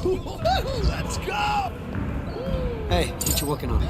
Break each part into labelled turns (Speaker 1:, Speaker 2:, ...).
Speaker 1: Let's go!
Speaker 2: Hey, what you working on?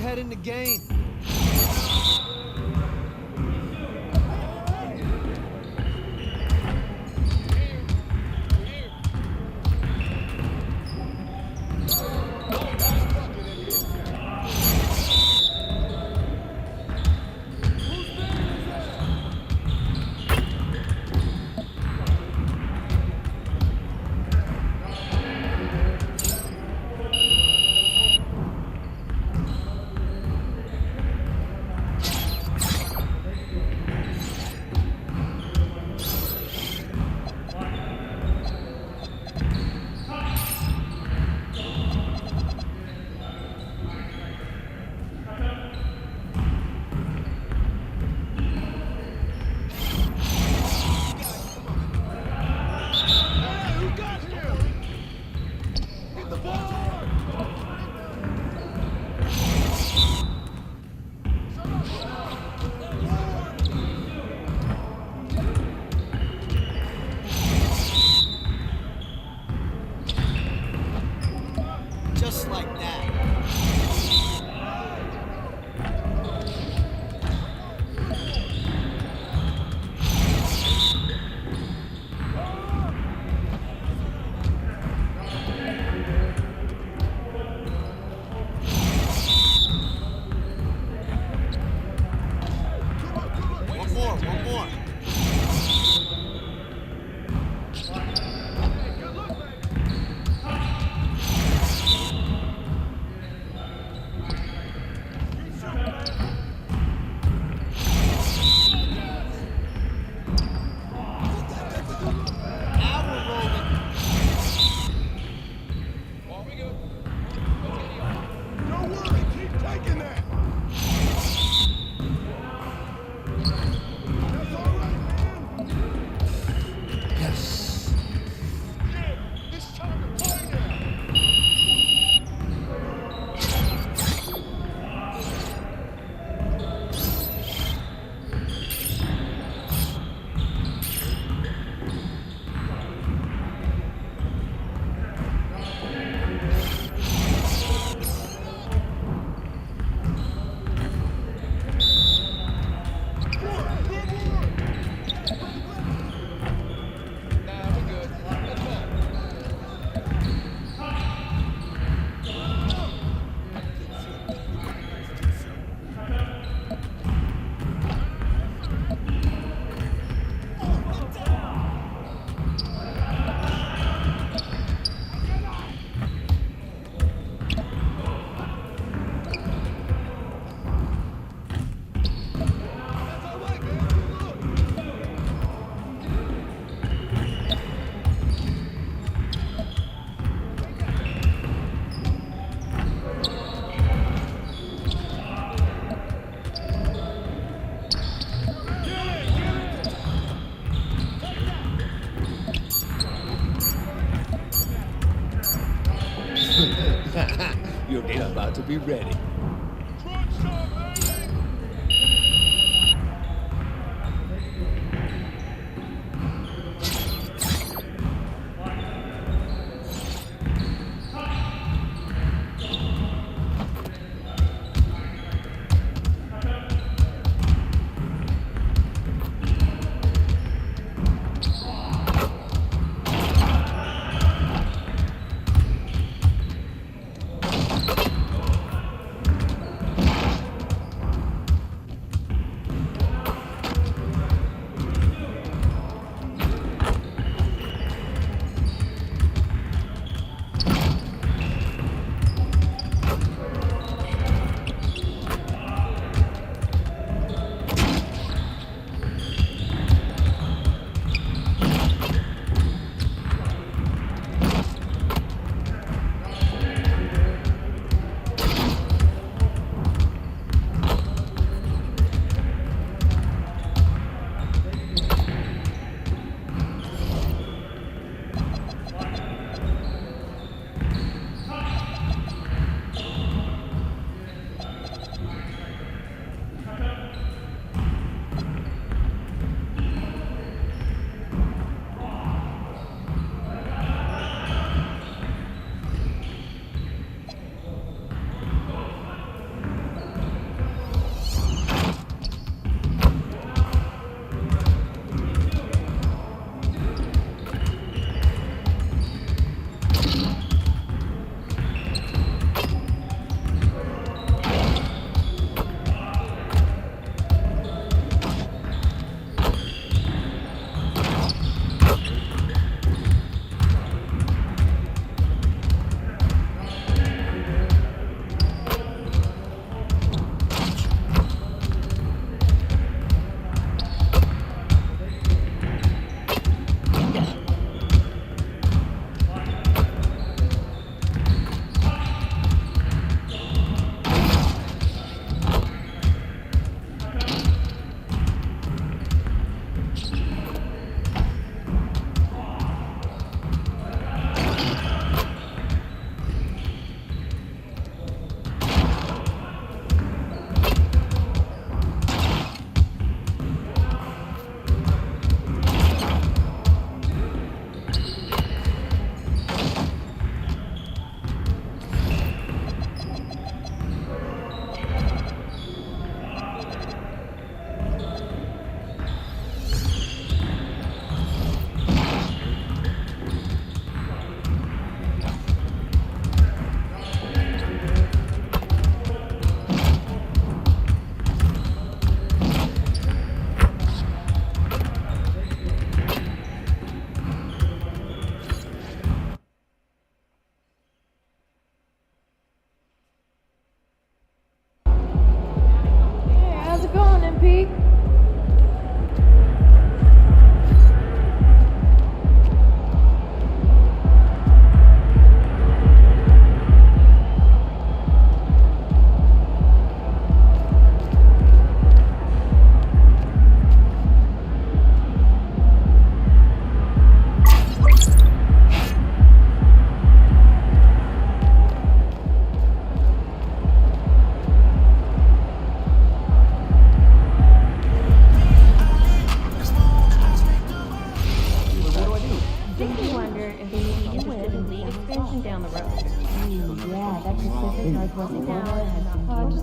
Speaker 2: Head in the game. Just like that. One more.
Speaker 1: You're about to be ready.
Speaker 3: How's it going, MP?
Speaker 4: Jamie wondered if they would be interested in lead expansion down the road.
Speaker 3: Yeah, that Pacific Northwest Corridor has tons.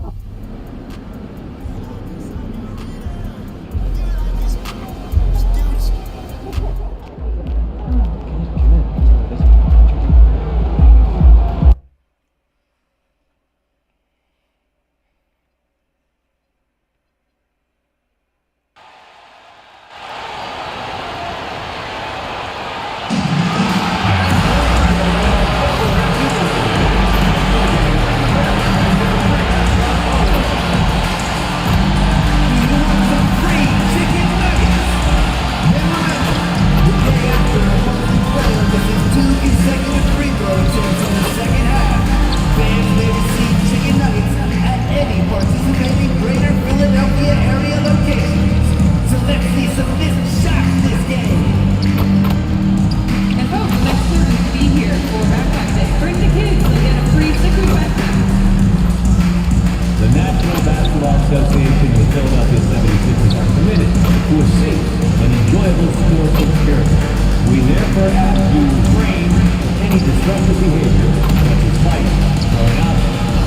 Speaker 5: any destructive behavior, such as fighting, throwing up,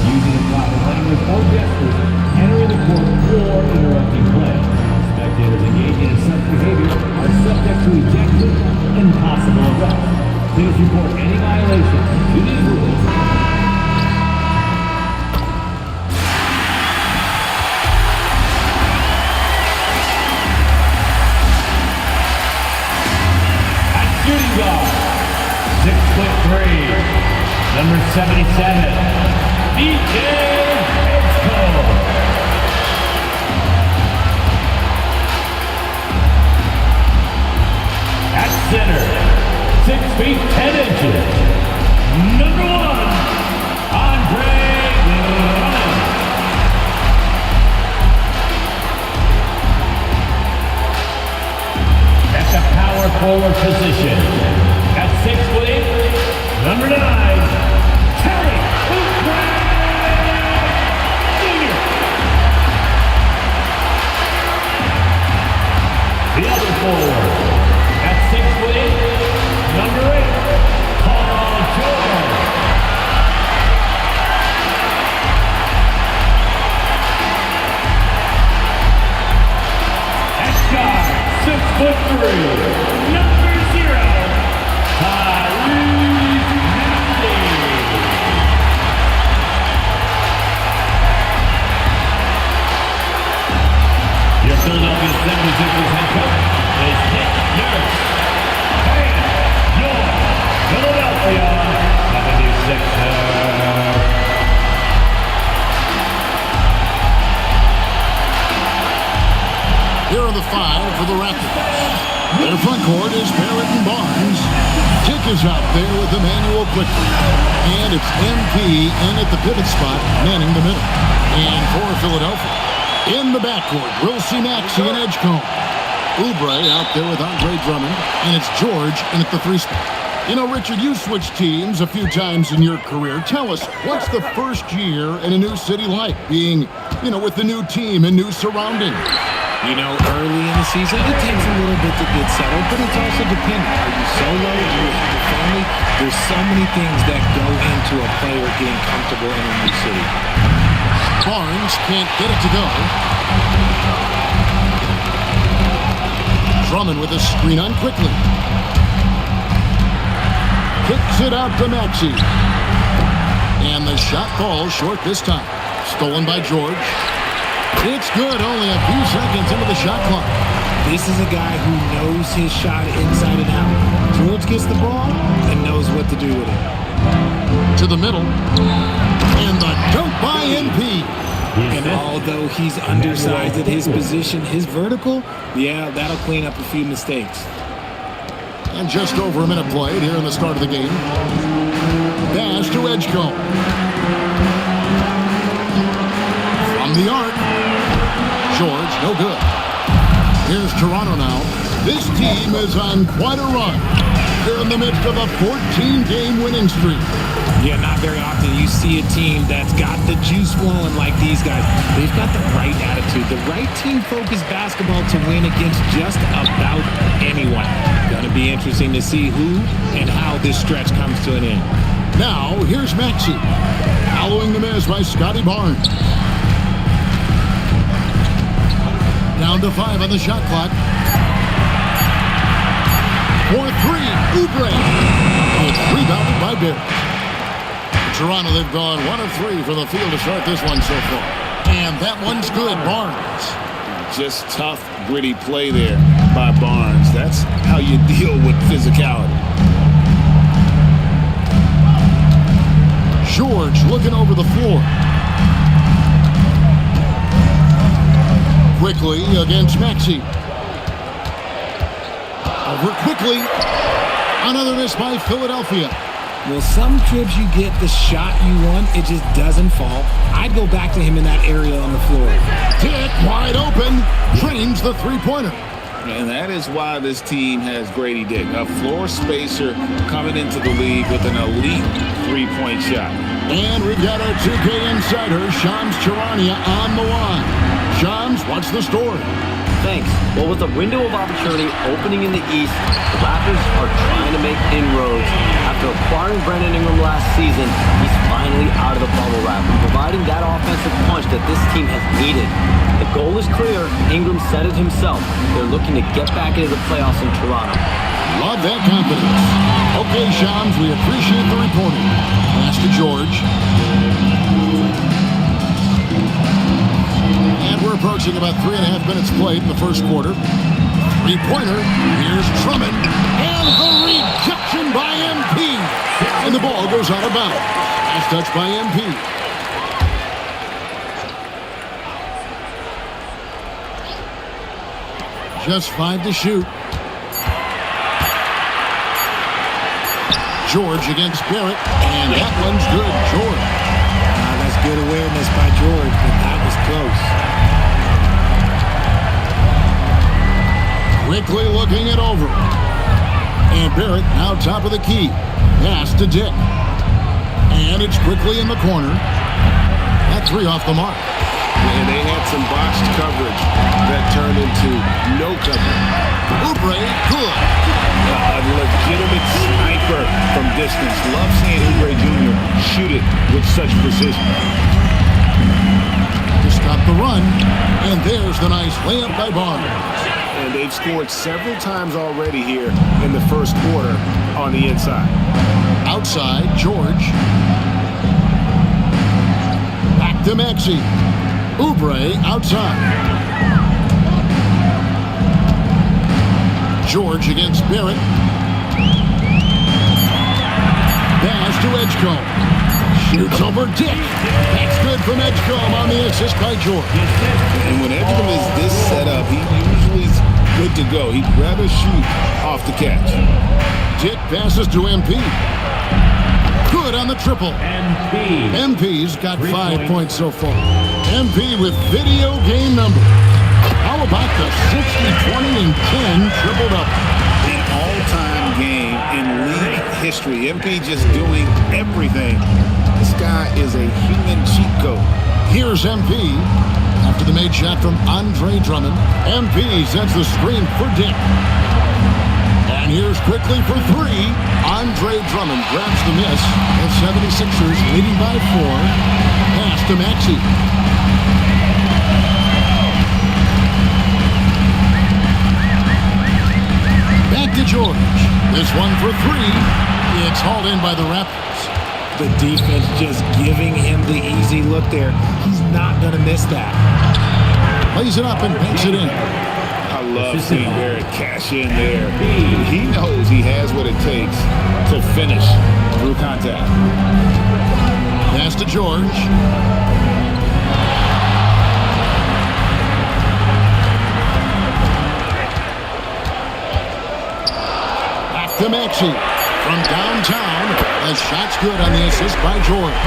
Speaker 5: using improper language or gestures, entering the court, or interrupting play. Spectators engaging in such behavior are subject to ejection and possible arrest. Please report any violations to these rules. Shooting guard, 6'3", number 77, DJ Edgecombe. At center, 6 feet 10 inches, number 1, Andre Drummond. At the power forward position, at 6'8", number 9, Terry Oubre Jr. The other forward, at 6'8", number 8, Paul George. At guard, 6'3", number 0, Tyrese Maxey. Your Philadelphia 76ers head coach is Nick Nurse. Hey, your Philadelphia 76ers.
Speaker 6: Here are the 5 for the Raptors. Their front court is Barrett and Barnes. Kick is out there with Emmanuel Quickly. And it's MP in at the pivot spot, manning the middle. And for Philadelphia, in the backcourt, we'll see Maxey and Edgecombe. Oubre out there with Andre Drummond. And it's George in at the 3 spot. You know, Richard, you switched teams a few times in your career. Tell us, what's the first year in a new city like, being, with the new team and new surroundings?
Speaker 1: You know, early in the season, it takes a little bit to get settled, but it's also dependent. Are you solo? Do you have a family? There's so many things that go into a player getting comfortable in a new city.
Speaker 6: Barnes can't get it to go. Drummond with a screen on Quickly. Kicks it out to Maxey. And the shot falls short this time. Stolen by George. It's good, only a few seconds into the shot clock.
Speaker 1: This is a guy who knows his shot inside and out. George gets the ball and knows what to do with it.
Speaker 6: To the middle. And the dunk by MP.
Speaker 1: And although he's undersized at his position, his vertical, that'll clean up a few mistakes.
Speaker 6: And just over a minute played here in the start of the game. Pass to Edgecombe. From the arc. George, no good. Here's Toronto now. This team is on quite a run. They're in the midst of a 14-game winning streak.
Speaker 1: Yeah, not very often you see a team that's got the juice flowing like these guys. They've got the right attitude, the right team-focused basketball to win against just about anyone. Going to be interesting to see who and how this stretch comes to an end.
Speaker 6: Now, here's Maxey. Following the miss by Scotty Barnes. Down to 5 on the shot clock. For 3, Oubre. It's rebounded by Barrett. Toronto, they've gone 1 of 3 from the field to start this one so far. And that one's good, Barnes.
Speaker 7: Just tough, gritty play there by Barnes. That's how you deal with physicality.
Speaker 6: George looking over the floor. Quickly against Maxey. Over Quickly. Another miss by Philadelphia.
Speaker 1: Well, some trips you get the shot you want, it just doesn't fall. I'd go back to him in that area on the floor.
Speaker 6: Dick wide open. Trains the three-pointer.
Speaker 7: And that is why this team has Grady Dick, a floor spacer coming into the league with an elite three-point shot.
Speaker 6: And we've got our 2K insider, Shams Charania, on the line. Shams, what's the story?
Speaker 8: Thanks. Well, with a window of opportunity opening in the East, the Raptors are trying to make inroads after a barring Brandon Ingram last season, he's finally out of the bubble wrap, providing that offensive punch that this team has needed. The goal is clear. Ingram said it himself. They're looking to get back into the playoffs in Toronto.
Speaker 6: Love that confidence. Okay, Shams, we appreciate the reporting. Pass to George. And we're approaching about 3.5 minutes played in the first quarter. Three-pointer. Here's Drummond. And the rejection by MP. And the ball goes out of bounds. Last touch by MP. Just 5 to shoot. George against Barrett, and that one's good. George.
Speaker 1: That's good awareness by George, but that was close.
Speaker 6: Quickly looking it over. And Barrett now top of the key. Pass to Dick. And it's quickly in the corner. That three off the mark.
Speaker 7: And they had some botched coverage that turned into no coverage.
Speaker 6: Oubre, good.
Speaker 7: A legitimate sniper from distance. Love seeing Oubre Jr. shoot it with such precision.
Speaker 6: To stop the run. And there's the nice layup by Barnes.
Speaker 7: And they've scored several times already here in the first quarter on the inside.
Speaker 6: Outside, George. Back to Maxey. Oubre outside. George against Barrett. Pass to Edgecombe. Shoots over Dick. That's good from Edgecombe on the assist by George.
Speaker 7: And when Edgecombe is this set up, he usually is good to go. He'd rather shoot off the catch.
Speaker 6: Dick passes to MP. Good on the triple. MP's got 5 points so far. MP with video game number. How about the 60, 20, and 10 triple double?
Speaker 7: An all-time game in league history. MP just doing everything. This guy is a human cheat code.
Speaker 6: Here's MP. After the made shot from Andre Drummond, MP sends the screen for Dick. And here's quickly for three. Andre Drummond grabs the miss. The 76ers leading by 4. Pass to Maxey. Back to George. This one for 3. It's hauled in by the Raptors.
Speaker 1: The defense just giving him the easy look there. He's not going to miss that.
Speaker 6: Plays it up and banks it in.
Speaker 7: I love seeing Barrett cash in there. He knows he has what it takes to finish through contact.
Speaker 6: Pass to George. Back to Maxey. From downtown, the shot's good on the assist by George.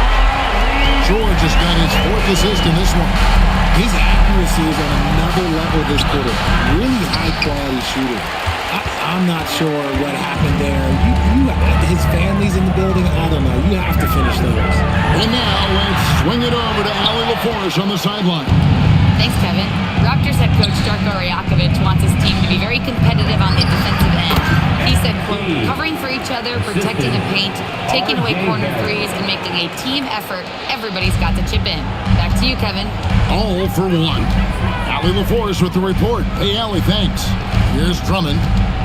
Speaker 6: George has got his 4th assist in this one.
Speaker 1: His accuracy is on another level this quarter. Really high-quality shooter. I'm not sure what happened there. His family's in the building. I don't know. You have to finish those.
Speaker 6: And now let's swing it over to Allie LaForge on the sideline.
Speaker 9: Thanks, Kevin. Raptors head coach Darko Rajakovic wants his team to be very competitive on the defensive end. He said, quote, covering for each other, protecting the paint, taking away corner threes, and making a team effort. Everybody's got to chip in. Back to you, Kevin.
Speaker 6: All for one. Allie LaForge with the report. Hey, Allie, thanks. Here's Drummond.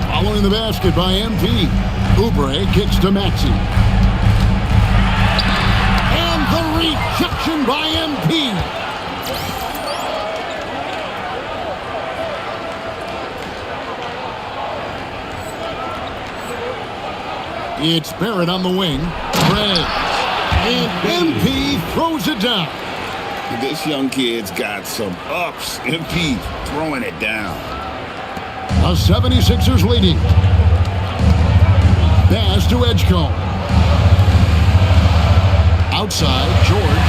Speaker 6: Following the basket by MP. Oubre kicks to Maxey. And the rejection by MP. It's Barrett on the wing. Gray. And MP throws it down.
Speaker 7: This young kid's got some ups. MP throwing it down.
Speaker 6: The 76ers leading. Pass to Edgecombe. Outside, George.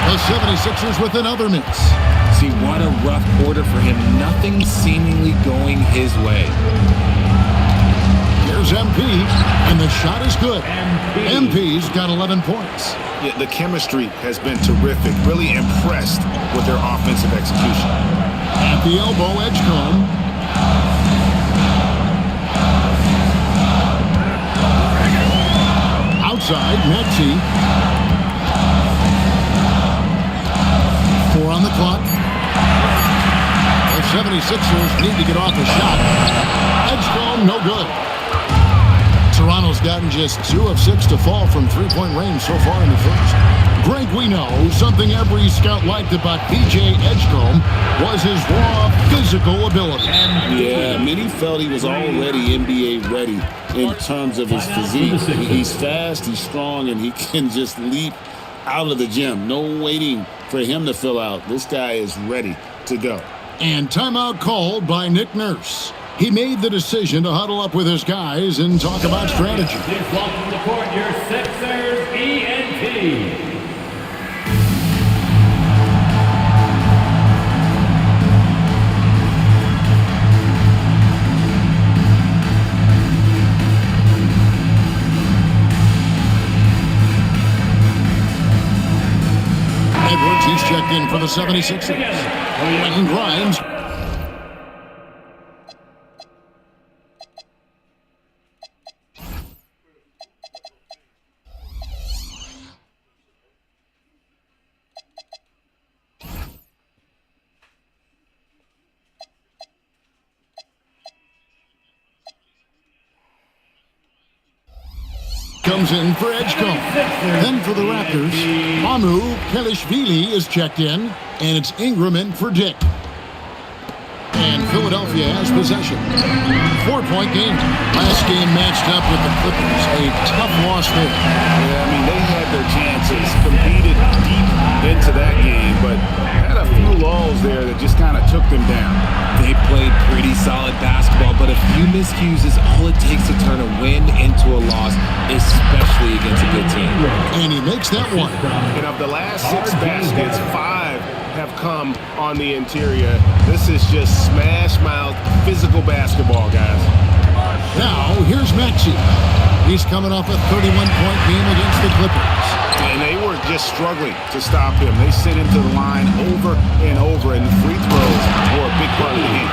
Speaker 6: The 76ers with another miss.
Speaker 1: See, what a rough quarter for him. Nothing seemingly going his way.
Speaker 6: Here's MP, and the shot is good. MP's got 11 points.
Speaker 7: Yeah, the chemistry has been terrific. Really impressed with their offensive execution.
Speaker 6: At the elbow, Edgecombe. Outside, Maxey. 4 on the clock. The 76ers need to get off a shot. Edgecombe, no good. Toronto's gotten just 2 of 6 to fall from three-point range so far in the first. Greg, we know something every scout liked about PJ Edgecombe was his raw physical ability.
Speaker 7: Yeah, many felt he was already NBA ready in terms of his physique. He's fast, he's strong, and he can just leap out of the gym. No waiting for him to fill out. This guy is ready to go.
Speaker 6: And timeout called by Nick Nurse. He made the decision to huddle up with his guys and talk about strategy.
Speaker 5: Please welcome to the court your Sixers ENT.
Speaker 6: Edwards, he's checked in for the 76ers. Quentin Grimes. Comes in for Edgecombe. Then for the Raptors, Mamu Kelishvili is checked in, and it's Ingram in for Dick. And Philadelphia has possession. 4-point game. Last game matched up with the Clippers. A tough loss there.
Speaker 7: Yeah, I mean, they had their chances, competed deep into that game, but had a few lulls there that just kind of took them down.
Speaker 1: They played pretty solid basketball, but a few miscues is all it takes to turn a win into a loss, especially against a good team.
Speaker 6: And he makes that one.
Speaker 10: And of the last 6 baskets, 5 have come on the interior. This is just smash-mouth physical basketball, guys.
Speaker 6: Now, here's Maxey. He's coming off a 31-point game against the Clippers.
Speaker 10: And they were just struggling to stop him. They sit into the line over and over, and the free throws were a big part of the game.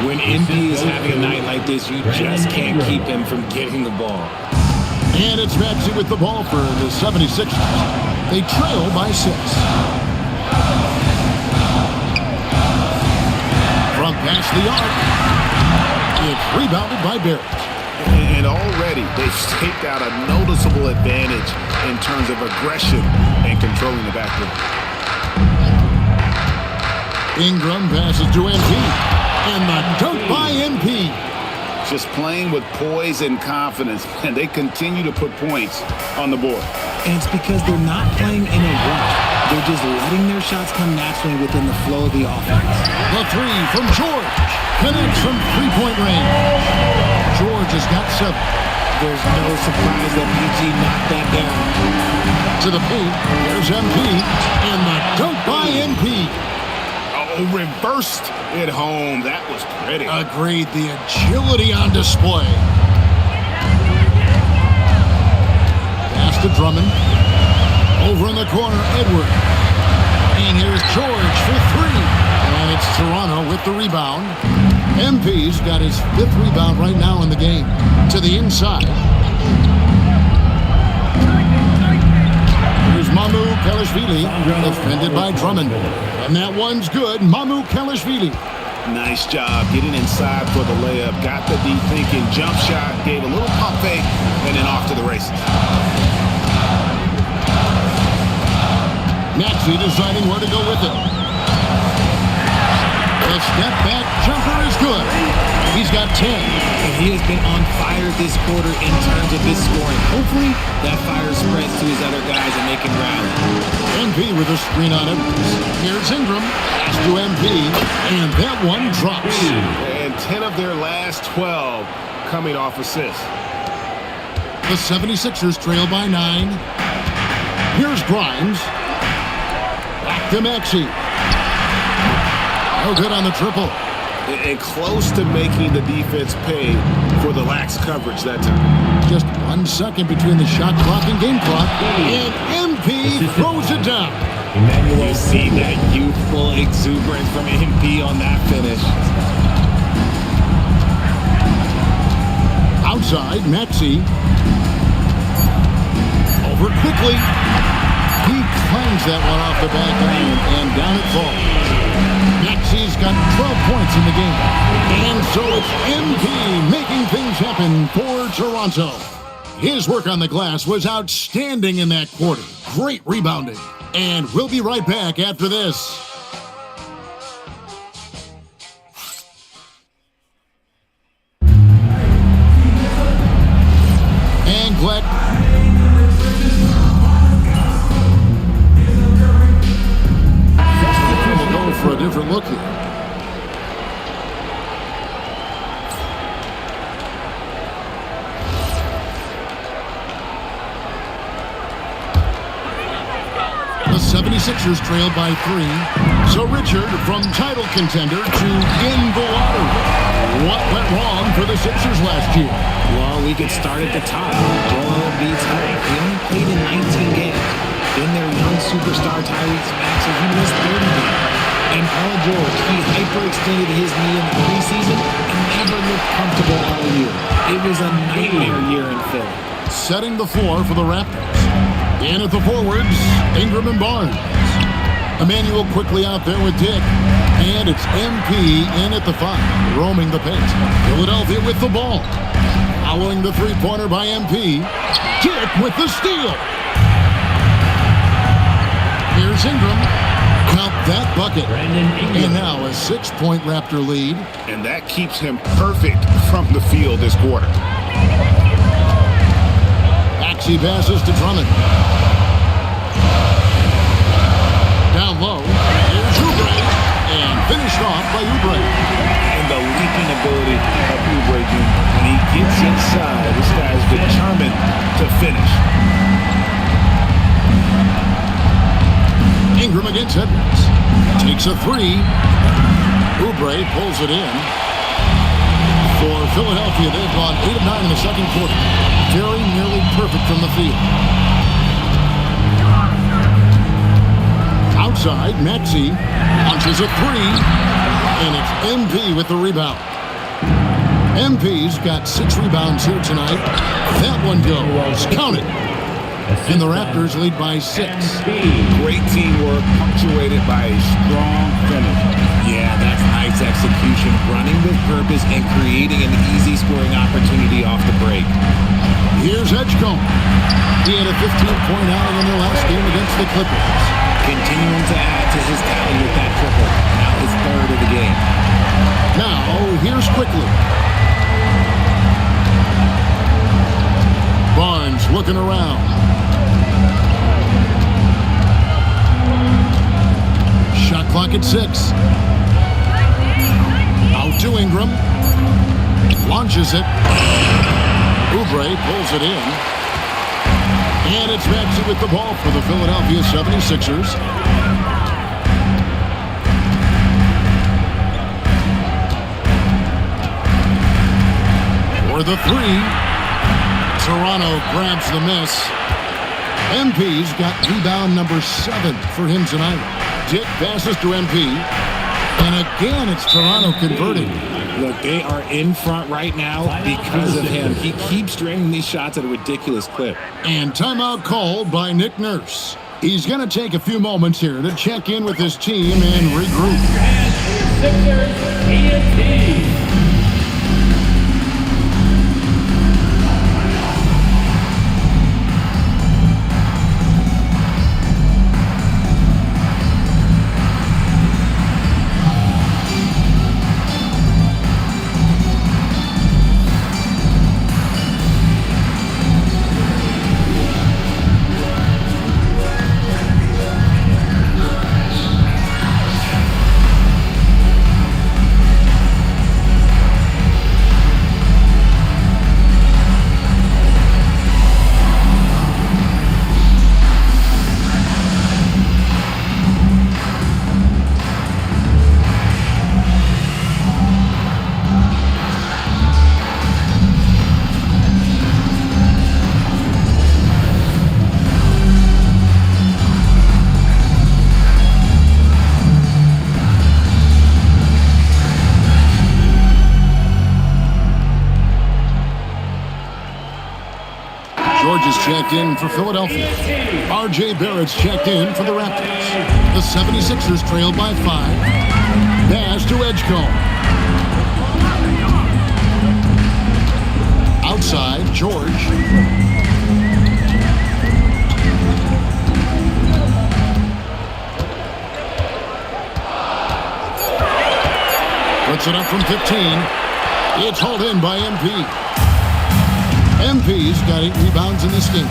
Speaker 1: When Embiid is having a night like this, you just can't keep him from getting the ball.
Speaker 6: And it's Maxey with the ball for the 76ers. They trail by 6. From past the arc, it's rebounded by Barrett.
Speaker 10: And already they've staked out a noticeable advantage in terms of aggression and controlling the backcourt.
Speaker 6: Ingram passes to MP. And the dunk by MP.
Speaker 7: Just playing with poise and confidence, and they continue to put points on the board.
Speaker 1: And it's because they're not playing in a rush. They're just letting their shots come naturally within the flow of the offense.
Speaker 6: The 3 from George connects from three-point range. George has got 7.
Speaker 1: There's no surprise that PG knocked that down.
Speaker 6: To the paint, there's MP, and the dunk by MP.
Speaker 10: Oh, reversed it home. That was pretty.
Speaker 6: Agreed, the agility on display. Pass to Drummond. Over in the corner, Edward. And here's George for 3. And it's Toronto with the rebound. MP's got his 5th rebound right now in the game. To the inside. Here's Mamu Kelishvili, defended by Drummond. And that one's good. Mamu Kelishvili.
Speaker 10: Nice job getting inside for the layup. Got the deep thinking. Jump shot. Gave a little pump fake. And then off to the races.
Speaker 6: Maxey deciding where to go with it. The step back jumper is good. He's got 10.
Speaker 1: And he has been on fire this quarter in terms of his scoring. Hopefully, that fire spreads to his other guys and they can rally.
Speaker 6: MP with a screen on him. Here's Ingram. Pass to MP. And that one drops.
Speaker 10: And 10 of their last 12 coming off assists.
Speaker 6: The 76ers trail by 9. Here's Grimes. Back to Maxey. No good on the triple.
Speaker 10: And close to making the defense pay for the lax coverage that time.
Speaker 6: Just 1 second between the shot clock and game clock. And MP throws it down.
Speaker 1: You see that youthful exuberance from MP on that finish.
Speaker 6: Outside, Maxey. quickly. He clangs that one off the back iron, and down it falls. Maxey's got 12 points in the game. And so it's MP making things happen for Toronto. His work on the glass was outstanding in that quarter. Great rebounding. And we'll be right back after this. And Glenn. We'll go for a different look here. The 76ers trailed by 3. So Richard, from title contender to in the lottery. What went wrong for the Sixers last year?
Speaker 1: Well, we could start at the top. Joel Embiid's health. He only played in 19 games. Then their young superstar Tyrese Maxey, he missed 30 games. And Paul George, he hyperextended his knee in the preseason and never looked comfortable all year. It was a nightmare year in Philly.
Speaker 6: Setting the floor for the Raptors. In at the forwards, Ingram and Barnes. Emmanuel quickly out there with Dick. And it's MP in at the 5, roaming the paint. Philadelphia with the ball. Following the three-pointer by MP. Dick with the steal. Here's Ingram. Count that bucket. And now a 6-point Raptor lead.
Speaker 10: And that keeps him perfect from the field this quarter.
Speaker 6: Maxey passes to Drummond. Down low. Here's Oubre. And finished off by Oubre.
Speaker 1: And the leaping ability of Oubre Jr. When he gets inside, this guy is determined to finish.
Speaker 6: Ingram against Edwards. Takes a 3. Oubre pulls it in. For Philadelphia, they've gone 8 of 9 in the second quarter. Very nearly perfect from the field. Outside, Maxey launches a 3. And it's MP with the rebound. MP's got 6 rebounds here tonight. That one goes. Count it. And the Raptors lead by 6.
Speaker 1: Great teamwork, punctuated by a strong finish. Yeah, that's nice execution, running with purpose and creating an easy scoring opportunity off the break.
Speaker 6: Here's Edgecombe. He had a 15-point outing in their last game against the Clippers.
Speaker 1: Continuing to add to his tally with that triple. Now his 3rd of the game.
Speaker 6: Now, here's Quickly. Barnes looking around. Shot clock at 6. Out to Ingram. Launches it. Oubre pulls it in. And it's Maxey with the ball for the Philadelphia 76ers. For the 3. Toronto grabs the miss. MP's got rebound number 7 for him tonight. Dick passes to MP. And again, it's Toronto converting.
Speaker 1: Look, they are in front right now because of him. He keeps draining these shots at a ridiculous clip.
Speaker 6: And timeout called by Nick Nurse. He's going to take a few moments here to check in with his team and regroup.
Speaker 5: Sixers, TNT.
Speaker 6: George is checked in for Philadelphia. R.J. Barrett's checked in for the Raptors. The 76ers trail by 5. Pass to Edgecombe. Outside, George. Puts it up from 15. It's hauled in by MP. MP's got 8 rebounds in this game.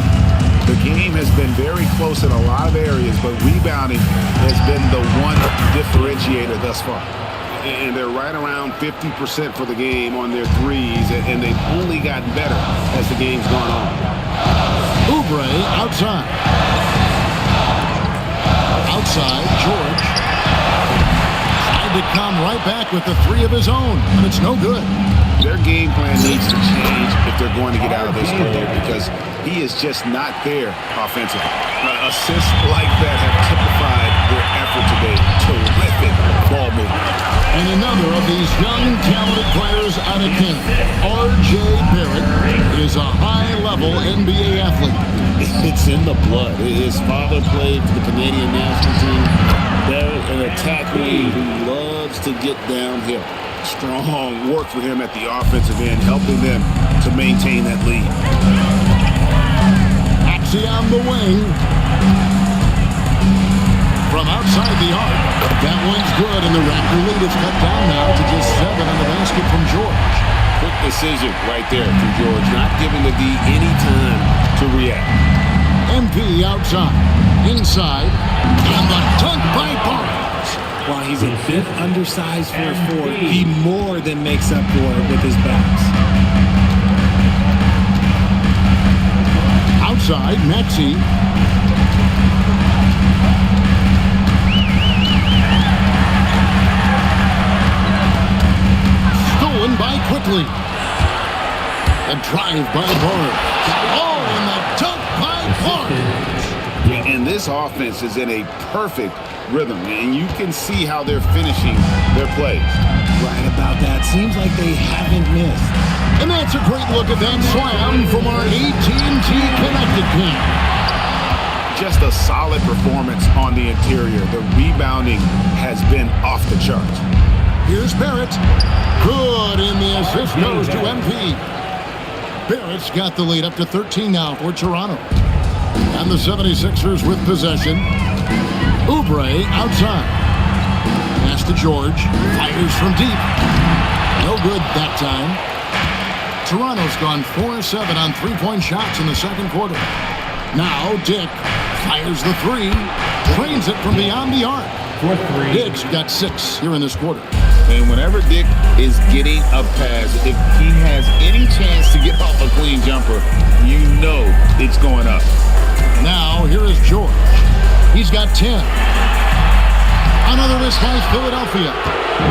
Speaker 10: The game has been very close in a lot of areas, but rebounding has been the one differentiator thus far. And they're right around 50% for the game on their threes, and they've only gotten better as the game's gone on.
Speaker 6: Oubre outside. Outside, George. Tried to come right back with the 3 of his own, but it's no good.
Speaker 10: Their game plan needs to change if they're going to get out of this hole, because he is just not there offensively. Assists like that have typified their effort today. Terrific ball movement.
Speaker 6: And another of these young, talented players out of Kent, R.J. Barrett, is a high-level NBA athlete.
Speaker 7: It's in the blood. His father played for the Canadian national team. Barrett, an attack wing who loves to get downhill.
Speaker 10: Strong work for him at the offensive end, helping them to maintain that lead.
Speaker 6: Axiom the wing. From outside the arc, that one's good, and the Raptor lead is cut down now to just 7 on the basket from George.
Speaker 7: Quick decision right there from George, not giving the D any time to react.
Speaker 6: MP outside, inside, and the dunk by Barnes.
Speaker 1: While he's a bit undersized for a forward, he more than makes up for it with his bounce.
Speaker 6: Outside, Maxey. Stolen by Quickly. A drive by Barnes. Oh, and the dunk by Barnes.
Speaker 10: And this offense is in a perfect rhythm, and you can see how they're finishing their plays.
Speaker 1: Right about that. Seems like they haven't missed.
Speaker 6: And that's a great look at that slam from our AT&T Connected team.
Speaker 10: Just a solid performance on the interior. The rebounding has been off the charts.
Speaker 6: Here's Barrett. Good, and the assist goes to MP. Barrett's got the lead up to 13 now for Toronto. And the 76ers with possession. Oubre outside. Pass to George. Fires from deep. No good that time. Toronto's gone 4-7 on three-point shots in the second quarter. Now Dick fires the 3. Trains it from beyond the arc. Dick's got 6 here in this quarter.
Speaker 7: And whenever Dick is getting a pass, if he has any chance to get off a clean jumper, you know it's going up.
Speaker 6: Now, here is George. He's got 10. Another miss by Philadelphia.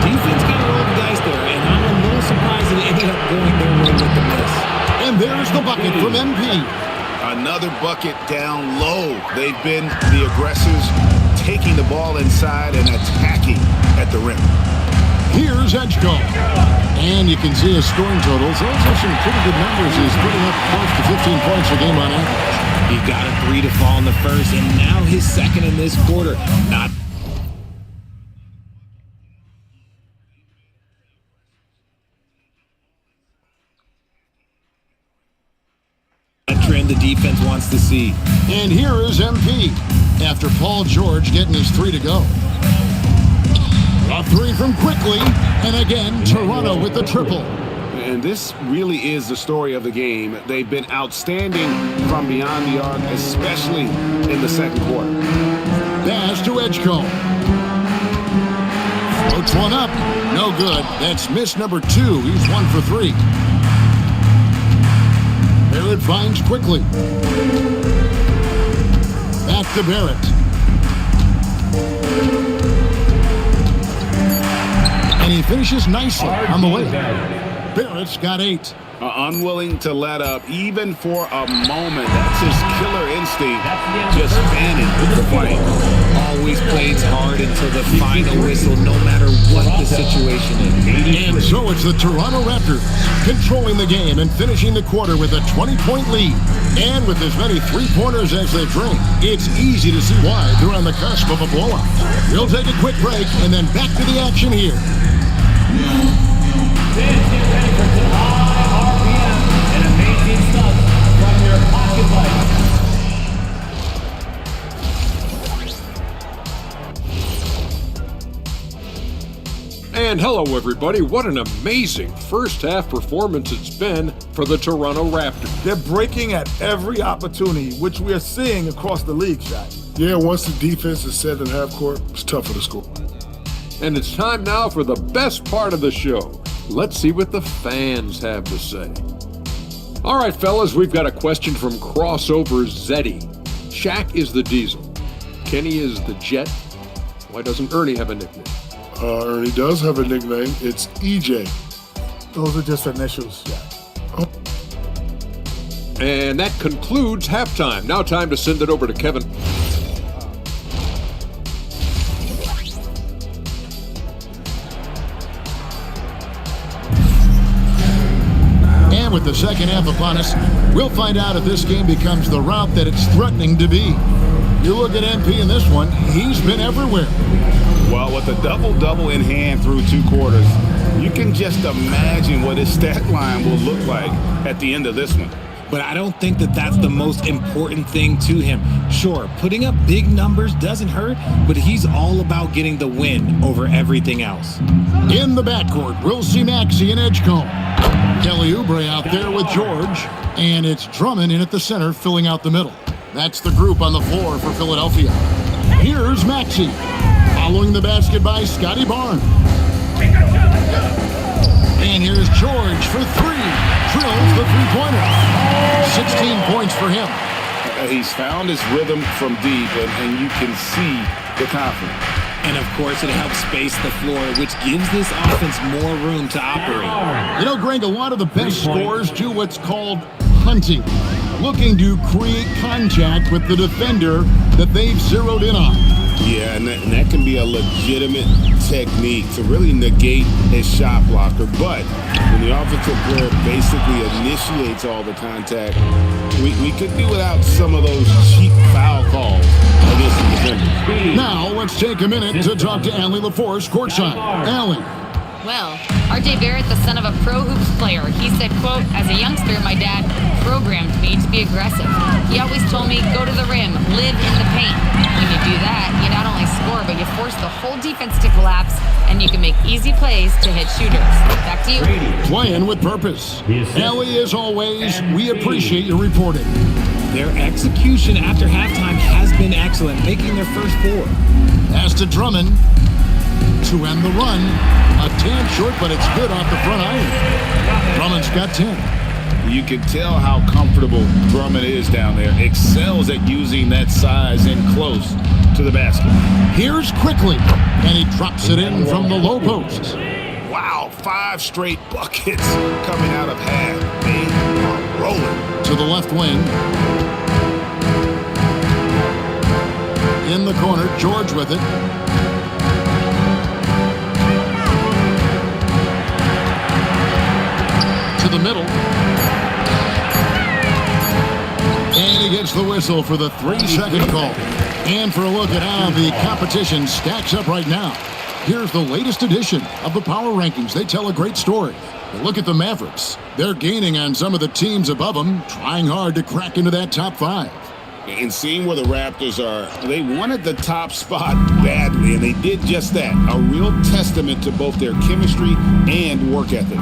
Speaker 1: Defense got to roll the dice there, and I'm a little surprised that it ended up going their way with the miss.
Speaker 6: And there's the bucket from MP.
Speaker 10: Another bucket down low. They've been the aggressors, taking the ball inside and attacking at the rim.
Speaker 6: Here's Edgecombe. And you can see his scoring totals. Those are some pretty good numbers. He's putting up close to 15 points a game on average.
Speaker 1: He got a 3 to fall in the first, and now his second in this quarter. Not a trend the defense wants to see.
Speaker 6: And here is MP after Paul George getting his 3 to go. A 3 from Quickly, and again, Toronto with the triple.
Speaker 10: And this really is the story of the game. They've been outstanding from beyond the arc, especially in the second quarter.
Speaker 6: Pass to Edgecombe. Floats one up. No good. That's miss number 2. He's 1 for 3. Barrett finds Quickly. Back to Barrett. And he finishes nicely on the way. Barrett's got 8.
Speaker 10: Unwilling to let up, even for a moment. That's his killer instinct, just fanning the flame.
Speaker 1: always plays hard until the final whistle, no matter what the situation is.
Speaker 6: And so it's the Toronto Raptors controlling the game and finishing the quarter with a 20-point lead. And with as many three-pointers as they drink, it's easy to see why they're on the cusp of a blowout. We'll take a quick break and then back to the action here.
Speaker 5: Fans, get ready for some high RPM and amazing stuff from your pocket lights.
Speaker 11: And hello, everybody. What an amazing first-half performance it's been for the Toronto Raptors.
Speaker 12: They're breaking at every opportunity, which we are seeing across the league, Shaq.
Speaker 13: Yeah, once the defense is set in half court, it's tougher to score.
Speaker 11: And it's time now for the best part of the show. Let's see what the fans have to say. All right, fellas, we've got a question from Crossover Zeddy. Shaq is the Diesel. Kenny is the Jet. Why doesn't Ernie have a nickname?
Speaker 13: Ernie does have a nickname. It's EJ.
Speaker 12: Those are just initials, Shaq.
Speaker 13: Oh.
Speaker 11: And that concludes halftime. Now time to send it over to Kevin.
Speaker 6: And with the second half upon us, we'll find out if this game becomes the route that it's threatening to be. You look at MP in this one, he's been everywhere.
Speaker 10: Well, with a double-double in hand through 2 quarters, you can just imagine what his stat line will look like at the end of this one.
Speaker 1: But I don't think that that's the most important thing to him. Sure, putting up big numbers doesn't hurt, but he's all about getting the win over everything else.
Speaker 6: In the backcourt, we'll see Maxey and Edgecombe. Kelly Oubre out there with George, and it's Drummond in at the center filling out the middle. That's the group on the floor for Philadelphia. Here's Maxey, following the basket by Scotty Barnes. And here's George for 3, drills the three-pointer. 16 points for him.
Speaker 10: He's found his rhythm from deep, and you can see the confidence.
Speaker 1: And of course, it helps space the floor, which gives this offense more room to operate.
Speaker 6: You know, Greg, a lot of the best scorers do what's called hunting, looking to create contact with the defender that they've zeroed in on.
Speaker 10: Yeah, and that can be a legitimate technique to really negate his shot blocker. But when the offensive player basically initiates all the contact, we could be without some of those cheap foul calls against the defenders.
Speaker 6: Now, let's take a minute to talk to Allie LaForce courtside. Allie.
Speaker 9: Well, RJ Barrett, the son of a pro hoops player, he said, quote, as a youngster, my dad programmed me to be aggressive. He always told me, go to the rim, live in the paint. When you do that, you not only score, but you force the whole defense to collapse, and you can make easy plays to hit shooters. Back to you.
Speaker 6: Playing with purpose. Allie, as always, we appreciate your reporting.
Speaker 1: Their execution after halftime has been excellent, making their first 4.
Speaker 6: Pass to Drummond to end the run. A tad short, but it's good off the front iron. Drummond's got 10.
Speaker 10: You can tell how comfortable Drummond is down there. Excels at using that size in close to the basket.
Speaker 6: Here's Quickly, and he drops it in from the low post.
Speaker 10: Wow, 5 straight buckets coming out of half. They are rolling.
Speaker 6: To the left wing. In the corner, George with it. To the middle. And he gets the whistle for the 3-second call. And for a look at how the competition stacks up right now, here's the latest edition of the Power Rankings. They tell a great story. Look at the Mavericks. They're gaining on some of the teams above them, trying hard to crack into that top 5.
Speaker 10: And seeing where the Raptors are, they wanted the top spot badly, and they did just that. A real testament to both their chemistry and work ethic.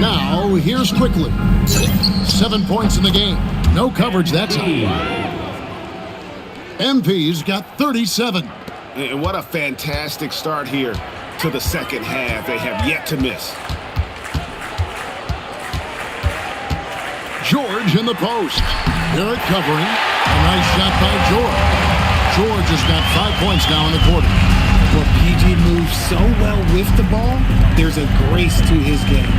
Speaker 6: Now, here's Quickly. 7 points in the game. No coverage that time. MP's got 37.
Speaker 10: And what a fantastic start here to the second half. They have yet to miss.
Speaker 6: George in the post. Barrett covering. A nice shot by George. George has got 5 points now in the quarter.
Speaker 1: where PG moves so well with the ball, there's a grace to his game.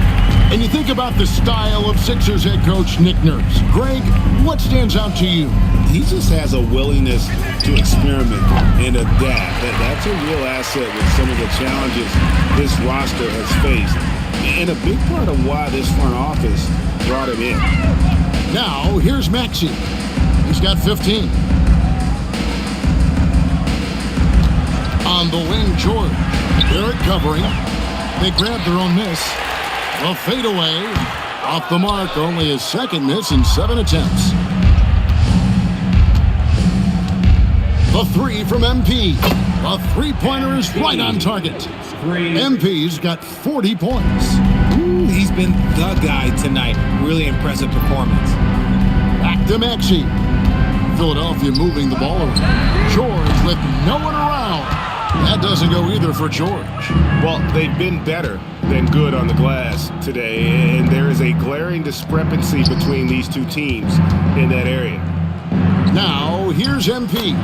Speaker 6: And you think about the style of Sixers head coach Nick Nurse. Greg, what stands out to you?
Speaker 10: He just has a willingness to experiment and adapt. That's a real asset with some of the challenges this roster has faced. And a big part of why this front office brought him in.
Speaker 6: Now, here's Maxey. He's got 15. On the wing, George. Barrett covering. They grab their own miss. A fadeaway. Off the mark, only his second miss in 7 attempts. The three from MP. A three-pointer is right on target. MP's got 40 points.
Speaker 1: Ooh, he's been the guy tonight. Really impressive performance.
Speaker 6: Back to Maxey. Philadelphia moving the ball around. George with no one around. That doesn't go either for George.
Speaker 10: Well, they've been better than good on the glass today, and there is a glaring discrepancy between these two teams in that area.
Speaker 6: Now, here's MP.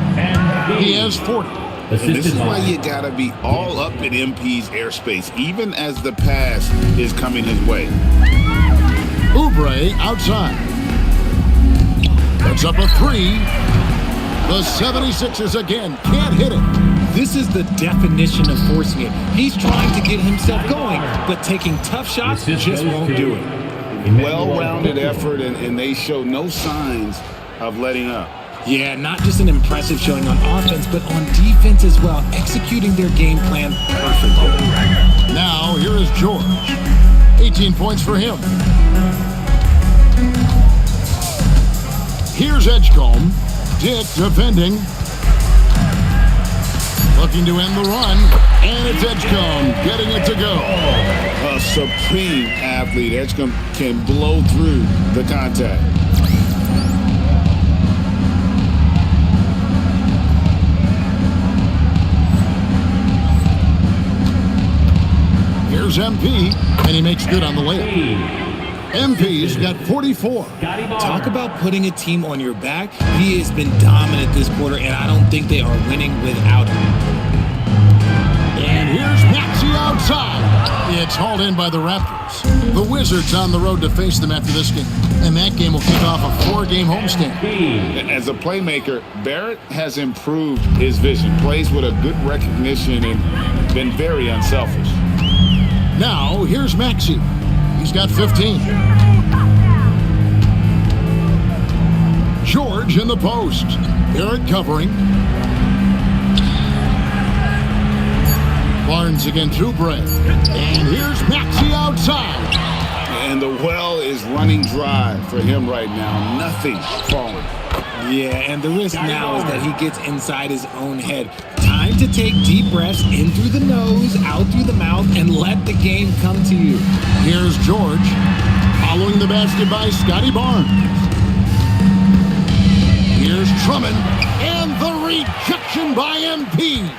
Speaker 6: He has 40.
Speaker 10: And this is why you got to be all up in MP's airspace, even as the pass is coming his way.
Speaker 6: Oubre outside. That's up a three. The 76ers again can't hit it.
Speaker 1: This is the definition of forcing it. He's trying to get himself going, but taking tough shots just won't do it.
Speaker 10: Well-rounded effort, and they show no signs of letting up.
Speaker 1: Yeah, not just an impressive showing on offense, but on defense as well, executing their game plan perfectly.
Speaker 6: Now, here is George. 18 points for him. Here's Edgecombe. Dick defending. Looking to end the run. And it's Edgecombe getting it to go.
Speaker 10: A supreme athlete. Edgecombe can blow through the contact.
Speaker 6: Here's MP, and he makes good on the layup. MP's got 44.
Speaker 1: Talk about putting a team on your back. He has been dominant this quarter, and I don't think they are winning without him.
Speaker 6: And here's Maxey outside. It's hauled in by the Raptors. The Wizards on the road to face them after this game. And that game will kick off a 4-game homestand.
Speaker 10: As a playmaker, Barrett has improved his vision. Plays with a good recognition and been very unselfish.
Speaker 6: Now, here's Maxey. He's got 15. George in the post. Barrett covering. Barnes against Oubre. And here's Maxey outside.
Speaker 10: And the well is running dry for him right now. Nothing falling.
Speaker 1: Yeah, and the risk now is that he gets inside his own head. Time to take deep breaths in through the nose, out through the mouth, and let the game come to you.
Speaker 6: Here's George. Following the basket by Scotty Barnes. Here's Drummond. And the rejection by MP.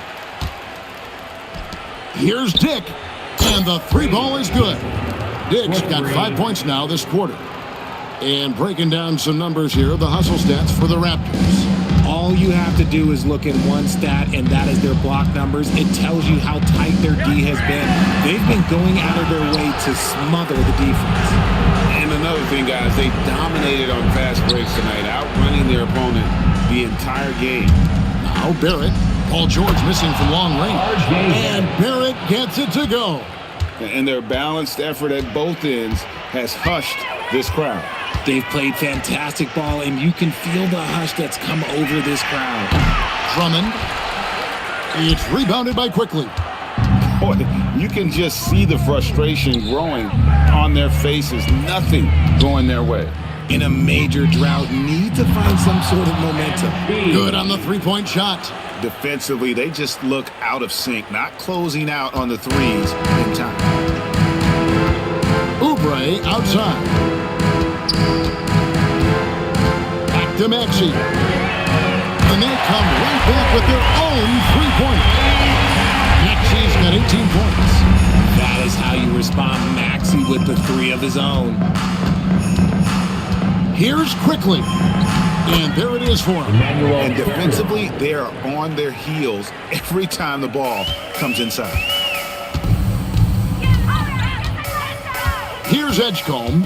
Speaker 6: Here's Dick. And the three ball is good. Dick's got 5 points now this quarter. And breaking down some numbers here, the hustle stats for the Raptors.
Speaker 1: All you have to do is look at one stat, and that is their block numbers. It tells you how tight their D has been. They've been going out of their way to smother the defense.
Speaker 10: And another thing, guys, they dominated on fast breaks tonight, outrunning their opponent the entire game.
Speaker 6: Now Barrett. Paul George missing from long range. And Barrett gets it to go.
Speaker 10: And their balanced effort at both ends has hushed this crowd.
Speaker 1: They've played fantastic ball, and you can feel the hush that's come over this crowd.
Speaker 6: Drummond. It's rebounded by Quickly.
Speaker 10: Boy, you can just see the frustration growing on their faces. Nothing going their way.
Speaker 1: In a major drought, need to find some sort of momentum.
Speaker 6: Good on the three-point shot.
Speaker 10: Defensively, they just look out of sync, not closing out on the threes in time.
Speaker 6: Oubre outside. Back to Maxey. And they come right back with their own three-pointer. Maxey's got 18 points.
Speaker 1: That is how you respond. Maxey with the three of his own.
Speaker 6: Here's Quickly. And there it is for him.
Speaker 10: And defensively, they are on their heels every time the ball comes inside.
Speaker 6: Here's Edgecombe.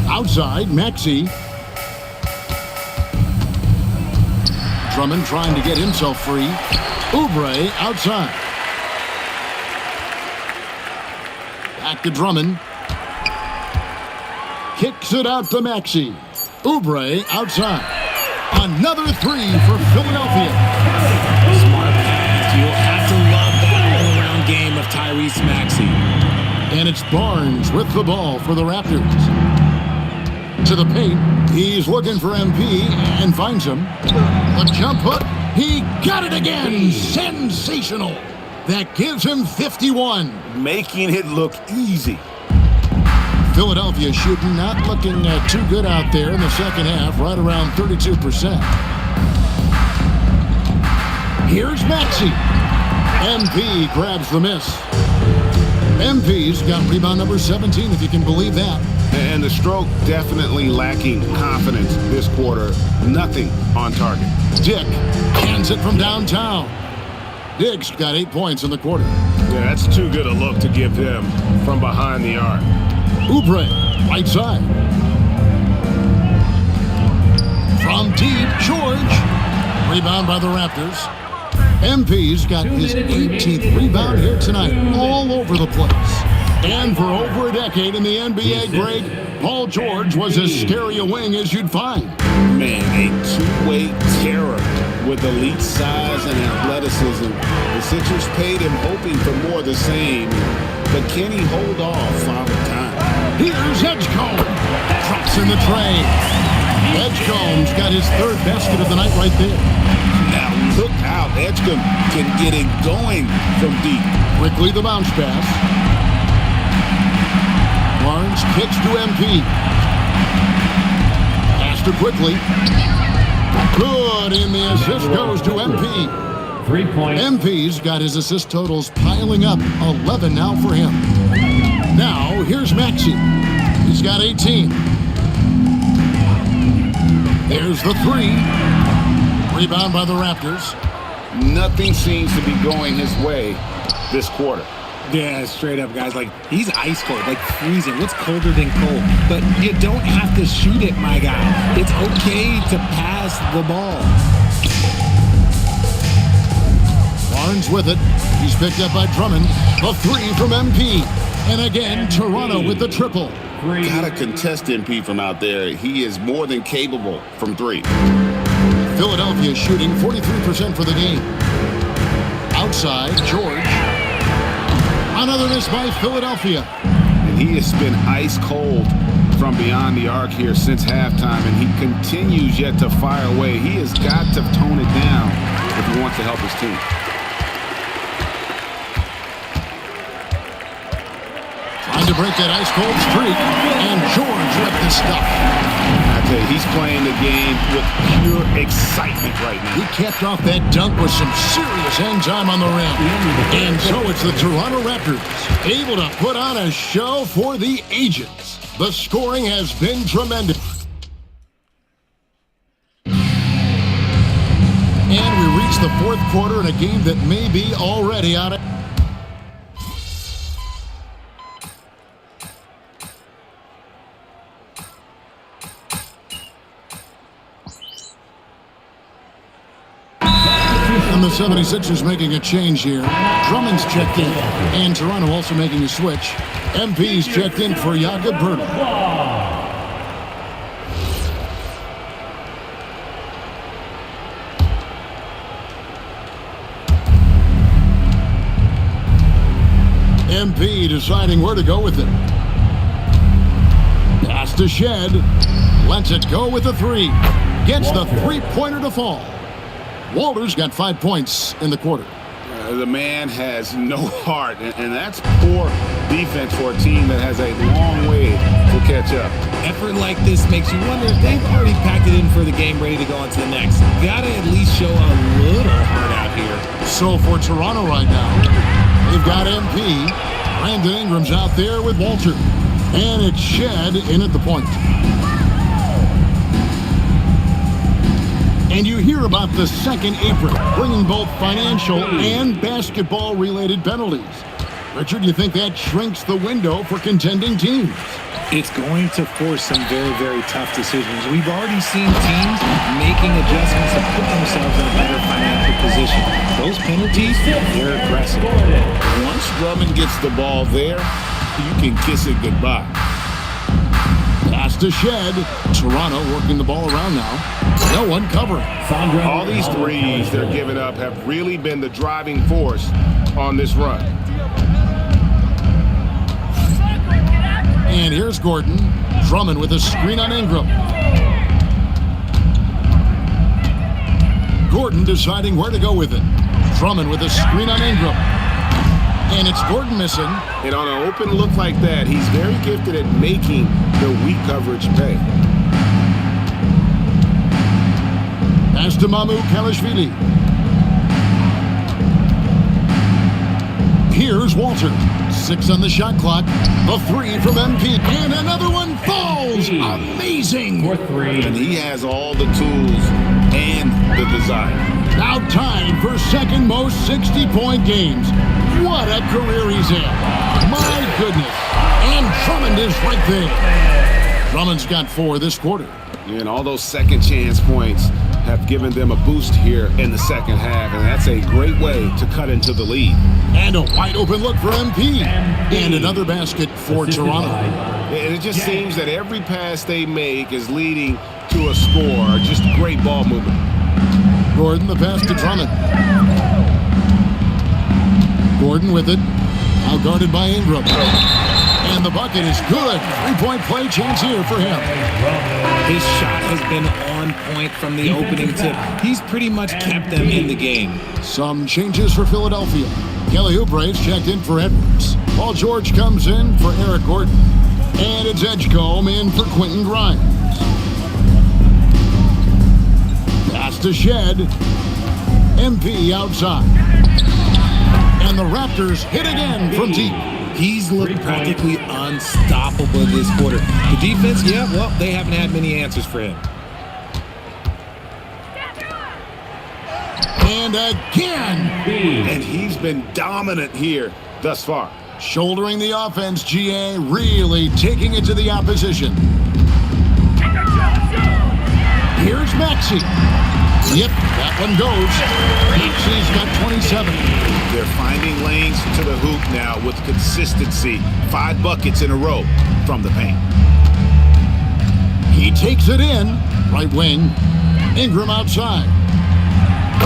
Speaker 6: Outside, Maxey. Drummond trying to get himself free. Oubre outside. Back to Drummond. Kicks it out to Maxey. Oubre outside. Another three for Philadelphia.
Speaker 1: Smart pass. You'll have to love that all-around game of Tyrese Maxey.
Speaker 6: And it's Barnes with the ball for the Raptors. To the paint. He's looking for MP and finds him. The jump hook. He got it again. Sensational. That gives him 51.
Speaker 10: Making it look easy.
Speaker 6: Philadelphia shooting not looking too good out there in the second half, right around 32%. Here's Maxey. MP grabs the miss. MP's got rebound number 17, if you can believe that.
Speaker 10: And the stroke definitely lacking confidence this quarter. Nothing on target.
Speaker 6: Dick hands it from downtown. Diggs got 8 points in the quarter.
Speaker 10: Yeah, that's too good a look to give him from behind the arc.
Speaker 6: Oubre, right side. From deep, George. Rebound by the Raptors. MP's got his 18th rebound here tonight, all over the place. And for over a decade in the NBA, Greg, Paul George was as scary a wing as you'd find.
Speaker 7: Man, a two-way terror with elite size and athleticism. The Sixers paid him hoping for more of the same, but can he hold off Father Time?
Speaker 6: Here's Edgecombe. Drops in the tray. Edgecombe's got his third basket of the night right there.
Speaker 7: Now look out. Edgecombe can get it going from deep.
Speaker 6: Quickly the bounce pass. Barnes kicks to MP. Pass to quickly. Good, and the assist goes to MP.
Speaker 5: 3 points.
Speaker 6: MP's got his assist totals piling up. 11 now for him. Now, here's Maxey. He's got 18. There's the three. Rebound by the Raptors.
Speaker 10: Nothing seems to be going his way this quarter.
Speaker 1: Yeah, straight up, guys. Like, he's ice cold, like freezing. What's colder than cold? But you don't have to shoot it, my guy. It's okay to pass the ball.
Speaker 6: Barnes with it. He's picked up by Drummond. A three from MP. And again, Toronto with the triple.
Speaker 7: Gotta contest MP from out there. He is more than capable from three.
Speaker 6: Philadelphia shooting 43% for the game. Outside, George. Another miss by Philadelphia.
Speaker 10: And he has been ice cold from beyond the arc here since halftime, and he continues yet to fire away. He has got to tone it down if he wants to help his team.
Speaker 6: Trying to break that ice cold streak, and George with the stuff.
Speaker 10: I tell you, he's playing the game with pure excitement right now.
Speaker 6: He capped off that dunk with some serious end time on the rim. And so it's the Toronto Raptors able to put on a show for the ages. The scoring has been tremendous. And we reach the fourth quarter in a game that may be already out of... And the 76ers making a change here. Drummond's checked in, and Toronto also making a switch. MP's checked in for Jakob Poeltl. MP deciding where to go with it. Pass to Shed. Lets it go with the three. Gets the three-pointer to fall. Walters got 5 points in the quarter.
Speaker 10: The man has no heart, and that's poor defense for a team that has a long way to catch up.
Speaker 1: Effort like this makes you wonder if they've already packed it in for the game, ready to go on to the next. Gotta at least show a little heart out here.
Speaker 6: So for Toronto right now, they've got MP. Brandon Ingram's out there with Walter. And it's Shed in at the point. And you hear about the second apron, bringing both financial and basketball-related penalties. Richard, you think that shrinks the window for contending teams?
Speaker 1: It's going to force some very, very tough decisions. We've already seen teams making adjustments to put themselves in a better financial position. Those penalties, they're aggressive.
Speaker 7: Once Drummond gets the ball there, you can kiss it goodbye.
Speaker 6: Pass to Shed. Toronto working the ball around now. No one covering.
Speaker 10: All these threes they're giving up have really been the driving force on this run.
Speaker 6: And here's Gordon. Drummond with a screen on Ingram. Gordon deciding where to go with it. Drummond with a screen on Ingram. And it's Gordon missing.
Speaker 10: And on an open look like that, he's very gifted at making the weak coverage pay.
Speaker 6: Pass to Mamu Kalashvili. Here's Walter. 6 on the shot clock. A 3 from MP. And another one falls. Amazing.
Speaker 11: For 3.
Speaker 7: And he has all the tools and the desire.
Speaker 6: Now tied for second most 60-point games. What a career he's had. My goodness. And Drummond is right there. Drummond's got 4 this quarter.
Speaker 10: And all those second chance points have given them a boost here in the second half, and that's a great way to cut into the lead.
Speaker 6: And a wide open look for MP. And another basket for Toronto.
Speaker 10: And it just seems that every pass they make is leading to a score. Just great ball movement.
Speaker 6: Gordon, the pass to Drummond. Gordon with it. Now guarded by Ingram. And the bucket is good. 3-point play chance here for him.
Speaker 1: His shot has been on point from the opening tip. He's pretty much kept them in the game.
Speaker 6: Some changes for Philadelphia. Kelly Oubre's checked in for Edwards. Paul George comes in for Eric Gordon. And it's Edgecombe in for Quentin Grimes. Pass to Shed. MP outside. And the Raptors hit again from deep.
Speaker 1: He's looked practically unstoppable this quarter. The defense, yeah, well, they haven't had many answers for him.
Speaker 6: And again.
Speaker 10: And he's been dominant here thus far.
Speaker 6: Shouldering the offense, GA really taking it to the opposition. Here's Maxey. Yep, that one goes. Maxey's got 27.
Speaker 10: They're finding lanes to the hoop now with consistency. 5 buckets in a row from the paint.
Speaker 6: He takes it in. Right wing. Ingram outside.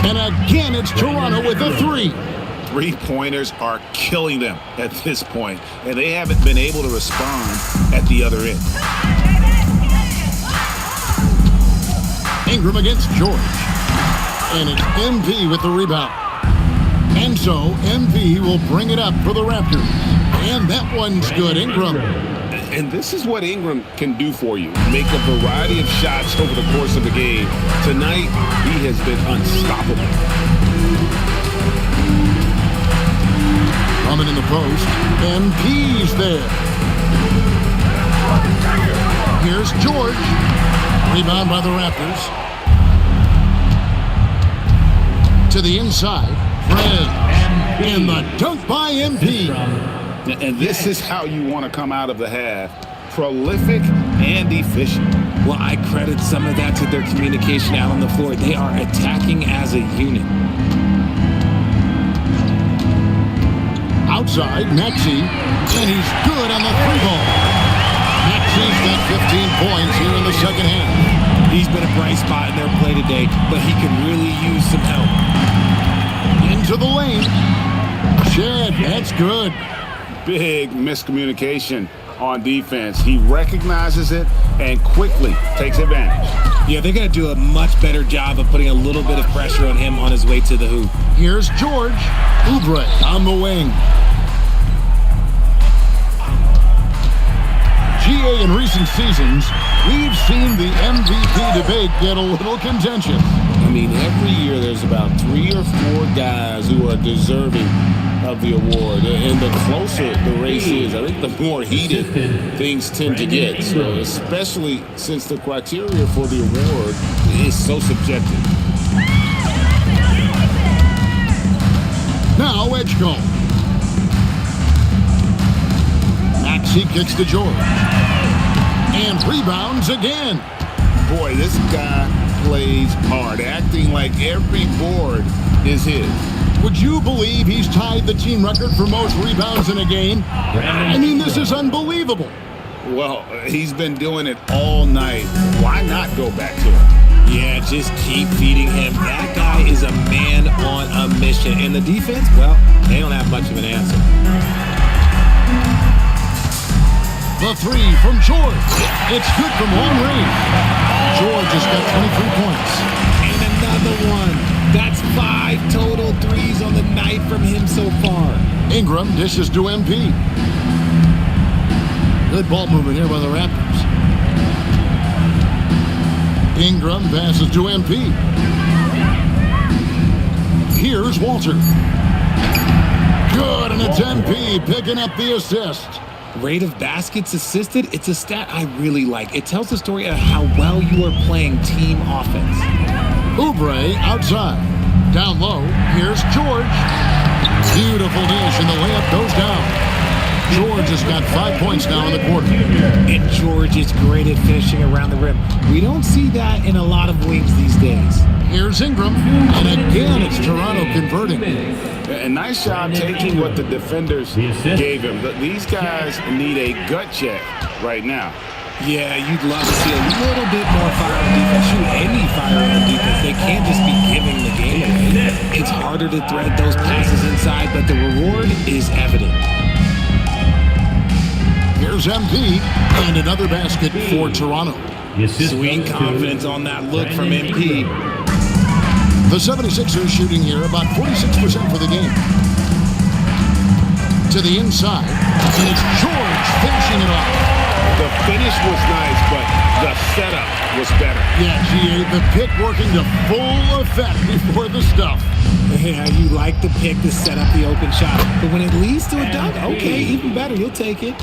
Speaker 6: And again, it's Toronto with a 3.
Speaker 10: 3-pointers are killing them at this point, and they haven't been able to respond at the other end.
Speaker 6: Ingram against George. And it's MP with the rebound. And so MP will bring it up for the Raptors. And that one's good, Ingram.
Speaker 10: And this is what Ingram can do for you. Make a variety of shots over the course of the game. Tonight, he has been unstoppable.
Speaker 6: Coming in the post. MP's there. Here's George. Rebound by the Raptors. To the inside. Fred. And the dunk by MP.
Speaker 10: And this is how you want to come out of the half. Prolific and efficient.
Speaker 1: Well, I credit some of that to their communication out on the floor. They are attacking as a unit.
Speaker 6: Outside, Maxey. And he's good on the 3-ball. Maxey's got 15 points here in the second half.
Speaker 1: He's been a bright spot in their play today, but he could really use some help.
Speaker 6: Into the lane. Shed, that's good.
Speaker 10: Big miscommunication on defense. He recognizes it and quickly takes advantage.
Speaker 1: Yeah, they're going to do a much better job of putting a little bit of pressure on him on his way to the hoop.
Speaker 6: Here's George. Oubre on the wing. GA in recent seasons, we've seen the MVP debate get a little contentious.
Speaker 7: I mean, every year there's about 3 or 4 guys who are deserving of the award. And the closer the race is, I think the more heated things tend to get. So especially since the criteria for the award is so subjective.
Speaker 6: Toronto Edgecombe. Maxey kicks to George. And rebounds again.
Speaker 10: Boy, this guy plays hard, acting like every board is his.
Speaker 6: Would you believe he's tied the team record for most rebounds in a game? I mean, this is unbelievable.
Speaker 10: Well, he's been doing it all night. Why not go back to him?
Speaker 1: Yeah, just keep feeding him. That guy is a man on a mission. And the defense, well, they don't have much of an answer.
Speaker 6: The three from George. It's good from long range. George has got 23 points.
Speaker 1: And another one. That's 5 total threes on the night from him so far.
Speaker 6: Ingram dishes to MP. Good ball movement here by the Raptors. Ingram passes to MP. Here's Walter. Good, and it's MP picking up the assist.
Speaker 1: Rate of baskets assisted, it's a stat I really like. It tells the story of how well you are playing team offense.
Speaker 6: Oubre outside. Down low, here's George. Beautiful dish, and the layup goes down. George has got 5 points now in the quarter.
Speaker 1: And George is great at finishing around the rim. We don't see that in a lot of wings these days.
Speaker 6: Here's Ingram, and again it's Toronto converting.
Speaker 10: A nice job taking what the defenders gave him. These guys need a gut check right now.
Speaker 1: Yeah, you'd love to see a little bit more fire on defense. Shoot, any fire on defense. They can't just be giving the game away. It's harder to thread those passes inside, but the reward is evident.
Speaker 6: Here's MP, and another basket for Toronto.
Speaker 1: Sweet confidence on that look from MP.
Speaker 6: The 76ers shooting here about 46% for the game. To the inside, and it's George finishing it off.
Speaker 10: The finish was nice, but the setup was better.
Speaker 6: Yeah, GA, the pick working to full effect before the stuff.
Speaker 1: Yeah, you like the pick to set up the open shot. But when it leads to a dunk, okay, even better, you'll take it.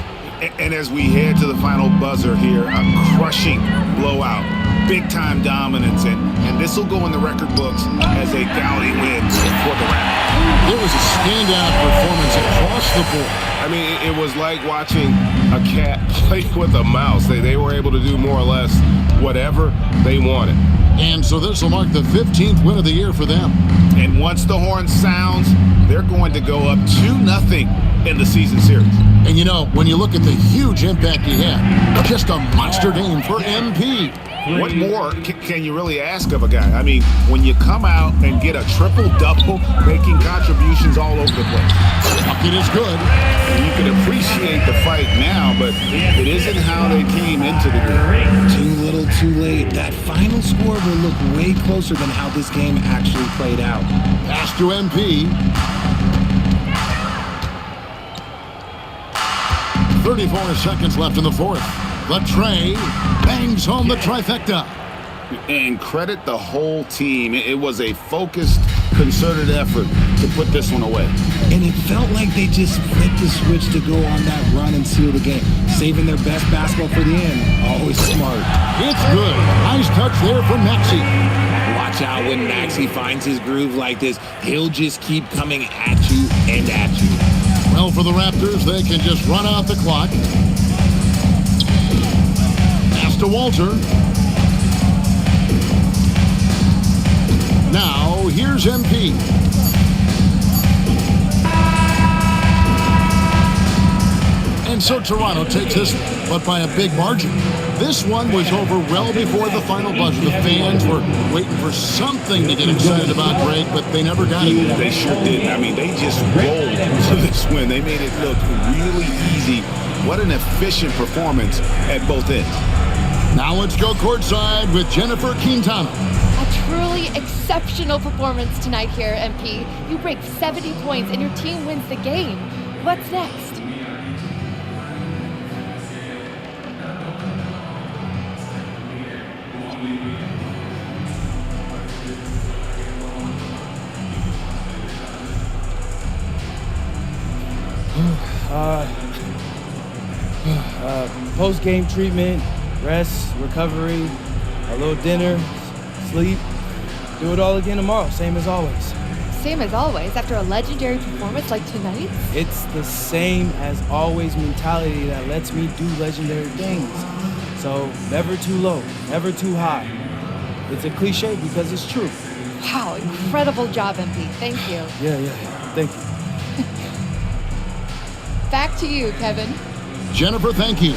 Speaker 10: And as we head to the final buzzer here, a crushing blowout, big-time dominance, and this will go in the record books as a gaudy win for the Raptors.
Speaker 6: It was a standout performance across the board.
Speaker 10: I mean, it was like watching a cat play with a mouse. They were able to do more or less whatever they wanted.
Speaker 6: And so this will mark the 15th win of the year for them.
Speaker 10: And once the horn sounds, they're going to go up 2-0 in the season series.
Speaker 6: And you know, when you look at the huge impact he had, just a monster game for MP.
Speaker 10: What more can you really ask of a guy? I mean, when you come out and get a triple-double, making contributions all over the place.
Speaker 6: Bucket is good.
Speaker 10: And you can appreciate the fight now, but it isn't how they came into the game.
Speaker 1: Too little, too late. That final score will look way closer than how this game actually played out.
Speaker 6: Pass to MP. 34 seconds left in the fourth. The tray bangs home the trifecta.
Speaker 10: And credit the whole team. It was a focused, concerted effort to put this one away.
Speaker 1: And it felt like they just flipped the switch to go on that run and seal the game. Saving their best basketball for the end. Always smart.
Speaker 6: It's good. Nice touch there from Maxey.
Speaker 1: Watch out when Maxey finds his groove like this. He'll just keep coming at you and at you.
Speaker 6: Well, for the Raptors, they can just run out the clock. Pass to Walter. Now, here's MP. And so Toronto takes this, but by a big margin. This one was over well before the final buzzer. The fans were waiting for something to get excited about, Greg, but they never got it.
Speaker 10: They sure did. I mean, they just rolled to this win. They made it look really easy. What an efficient performance at both ends.
Speaker 6: Now let's go courtside with Jennifer Quintana.
Speaker 14: A truly exceptional performance tonight here, MP. You break 70 points and your team wins the game. What's next?
Speaker 15: Post-game treatment, rest, recovery, a little dinner, sleep. Do it all again tomorrow, same as always.
Speaker 14: same as always after a legendary performance like tonight's?
Speaker 15: It's the same as always mentality that lets me do legendary things. So never too low, never too high. It's a cliche because it's true.
Speaker 14: Wow, incredible job, MP. Thank you.
Speaker 15: Yeah. Thank you.
Speaker 14: Back to you, Kevin.
Speaker 6: Jennifer, thank you.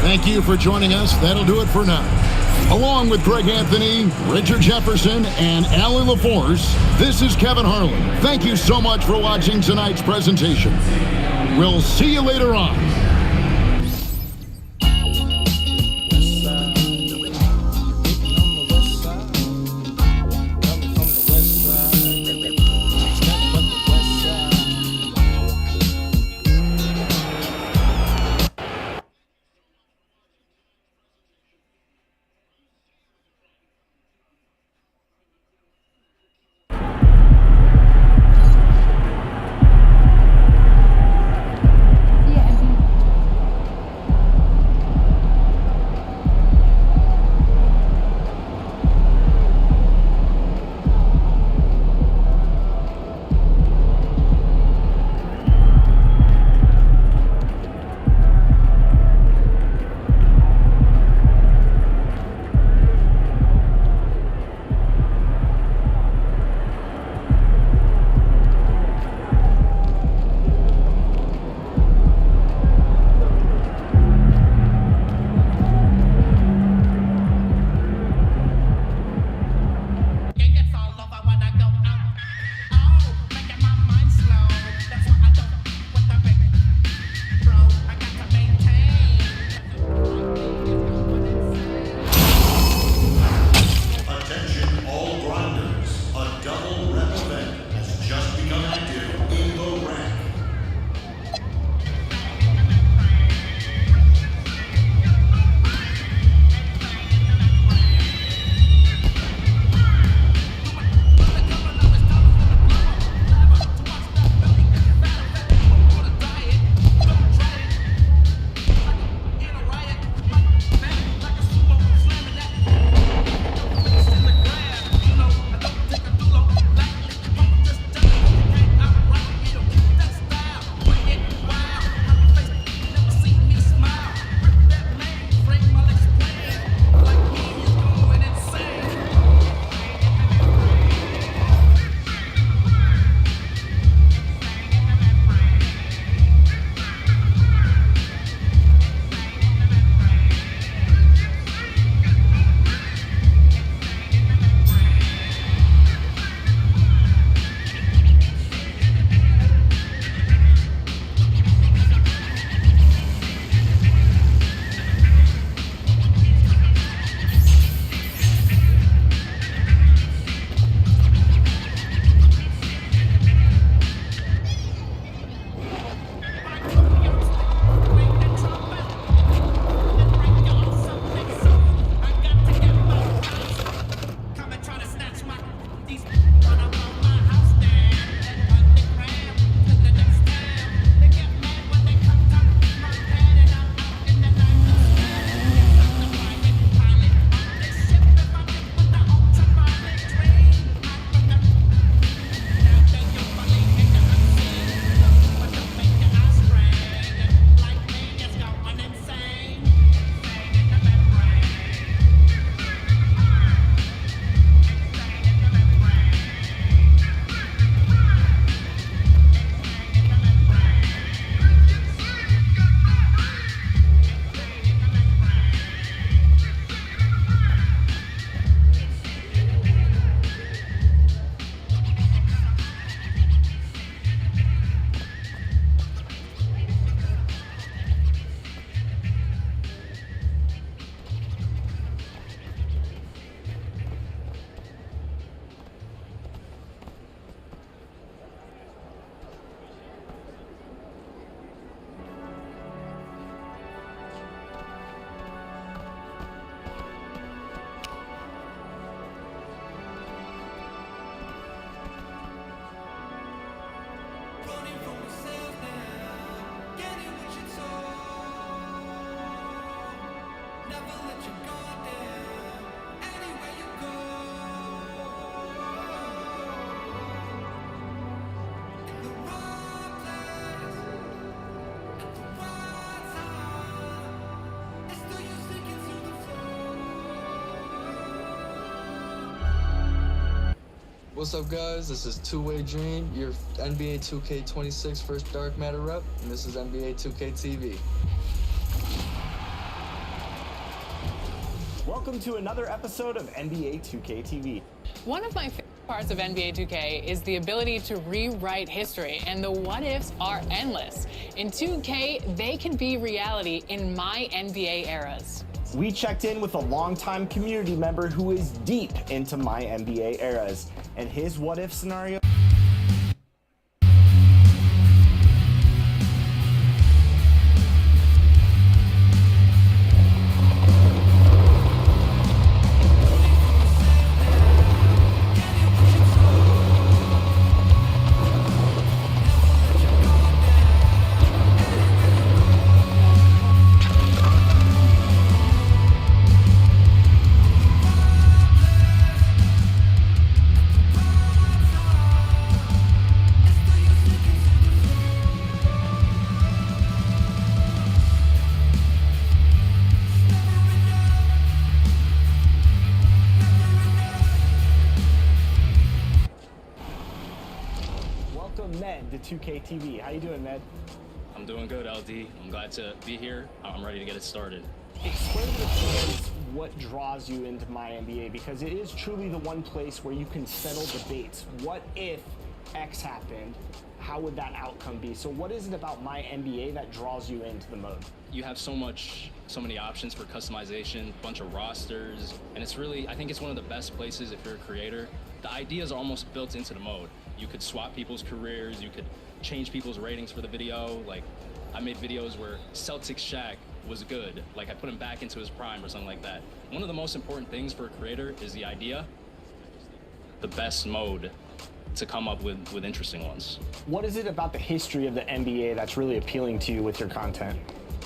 Speaker 6: Thank you for joining us. That'll do it for now. Along with Greg Anthony, Richard Jefferson, and Allie LaForce, this is Kevin Harlan. Thank you so much for watching tonight's presentation. We'll see you later on.
Speaker 16: What's up, guys? This is Two-Way Dream, your NBA 2K26 first Dark Matter rep, and this is NBA 2K TV.
Speaker 17: Welcome to another episode of NBA 2K TV.
Speaker 18: One of my favorite parts of NBA 2K is the ability to rewrite history, and the what-ifs are endless. In 2K, they can be reality in my NBA eras.
Speaker 17: We checked in with a longtime community member who is deep into my NBA eras, and his what-if scenario. Med to 2K TV. How you doing, Med?
Speaker 19: I'm doing good, LD. I'm glad to be here. I'm ready to get it started.
Speaker 17: Explain to the fans what draws you into my NBA, because it is truly the one place where you can settle debates. What if X happened? How would that outcome be? So what is it about my NBA that draws you into the mode?
Speaker 19: You have so many options for customization, a bunch of rosters, and it's really, I think it's one of the best places if you're a creator. The ideas are almost built into the mode. You could swap people's careers, you could change people's ratings for the video. Like, I made videos where Celtics Shaq was good. Like, I put him back into his prime or something like that. One of the most important things for a creator is the idea, the best mode to come up with interesting ones. What is it about the history of the NBA that's really appealing to you with your content?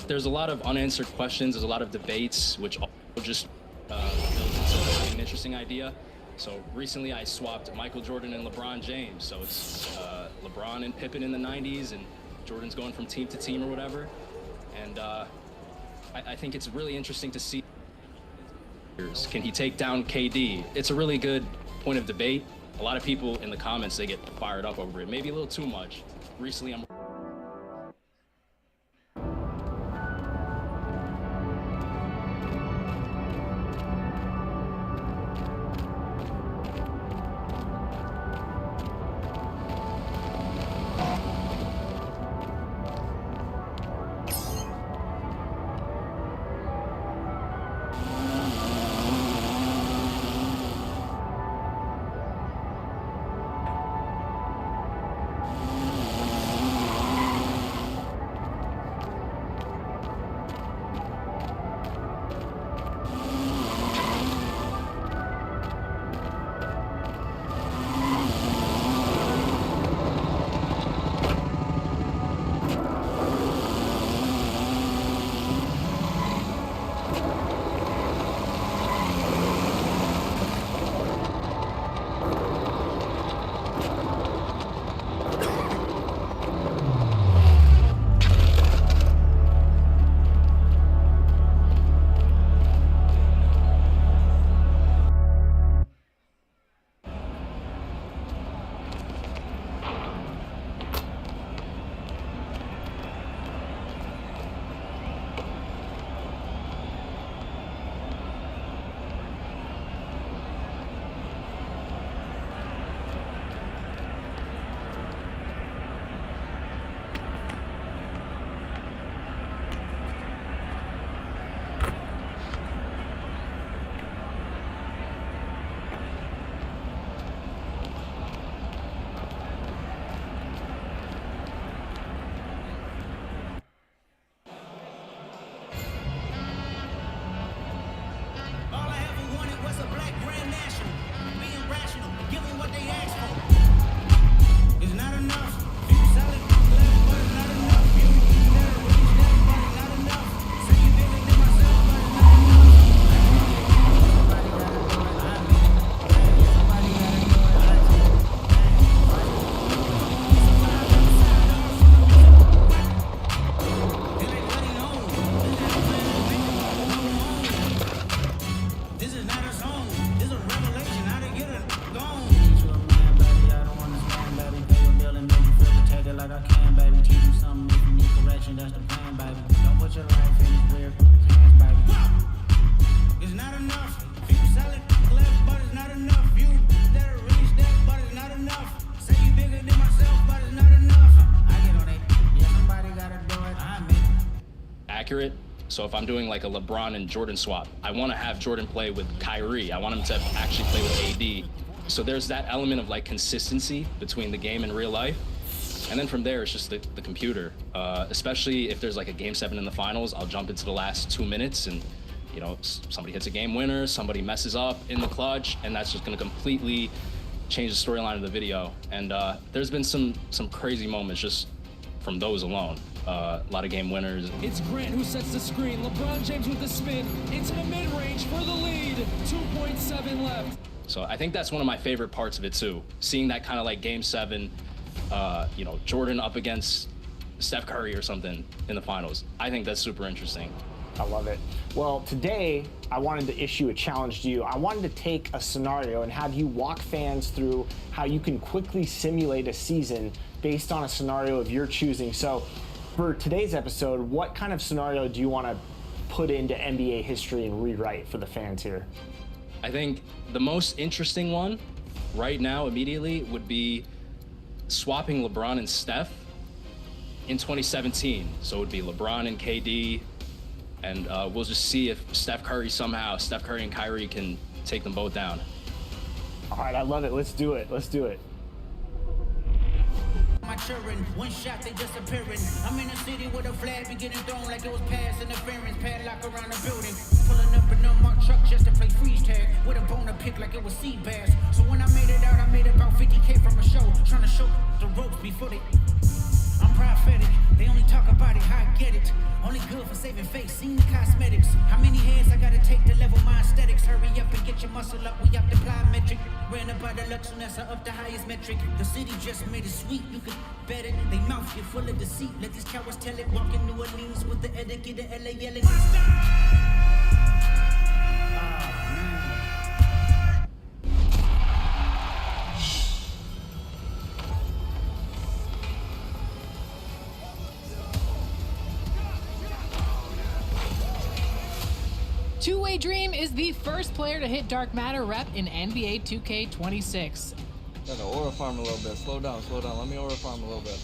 Speaker 19: There's a lot of unanswered questions, there's a lot of debates, which all just build into an interesting idea. So recently I swapped Michael Jordan and LeBron James. So it's LeBron and Pippen in the 90s, and Jordan's going from team to team or whatever. And I think it's really interesting to see, can he take down KD? It's a really good point of debate. A lot of people in the comments, they get fired up over it. Maybe a little too much. Recently I'm accurate. So if I'm doing like a LeBron and Jordan swap, I want to have Jordan play with Kyrie. I want him to actually play with AD. So there's that element of like consistency between the game and real life. And then from there, it's just the computer. Especially if there's like a Game 7 in the finals, I'll jump into the last 2 minutes and, you know, somebody hits a game winner, somebody messes up in the clutch, and that's just gonna completely change the storyline of the video. And there's been some crazy moments just from those alone. A lot of game winners.
Speaker 20: It's Grant who sets the screen. LeBron James with the spin into the mid-range for the lead. 2.7 left.
Speaker 19: So I think that's one of my favorite parts of it too. Seeing that kind of like Game 7, you know, Jordan up against Steph Curry or something in the finals. I think that's super interesting.
Speaker 17: I love it. Well, today I wanted to issue a challenge to you. I wanted to take a scenario and have you walk fans through how you can quickly simulate a season based on a scenario of your choosing. So for today's episode, what kind of scenario do you want to put into NBA history and rewrite for the fans here?
Speaker 19: I think the most interesting one right now immediately would be swapping LeBron and Steph in 2017. So it would be LeBron and KD, and we'll just see if Steph Curry and Kyrie can take them both down.
Speaker 17: All right, I love it. Let's do it. Let's do it.
Speaker 21: Maturing, one shot they disappearing. I'm in a city with a flag be getting thrown like it was pass interference. Padlock around the building, pulling up in a unmarked truck just to play freeze tag with a bone to pick like it was sea bass. So when I made it out, I made about 50K from a show, trying to show the ropes before they. I'm prophetic, they only talk about it, how I get it. Only good for saving face, seen cosmetics. How many hands I gotta take to level my aesthetics? Hurry up and get your muscle up, we have to plyometric. Ran up by the Lux, and that's up the highest metric. The city just made it sweet, you could bet it. They mouth get full of deceit, let these cowards tell it. Walk in New Orleans with the etiquette of LA yelling.
Speaker 18: Two-Way Dream is the first player to hit Dark Matter rep in NBA 2K26.
Speaker 16: Gotta aura farm a little bit. Slow down. Let me aura farm a little bit.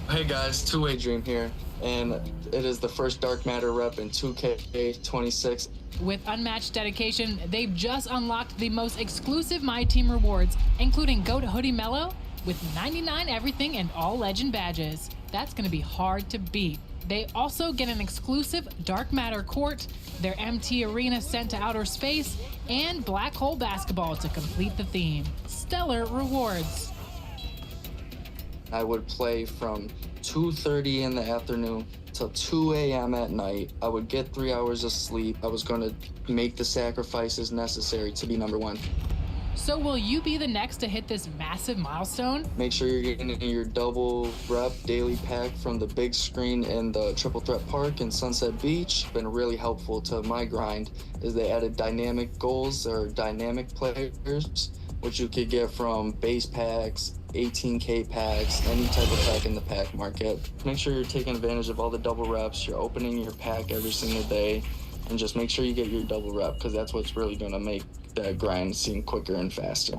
Speaker 22: Hey guys, Two-Way Dream here, and it is the first Dark Matter rep in 2K26.
Speaker 18: With unmatched dedication, they've just unlocked the most exclusive My Team rewards, including GOAT Hoodie Mellow with 99 everything and all legend badges. That's gonna be hard to beat. They also get an exclusive Dark Matter court, their MT Arena sent to outer space, and Black Hole Basketball to complete the theme. Stellar rewards.
Speaker 22: I would play from 2:30 in the afternoon till 2 a.m. at night. I would get 3 hours of sleep. I was going to make the sacrifices necessary to be number one.
Speaker 18: So will you be the next to hit this massive milestone?
Speaker 22: Make sure you're getting your double rep daily pack from the big screen in the Triple Threat Park in Sunset Beach. Been really helpful to my grind is they added dynamic goals or dynamic players, which you could get from base packs, 18K packs, any type of pack in the pack market. Make sure you're taking advantage of all the double reps. You're opening your pack every single day, and just make sure you get your double rep because that's what's really going to make that grind seem quicker and faster.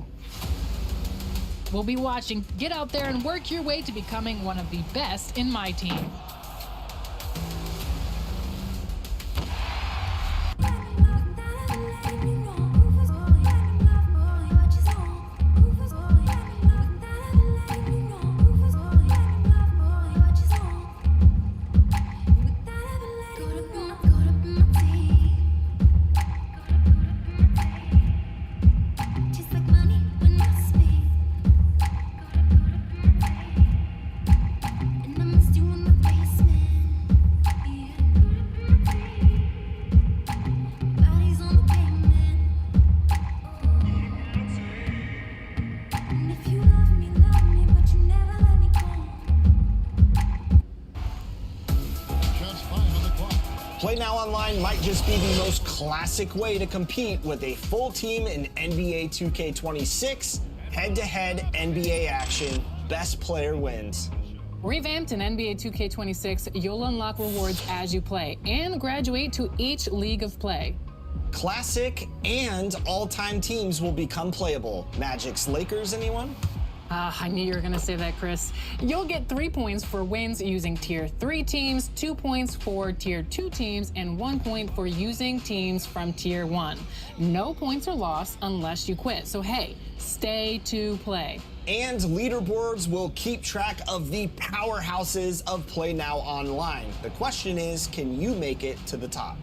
Speaker 18: We'll be watching. Get out there and work your way to becoming one of the best in My Team.
Speaker 17: Play Now Online might just be the most classic way to compete with a full team in NBA 2K26. Head-to-head NBA action. Best player wins.
Speaker 18: Revamped in NBA 2K26, you'll unlock rewards as you play and graduate to each league of play.
Speaker 17: Classic and all-time teams will become playable. Magic's Lakers, anyone?
Speaker 18: I knew you were going to say that, Chris. You'll get 3 points for wins using Tier 3 teams, 2 points for Tier 2 teams, and 1 point for using teams from Tier 1. No points are lost unless you quit. So, hey, stay to play.
Speaker 17: And leaderboards will keep track of the powerhouses of Play Now Online. The question is, can you make it to the top?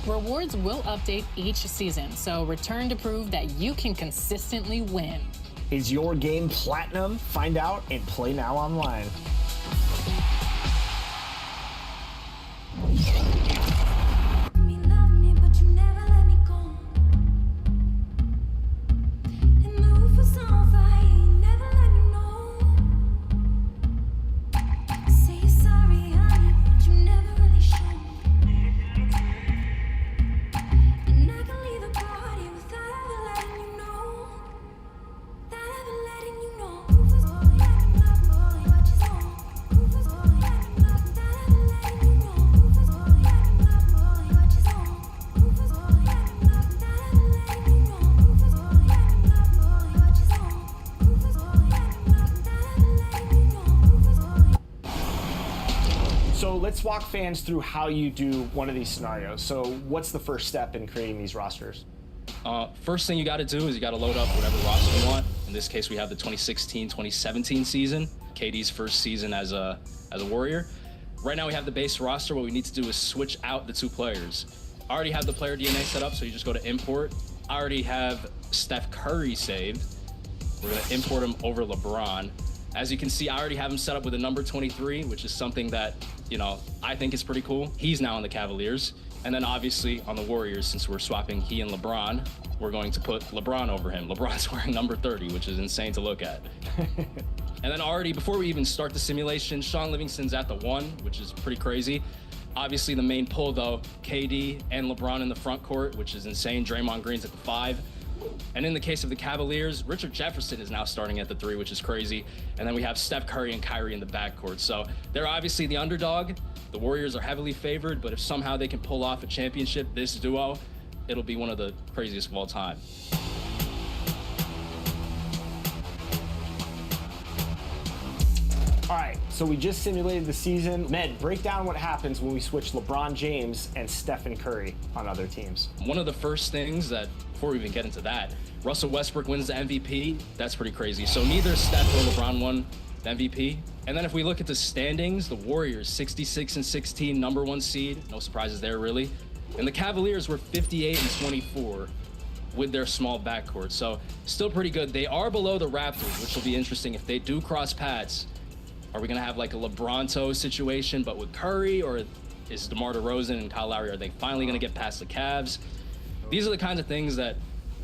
Speaker 18: Rewards will update each season, so return to prove that you can consistently win.
Speaker 17: Is your game platinum? Find out in Play Now Online. So let's walk fans through how you do one of these scenarios. So what's the first step in creating these rosters?
Speaker 19: First thing you got to do is you got to load up whatever roster you want. In this case, we have the 2016-2017 season, KD's first season as a Warrior. Right now we have the base roster. What we need to do is switch out the 2 players. I already have the player DNA set up, so you just go to import. I already have Steph Curry saved. We're going to import him over LeBron. As you can see, I already have him set up with a number 23, which is something that, I think is pretty cool. He's now on the Cavaliers. And then obviously on the Warriors, since we're swapping he and LeBron, we're going to put LeBron over him. LeBron's wearing number 30, which is insane to look at. And then already, before we even start the simulation, Sean Livingston's at the 1, which is pretty crazy. Obviously the main pull though, KD and LeBron in the front court, which is insane. Draymond Green's at the 5. And in the case of the Cavaliers, Richard Jefferson is now starting at the 3, which is crazy. And then we have Steph Curry and Kyrie in the backcourt. So they're obviously the underdog. The Warriors are heavily favored, but if somehow they can pull off a championship, this duo, it'll be one of the craziest of all time.
Speaker 17: All right, so we just simulated the season. Med, break down what happens when we switch LeBron James and Stephen Curry on other teams.
Speaker 19: One of the first things that, before we even get into that, Russell Westbrook wins the MVP. That's pretty crazy. So neither Steph or LeBron won the MVP. And then if we look at the standings, the Warriors, 66-16, number 1 seed. No surprises there, really. And the Cavaliers were 58-24 with their small backcourt. So still pretty good. They are below the Raptors, which will be interesting. If they do cross paths, are we going to have like a LeBronto situation, but with Curry? Or is DeMar DeRozan and Kyle Lowry, are they finally going to get past the Cavs? These are the kinds of things that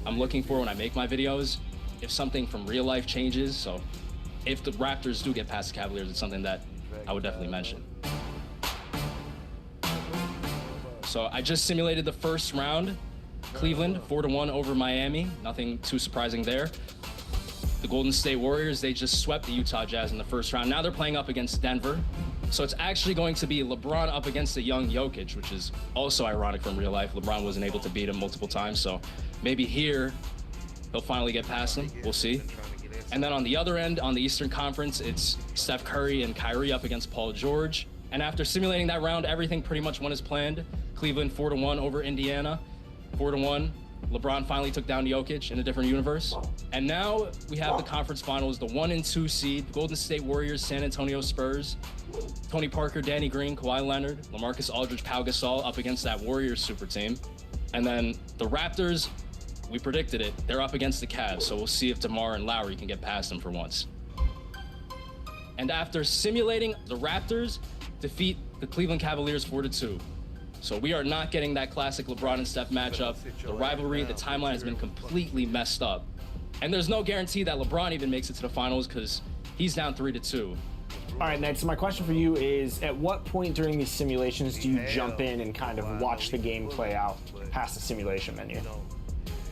Speaker 19: I'm looking for when I make my videos. If something from real life changes, so if the Raptors do get past the Cavaliers, it's something that I would definitely mention. So I just simulated the first round. Cleveland, 4-1 over Miami. Nothing too surprising there. The Golden State Warriors, they just swept the Utah Jazz in the first round. Now they're playing up against Denver. So it's actually going to be LeBron up against a young Jokic, which is also ironic from real life. LeBron wasn't able to beat him multiple times, so maybe here he'll finally get past him. We'll see. And then on the other end, on the Eastern Conference, it's Steph Curry and Kyrie up against Paul George. And after simulating that round, everything pretty much went as planned. Cleveland 4-1 over Indiana, 4-1. LeBron finally took down Jokic in a different universe. And now we have the conference finals, the 1 and 2 seed, Golden State Warriors, San Antonio Spurs, Tony Parker, Danny Green, Kawhi Leonard, LaMarcus Aldridge, Pau Gasol up against that Warriors super team. And then the Raptors, we predicted it, they're up against the Cavs, so we'll see if DeMar and Lowry can get past them for once. And after simulating, the Raptors defeat the Cleveland Cavaliers 4-2. So we are not getting that classic LeBron and Steph matchup. The rivalry, the timeline has been completely messed up. And there's no guarantee that LeBron even makes it to the finals because he's down 3-2.
Speaker 17: All right, Ned, so my question for you is, at what point during these simulations do you jump in and kind of watch the game play out past the simulation menu?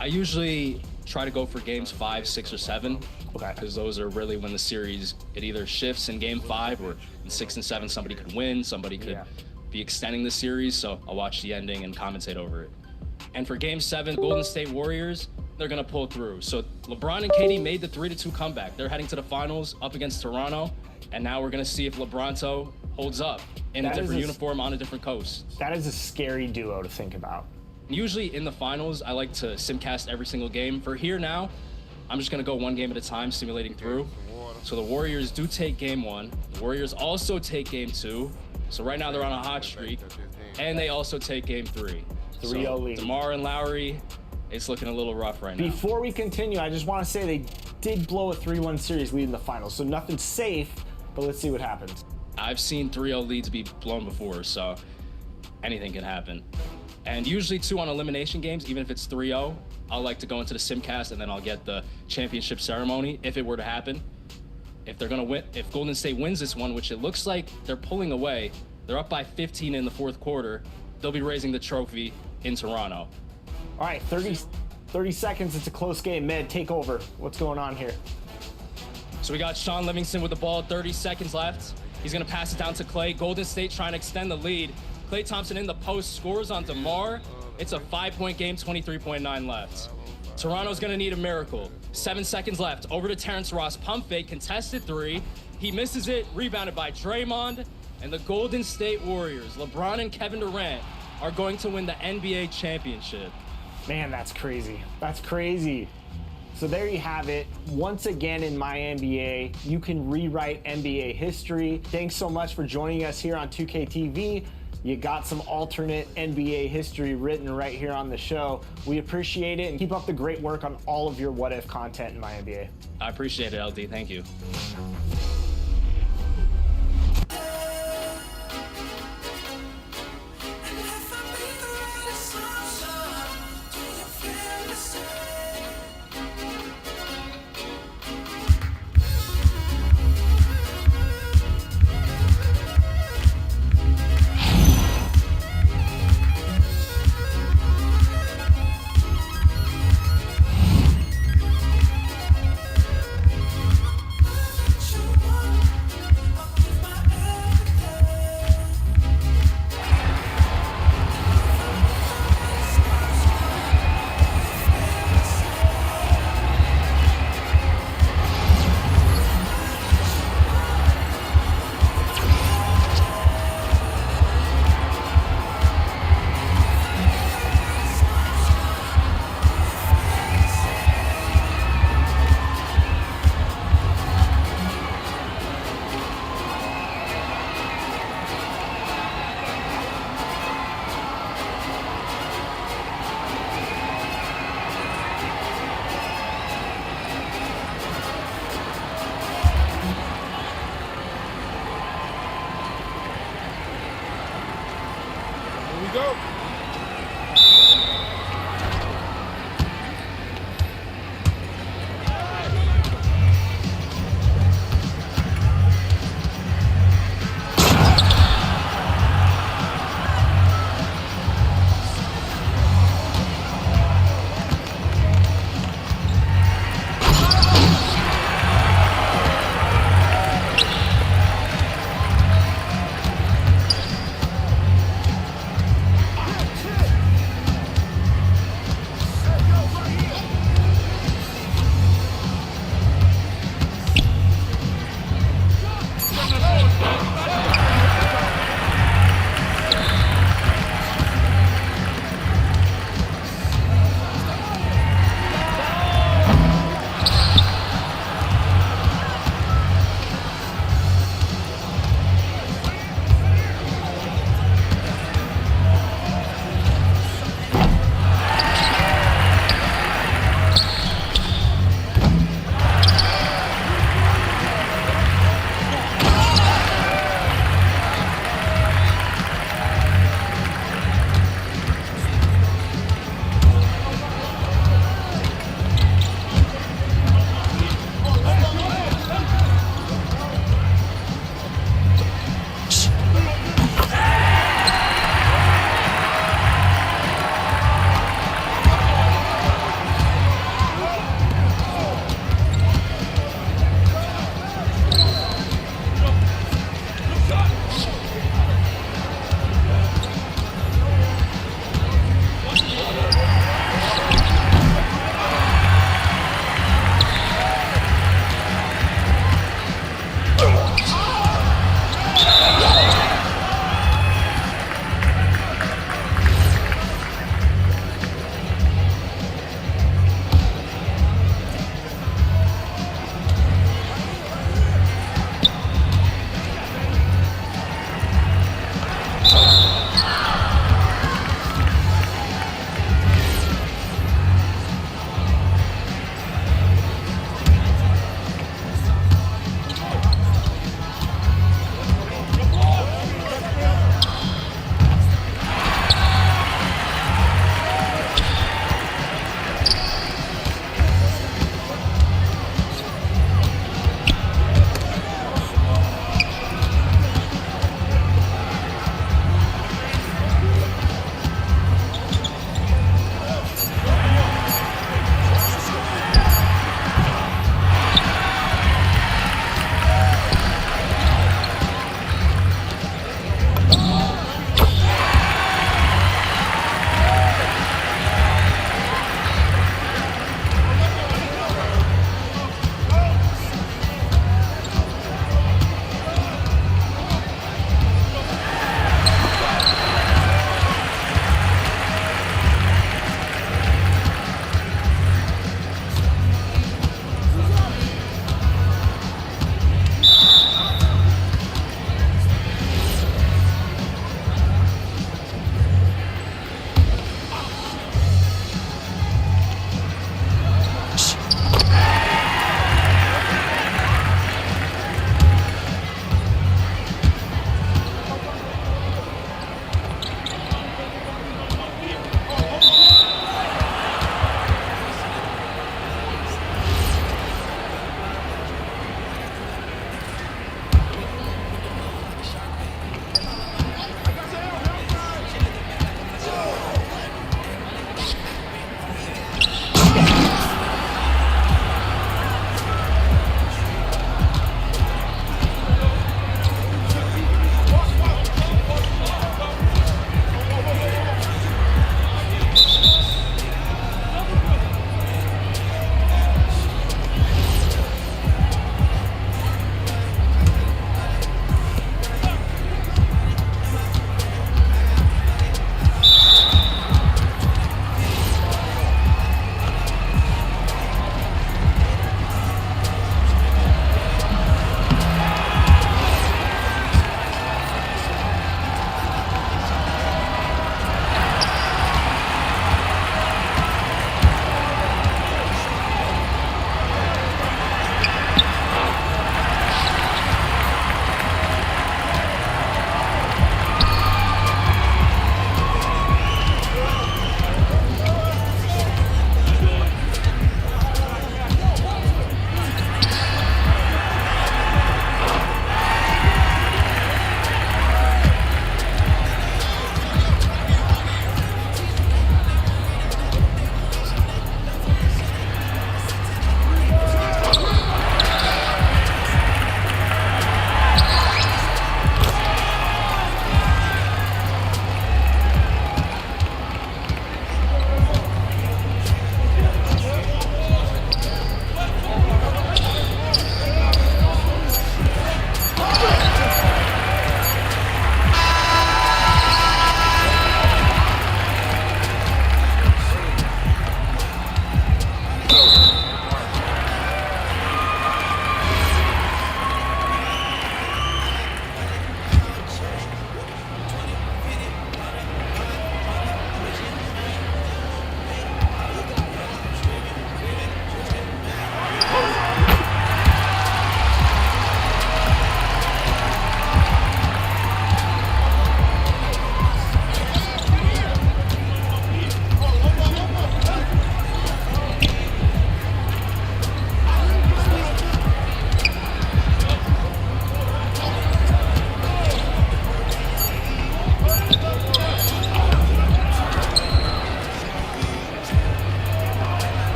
Speaker 19: I usually try to go for games 5, 6, or 7.
Speaker 17: Okay.
Speaker 19: Because those are really when the series, it either shifts in game 5 or in 6 and 7, somebody could win, somebody could be extending the series, so I'll watch the ending and commentate over it. And for game 7, Golden State Warriors, they're going to pull through. So LeBron and KD made the 3-2 comeback. They're heading to the finals up against Toronto. And now we're going to see if LeBronto holds up in a different uniform on a different coast.
Speaker 17: That is a scary duo to think about.
Speaker 19: Usually in the finals, I like to simcast every single game. For here now, I'm just going to go one game at a time, simulating through. So the Warriors do take game 1. The Warriors also take game 2. So right now they're on a hot streak. And they also take game 3.
Speaker 17: 3-0 lead.
Speaker 19: DeMar and Lowry, it's looking a little rough right now.
Speaker 17: Before we continue, I just want to say they did blow a 3-1 series lead in the finals. So nothing's safe, but let's see what happens.
Speaker 19: I've seen 3-0 leads be blown before, so anything can happen. And usually too on elimination games, even if it's 3-0, I'll like to go into the simcast and then I'll get the championship ceremony if it were to happen. If they're gonna win, if Golden State wins this one, which it looks like they're pulling away, they're up by 15 in the fourth quarter, they'll be raising the trophy in Toronto.
Speaker 17: All right, 30 seconds, it's a close game. Med, take over. What's going on here?
Speaker 19: So we got Sean Livingston with the ball, 30 seconds left. He's gonna pass it down to Klay. Golden State trying to extend the lead. Klay Thompson in the post, scores on DeMar. It's a 5-point game, 23.9 left. Toronto's gonna need a miracle. 7 seconds left, over to Terrence Ross, pump fake, contested 3. He misses it, rebounded by Draymond. And the Golden State Warriors, LeBron and Kevin Durant, are going to win the NBA championship.
Speaker 17: Man, that's crazy. That's crazy. So there you have it. Once again in my NBA, you can rewrite NBA history. Thanks so much for joining us here on 2K TV. You got some alternate NBA history written right here on the show. We appreciate it and keep up the great work on all of your What If content in my NBA.
Speaker 19: I appreciate it, LD. Thank you.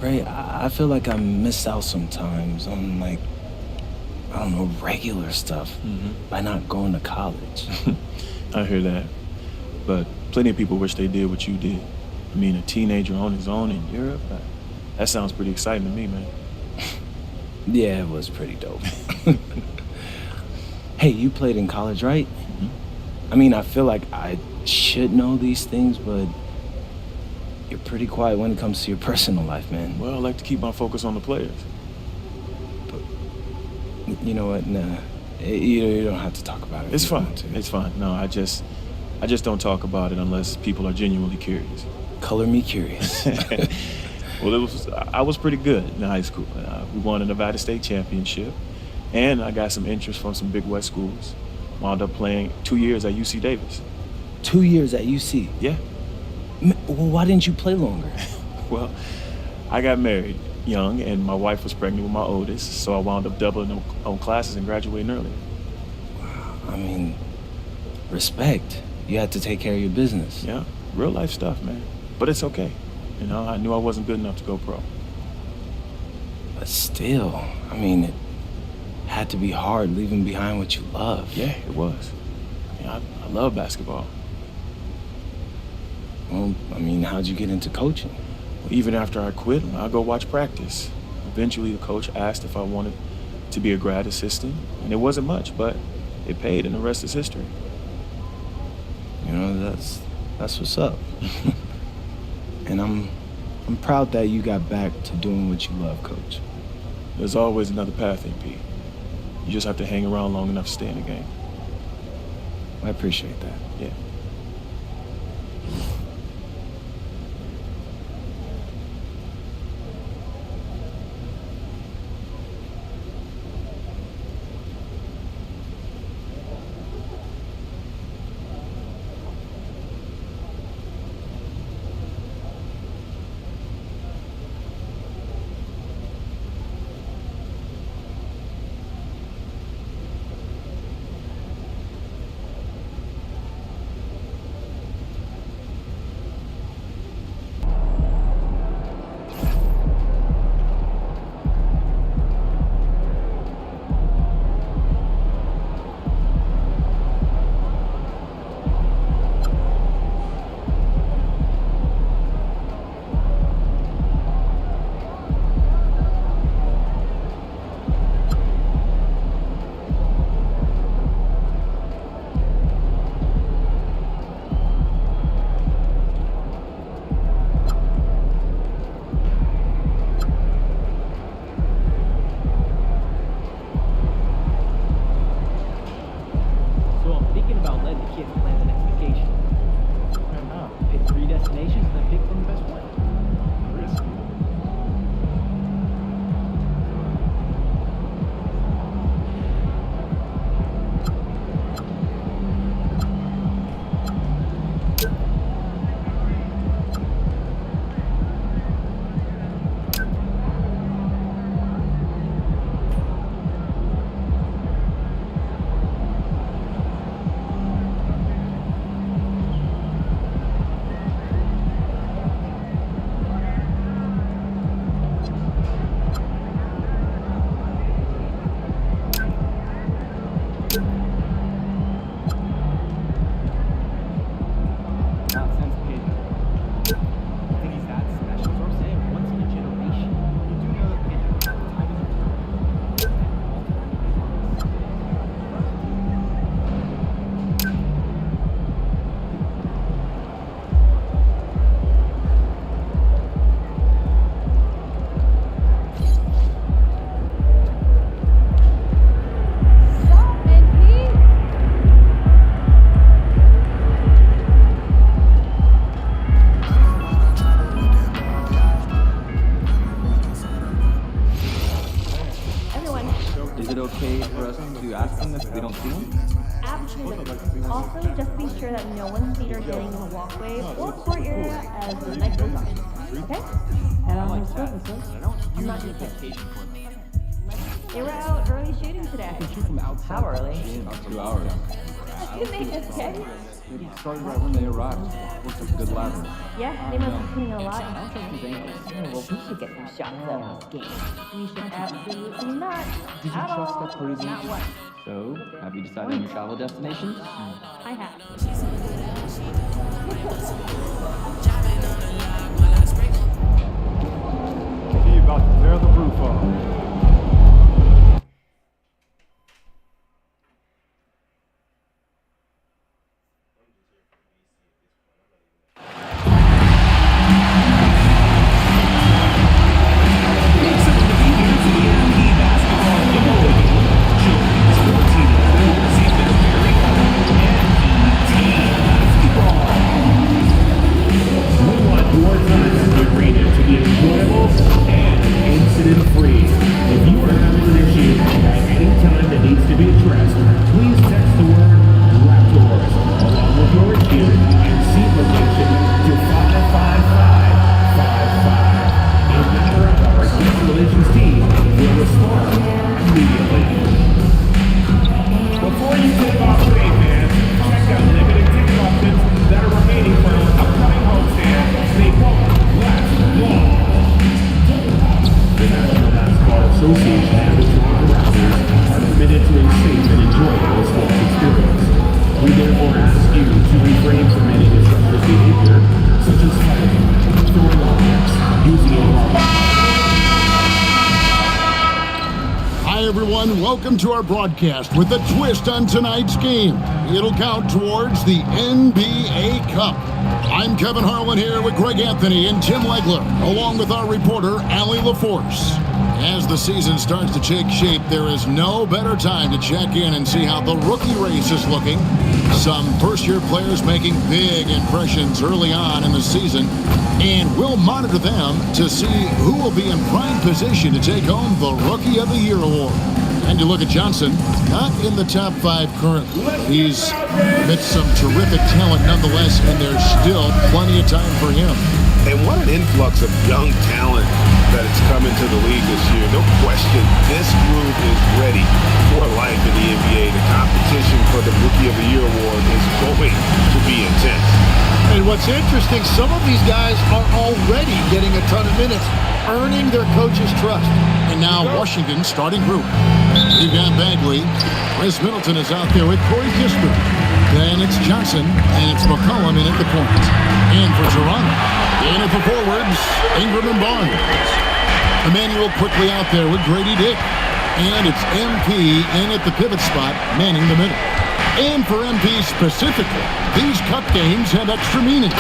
Speaker 15: Ray, I feel like I miss out sometimes on, like, I don't know, regular stuff by not going to college.
Speaker 2: I hear that. But plenty of people wish they did what you did. I mean, a teenager on his own in Europe, that sounds pretty exciting to me, man.
Speaker 15: Yeah, it was pretty dope. Hey, you played in college, right? I mean, I feel like I should know these things, but you're pretty quiet when it comes to your personal life, man.
Speaker 2: Well, I like to keep my focus on the players.
Speaker 15: But, you know what? Nah, you don't have to talk about it.
Speaker 2: It's fine. It's fine. No, I just don't talk about it unless people are genuinely curious.
Speaker 15: Color me curious.
Speaker 2: Well, I was pretty good in high school. We won a Nevada State championship, and I got some interest from some Big West schools. Wound up playing 2 years at UC Davis.
Speaker 15: 2 years at UC?
Speaker 2: Yeah.
Speaker 15: Well, why didn't you play longer?
Speaker 2: Well, I got married young, and my wife was pregnant with my oldest, so I wound up doubling on classes and graduating early.
Speaker 15: I mean, respect. You had to take care of your business.
Speaker 2: Yeah, real life stuff, man. But it's okay. You know, I knew I wasn't good enough to go pro.
Speaker 15: But still, I mean, it had to be hard leaving behind what you love.
Speaker 2: Yeah, it was. I mean, I love basketball.
Speaker 15: Well, I mean, how'd you get into coaching?
Speaker 2: Well, even after I quit, I'd go watch practice. Eventually, the coach asked if I wanted to be a grad assistant, and it wasn't much, but it paid, and the rest is history.
Speaker 15: You know, that's what's up. And I'm proud that you got back to doing what you love, Coach.
Speaker 2: There's always another path, AP. You just have to hang around long enough to stay in the game.
Speaker 15: I appreciate that.
Speaker 2: Yeah.
Speaker 4: okay for us to ask them if we don't see them?
Speaker 3: Absolutely. Also, just be sure that no one's feet are getting in the walkway or court area as the night goes on. Okay? And on your surfaces, I'm not gonna kiss. They were out early shooting today.
Speaker 4: How early?
Speaker 3: About 2 hours. Okay.
Speaker 4: It started right when they arrived. Looks like a good ladder.
Speaker 3: Yeah, they must be putting a lot in.
Speaker 4: Sounds like his ankles.
Speaker 3: Well, we should get some shots of this game. We should absolutely not.
Speaker 4: Did you
Speaker 3: At
Speaker 4: trust
Speaker 3: all.
Speaker 4: that Parisian?
Speaker 3: Not once.
Speaker 4: So, have you decided on your travel destinations?
Speaker 3: I have.
Speaker 5: He about to tear the roof off. Incident-free. If you are having an issue at any time that needs to be addressed, please text the word Raptors along with your issue and seat location to 55555. A member of our guest relations team will respond immediately. Before you take off today, fans, check out limited ticket options that are remaining for our upcoming homestand. They won't last long. The National Basketball Association and the Toronto Raptors are committed to a safe and enjoyable sports experience. We therefore ask you to refrain from any disruptive behavior, such as fighting, throwing objects, using a
Speaker 6: Hi, everyone. Welcome to our broadcast with a twist on tonight's game. It'll count towards the NBA Cup. I'm Kevin Harlan here with Greg Anthony and Tim Legler, along with our reporter, Allie LaForce. As the season starts to take shape, there is no better time to check in and see how the rookie race is looking. Some first-year players making big impressions early on in the season, and we'll monitor them to see who will be in prime position to take home the Rookie of the Year award. And you look at Johnson, not in the top 5 currently. He's amidst some terrific talent nonetheless, and there's still plenty of time for him.
Speaker 10: And what an influx of young talent that has come into the league this year. No question, this group is ready for life in the NBA. The competition for the Rookie of the Year award is going to be intense.
Speaker 8: And what's interesting, some of these guys are already getting a ton of minutes, earning their coach's trust.
Speaker 6: And now Washington's starting group. We've got Bagley. Chris Middleton is out there with Corey Kispert. Then it's Johnson, and it's McCollum in at the point. And for Toronto, in at the forwards, Ingram and Barnes. Emmanuel quickly out there with Grady Dick. And it's MP in at the pivot spot, manning the middle. And for MP specifically, these cup games have extra meaning.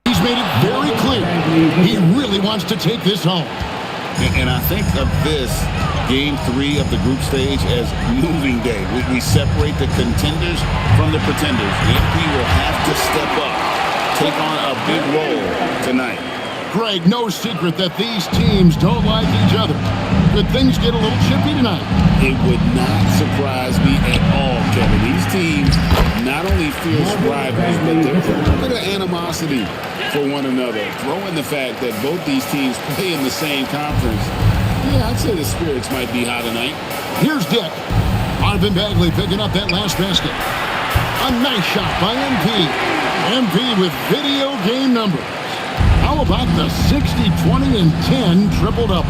Speaker 6: He's made it very clear he really wants to take this home.
Speaker 7: And I think of this Game 3 of the group stage as moving day. We separate the contenders from the pretenders. The MP will have to step up, take on a big role tonight.
Speaker 6: Greg, no secret that these teams don't like each other. Could things get a little chippy tonight?
Speaker 7: It would not surprise me at all, Kevin. These teams not only fierce rivals, but there's a little bit of animosity for one another. Throw in the fact that both these teams play in the same conference. Yeah, I'd say the spirits might be high tonight.
Speaker 6: Here's Dick. Marvin Bagley picking up that last basket. A nice shot by MP. MP with video game numbers. How about the 60, 20, and 10 triple-double?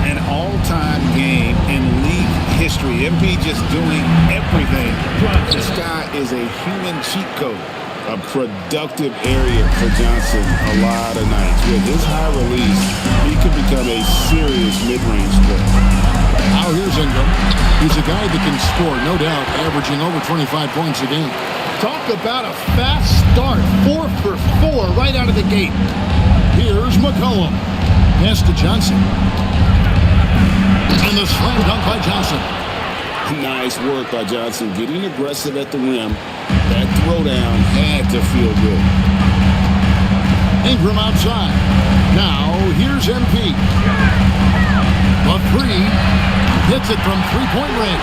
Speaker 10: An all-time game in league history. MP just doing everything. This guy is a human cheat code. A productive area for Johnson a lot of nights. With his high release, he could become a serious mid-range player.
Speaker 6: Now here's Ingram. He's a guy that can score, no doubt, averaging over 25 points a game.
Speaker 8: Talk about a fast start. 4 for 4 right out of the gate.
Speaker 6: Here's McCollum. Pass to Johnson. And the slam dunk by Johnson.
Speaker 7: Nice work by Johnson, getting aggressive at the rim. That throwdown had to feel good.
Speaker 6: Ingram outside. Now, here's MP. A three. Hits it from three-point range.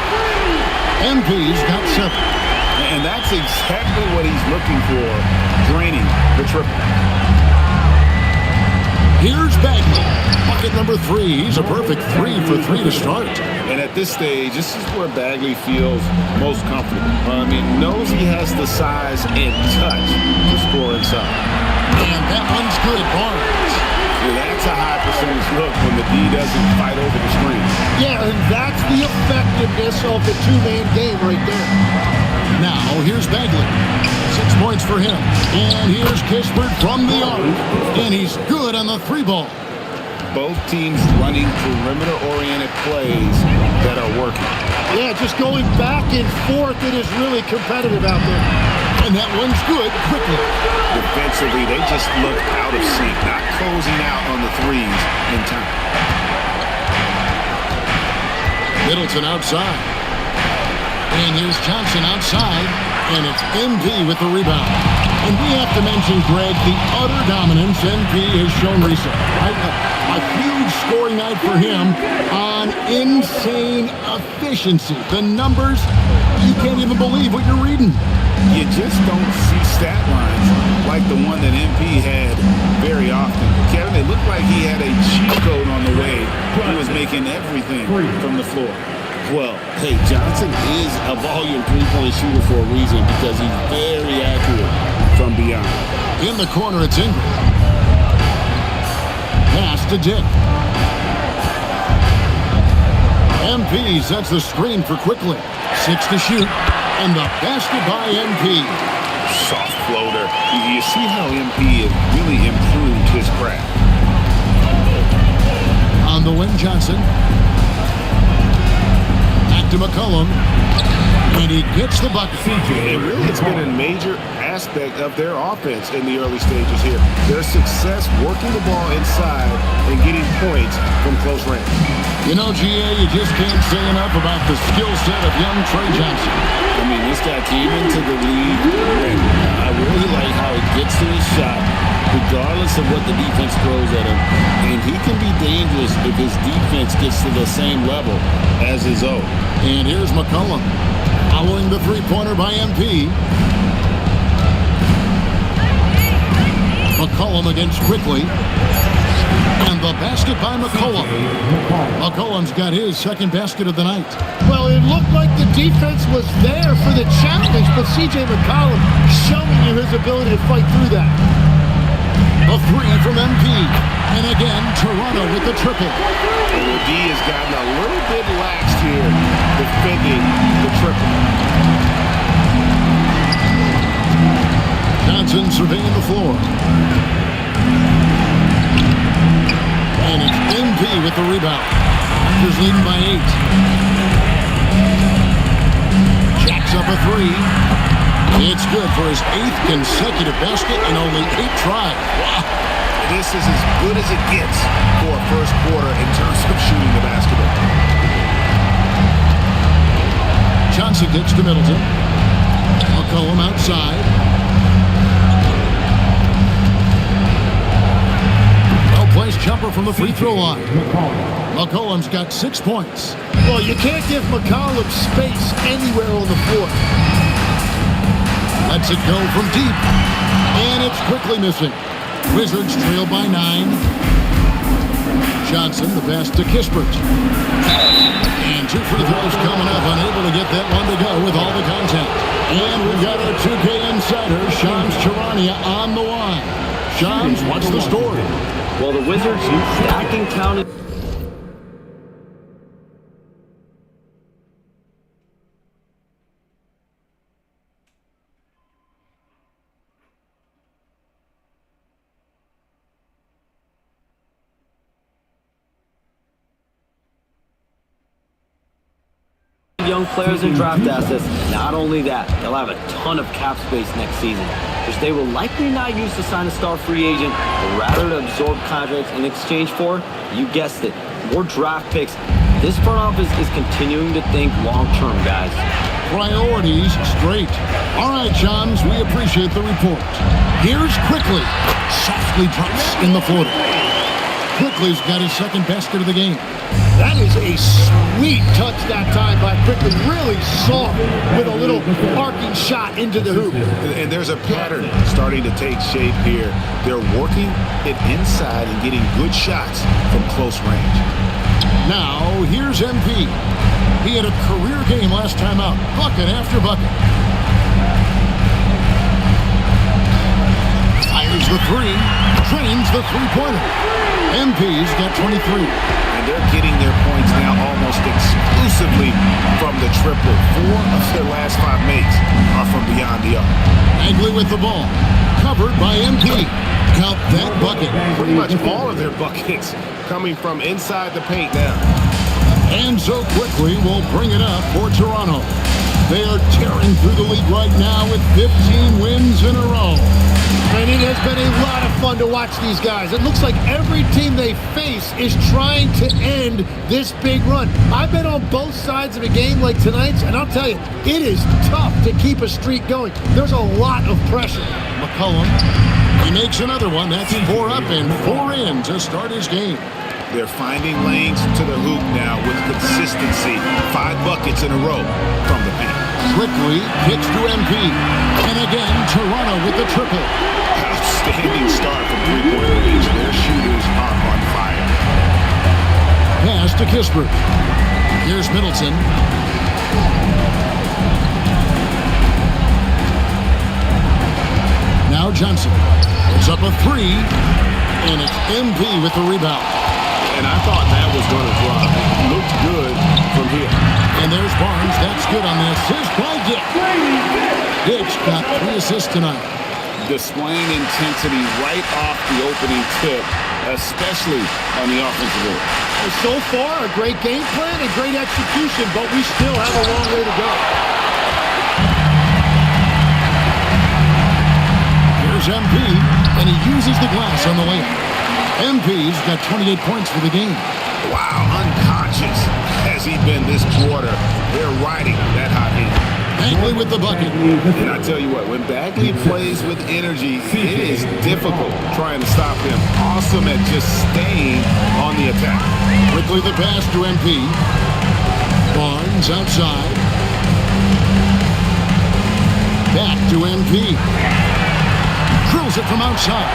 Speaker 6: MP's got 7.
Speaker 10: And that's exactly what he's looking for, draining the triple.
Speaker 6: Here's Bagley. Bucket number 3. He's a perfect 3 for 3 to start.
Speaker 10: And at this stage, this is where Bagley feels most comfortable. Knows he has the size and touch to score inside.
Speaker 6: And that one's good. Barnes.
Speaker 10: That's a high percentage look when the D doesn't fight over the screen.
Speaker 8: Yeah, and that's the effectiveness of the two-man game right there.
Speaker 6: Now, here's Bagley. 6 points for him. And here's Kispert from the arc. And he's good on the 3-ball.
Speaker 10: Both teams running perimeter-oriented plays that are working.
Speaker 8: Yeah, just going back and forth. It is really competitive out there.
Speaker 6: And that one's good quickly.
Speaker 10: Defensively, they just look out of sync, not closing out on the threes in time.
Speaker 6: Middleton outside. And here's Johnson outside. And it's MP with the rebound. And we have to mention, Greg, the utter dominance MP has shown recently. Right? A huge scoring night for him on insane efficiency. The numbers, you can't even believe what you're reading.
Speaker 10: You just don't see stat lines like the one that MP had very often. Kevin, it looked like he had a cheat code on the way. He was making everything from the floor.
Speaker 7: Well, hey, Johnson is a volume three-point shooter for a reason because he's very accurate from beyond.
Speaker 6: In the corner, it's Ingram. Pass to Dick. MP sets the screen for Quickly. 6 to shoot. And the basket by MP.
Speaker 10: Soft floater. You see how MP has really improved his craft.
Speaker 6: On the wing, Johnson. Back to McCollum. And he gets the bucket.
Speaker 10: And really, it's been a major aspect of their offense in the early stages here. Their success working the ball inside and getting points from close range.
Speaker 6: You know, GA, you just can't say enough about the skill set of young Trey Johnson.
Speaker 7: This guy came into the league ready. I really like how he gets to his shot, regardless of what the defense throws at him. And he can be dangerous if his defense gets to the same level as his own.
Speaker 6: And here's McCollum, following the three-pointer by MP. McCollum against Quickly. And the basket by McCollum. McCollum's got his second basket of the night.
Speaker 8: Well, it looked like the defense was there for the challenge, but C.J. McCollum showing you his ability to fight through that.
Speaker 6: A 3 from MP. And again, Toronto with the triple.
Speaker 10: And the D has gotten a little bit laxed here defending the triple.
Speaker 6: Johnson surveying the floor. And it's MP with the rebound. Raptors leading by 8. Jacks up a 3. It's good for his 8th consecutive basket in only 8 tries. Wow.
Speaker 10: This is as good as it gets for a first quarter in terms of shooting the basketball.
Speaker 6: Johnson gets to Middleton. McCollum outside. Well-placed jumper from the free throw line. McCollum's got 6 points.
Speaker 8: Well, you can't give McCollum space anywhere on the floor.
Speaker 6: Lets it go from deep. And it's quickly missing. Wizards trail by 9. Johnson, the pass to Kispert. And 2 free throws coming up, unable to get that one to go with all the contact. And we've got our 2K insider, Shams Charania, on the line. Shams, what's the story?
Speaker 12: Well, the Wizards stacking county. Young players and draft assets. Not only that, they'll have a ton of cap space next season, which they will likely not use to sign a star free agent, but rather to absorb contracts in exchange for, you guessed it, more draft picks. This front office is continuing to think long-term, guys.
Speaker 6: Priorities straight. All right, Shams, we appreciate the report. Here's Quickly. Softly drops in the floater. Quickly's got his second basket of the game.
Speaker 8: That is a sweet touch that time by Quickly. Really soft with a little arcing shot into the hoop.
Speaker 10: And there's a pattern starting to take shape here. They're working it inside and getting good shots from close range.
Speaker 6: Now, here's MP. He had a career game last time out. Bucket after bucket. Fires the three. Drains the three-pointer. MP's got 23.
Speaker 10: And they're getting their points now almost exclusively from the triple. 4 of their last 5 makes are from beyond the arc.
Speaker 6: Bagley with the ball. Covered by MP. Count that bucket.
Speaker 10: Pretty much all of their buckets coming from inside the paint now.
Speaker 6: And so Quickly will bring it up for Toronto. They are tearing through the league right now with 15 wins in a row.
Speaker 8: And it has been a lot of fun to watch these guys. It looks like every team they face is trying to end this big run. I've been on both sides of a game like tonight's, and I'll tell you, it is tough to keep a streak going. There's a lot of pressure.
Speaker 6: McCollum, he makes another one. That's 4 up and 4 in to start his game.
Speaker 10: They're finding lanes to the hoop now with consistency. 5 buckets in a row from the paint.
Speaker 6: Quickly kicks to MP. And again, Toronto with the triple.
Speaker 10: Outstanding start from three-point range. Their shooters are on fire.
Speaker 6: Pass to Kispert. Here's Middleton. Now Johnson. It's up a 3. And it's MP with the rebound.
Speaker 10: And I thought that was going to drop. Looked good from here.
Speaker 6: And there's Barnes. That's good on the assist by Dick. Dick's got 3 assists tonight.
Speaker 10: Displaying intensity right off the opening tip, especially on the offensive end.
Speaker 8: So far, a great game plan and great execution, but we still have a long way to go.
Speaker 6: Here's MP, and he uses the glass on the layup. MP's got 28 points for the game.
Speaker 10: Wow, unconscious has he been this quarter. They're riding that hot heat.
Speaker 6: Bagley with the bucket.
Speaker 10: And I tell you what, when Bagley plays with energy, it is difficult trying to stop him. Awesome at just staying on the attack.
Speaker 6: Quickly the pass to MP. Barnes outside. Back to MP. Drills it from outside.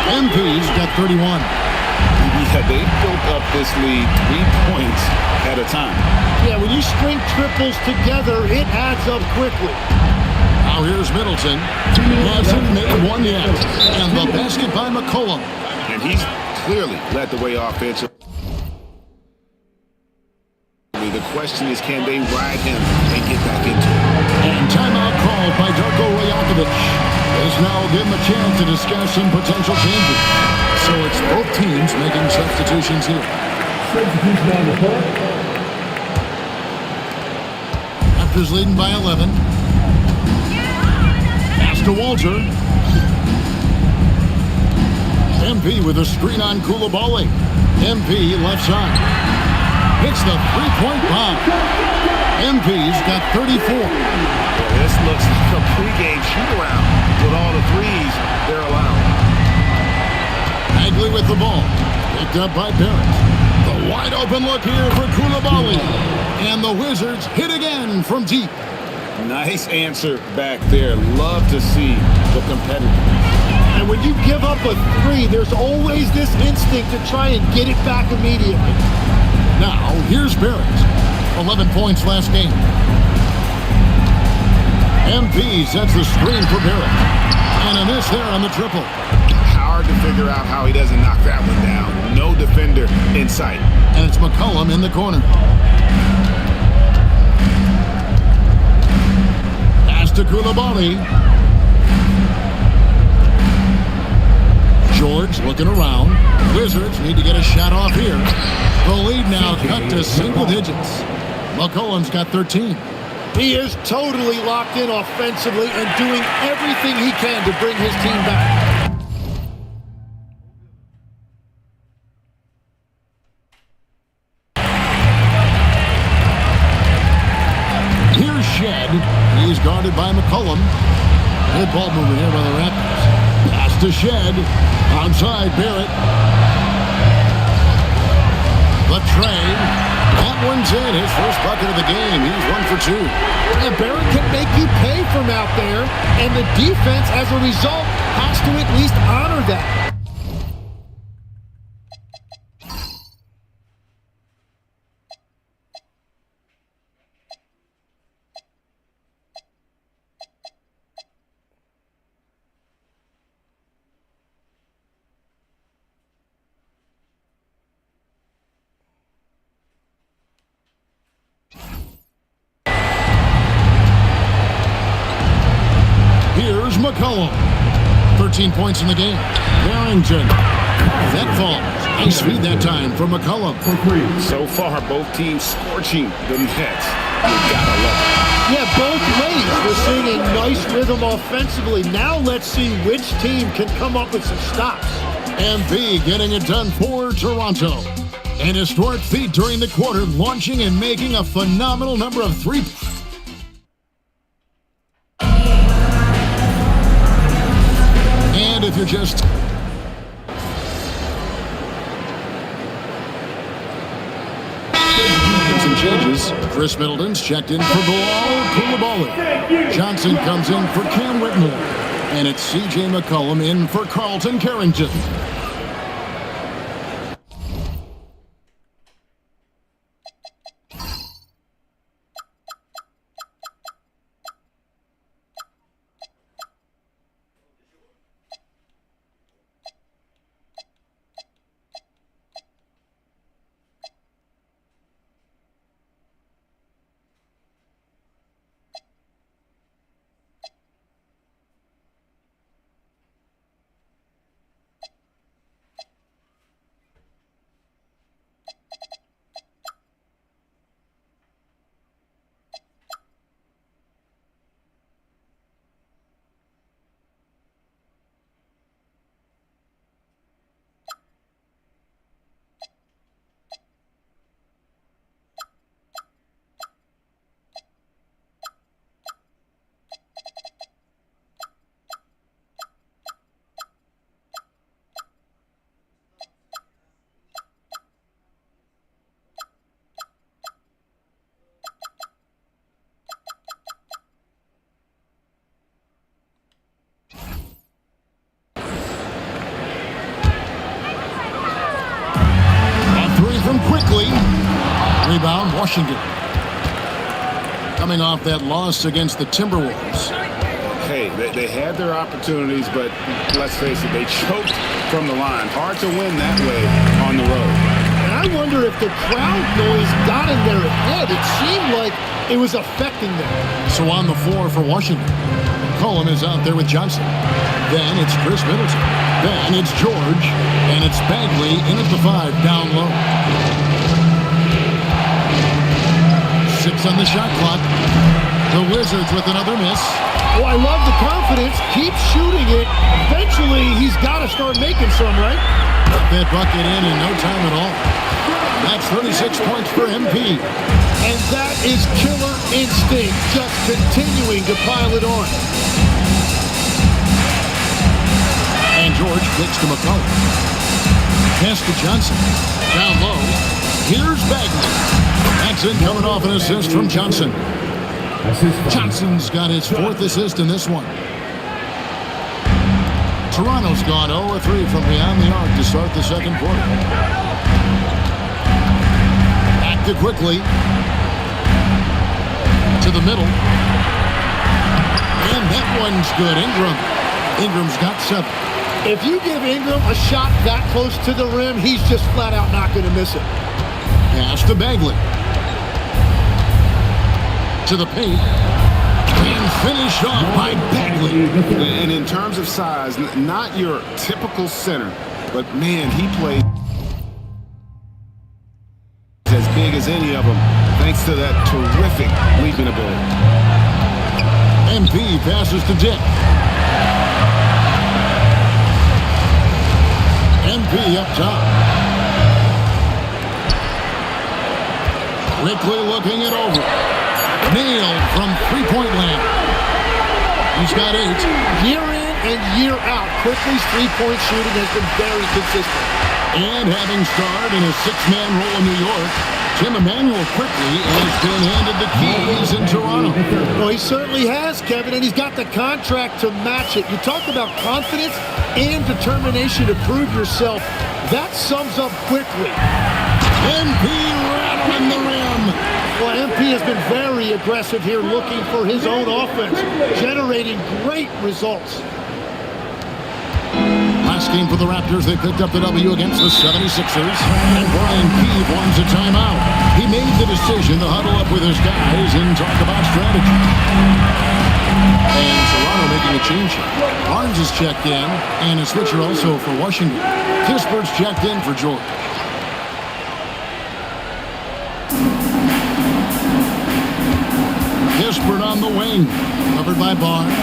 Speaker 6: MP's got 31.
Speaker 10: Yeah, they built up this lead 3 points at a time.
Speaker 8: Yeah, when you string triples together, it adds up quickly.
Speaker 6: Now here's Middleton. Hasn't made one yet. And the basket by McCollum.
Speaker 10: And he's clearly led the way offensively. The question is, can they ride him and get back into it?
Speaker 6: And timeout called by Darko Rajakovic. Has now given them a chance to discuss some potential changes. So it's both teams making substitutions here.
Speaker 5: Substitution on the court.
Speaker 6: Raptors leading by 11. Pass to Walter. MP with a screen on Coulibaly. MP left side. Hits the three-point bomb. MP's got 34.
Speaker 10: Well, this looks like a pregame shoot-around with all the threes they're allowing.
Speaker 6: Bagley with the ball. Picked up by Barrett. The wide open look here for Coulibaly. And the Wizards hit again from deep.
Speaker 10: Nice answer back there. Love to see the competitiveness.
Speaker 8: And when you give up a 3, there's always this instinct to try and get it back immediately.
Speaker 6: Now, here's Barrett. 11 points last game. MP sets the screen for Barrett. And a miss there on the triple.
Speaker 10: Hard to figure out how he doesn't knock that one down. No defender in sight.
Speaker 6: And it's McCollum in the corner. Pass to Coulibaly. George looking around. Wizards need to get a shot off here. The lead now cut to single digits. McCollum's got 13.
Speaker 8: He is totally locked in offensively and doing everything he can to bring his team back.
Speaker 6: Here's Shed. He's guarded by McCollum. Good ball movement here by the Raptors. Pass to Shed. Outside Barrett. Latrey. That one's in. His first bucket of the game. He's 1 for 2.
Speaker 8: And Barrett can make you pay from out there, and the defense, as a result, has to at least honor that.
Speaker 6: Here's McCollum. 13 points in the game. Barrington. That falls. Nice feed that time from McCollum.
Speaker 10: So far, both teams scorching the Nets. You gotta love it.
Speaker 8: Yeah, both ways. We're seeing a nice rhythm offensively. Now let's see which team can come up with some stops.
Speaker 6: MB getting it done for Toronto. An historic feat during the quarter, launching and making a phenomenal number of three. And if you're just... Some changes. Chris Middleton's checked in for Bilal Coulibaly. Johnson comes in for Cam Whitmore. And it's C.J. McCollum in for Carlton Carrington. From quickly. Rebound, Washington. Coming off that loss against the Timberwolves.
Speaker 10: Hey, they had their opportunities, but let's face it, they choked from the line. Hard to win that way on the road.
Speaker 8: And I wonder if the crowd noise got in their head. It seemed like it was affecting them.
Speaker 6: So on the floor for Washington, Cullen is out there with Johnson. Then it's Chris Middleton. Then it's George. And it's Bagley in at the 5 down low. 6 on the shot clock. The Wizards with another miss.
Speaker 8: Oh, I love the confidence. Keep shooting it. Eventually, he's got to start making some, right?
Speaker 6: Put that bucket in no time at all. That's 36 points for MP.
Speaker 8: And that is killer instinct, just continuing to pile it on.
Speaker 6: And George kicks to McCollum. Pass to Johnson. Down low. Here's Bagley. Jackson coming off an assist from Johnson. Johnson's got his 4th assist in this one. Toronto's gone 0-3 from beyond the arc to start the second quarter. Back to quickly. To the middle. And that one's good. Ingram's got 7.
Speaker 8: If you give Ingram a shot that close to the rim, he's just flat out not going to miss it.
Speaker 6: Pass to Bagley. To the paint. And finished off by Bagley.
Speaker 10: And in terms of size, not your typical center, but man, he played as big as any of them, thanks to that terrific leaping ability.
Speaker 6: MP passes to Dick. MP up top. Quickly looking it over. Nailed from three-point land. He's got 8.
Speaker 8: Year in and year out, Quickly's three-point shooting has been very consistent.
Speaker 6: And having starred in a six-man role in New York, Tim Emmanuel quickly has been handed the keys in Toronto.
Speaker 8: Well, he certainly has, Kevin, and he's got the contract to match it. You talk about confidence and determination to prove yourself. That sums up quickly.
Speaker 6: MP rattling the rim.
Speaker 8: Well, MP has been very aggressive here, looking for his own offense, generating great results.
Speaker 6: Last game for the Raptors, they picked up the W against the 76ers, and Brian Keefe wants a timeout. He made the decision to huddle up with his guys and talk about strategy. And Toronto making a change. Barnes is checked in, and a switcher also for Washington. Kispert's checked in for George. Kispert on the wing, covered by Barnes.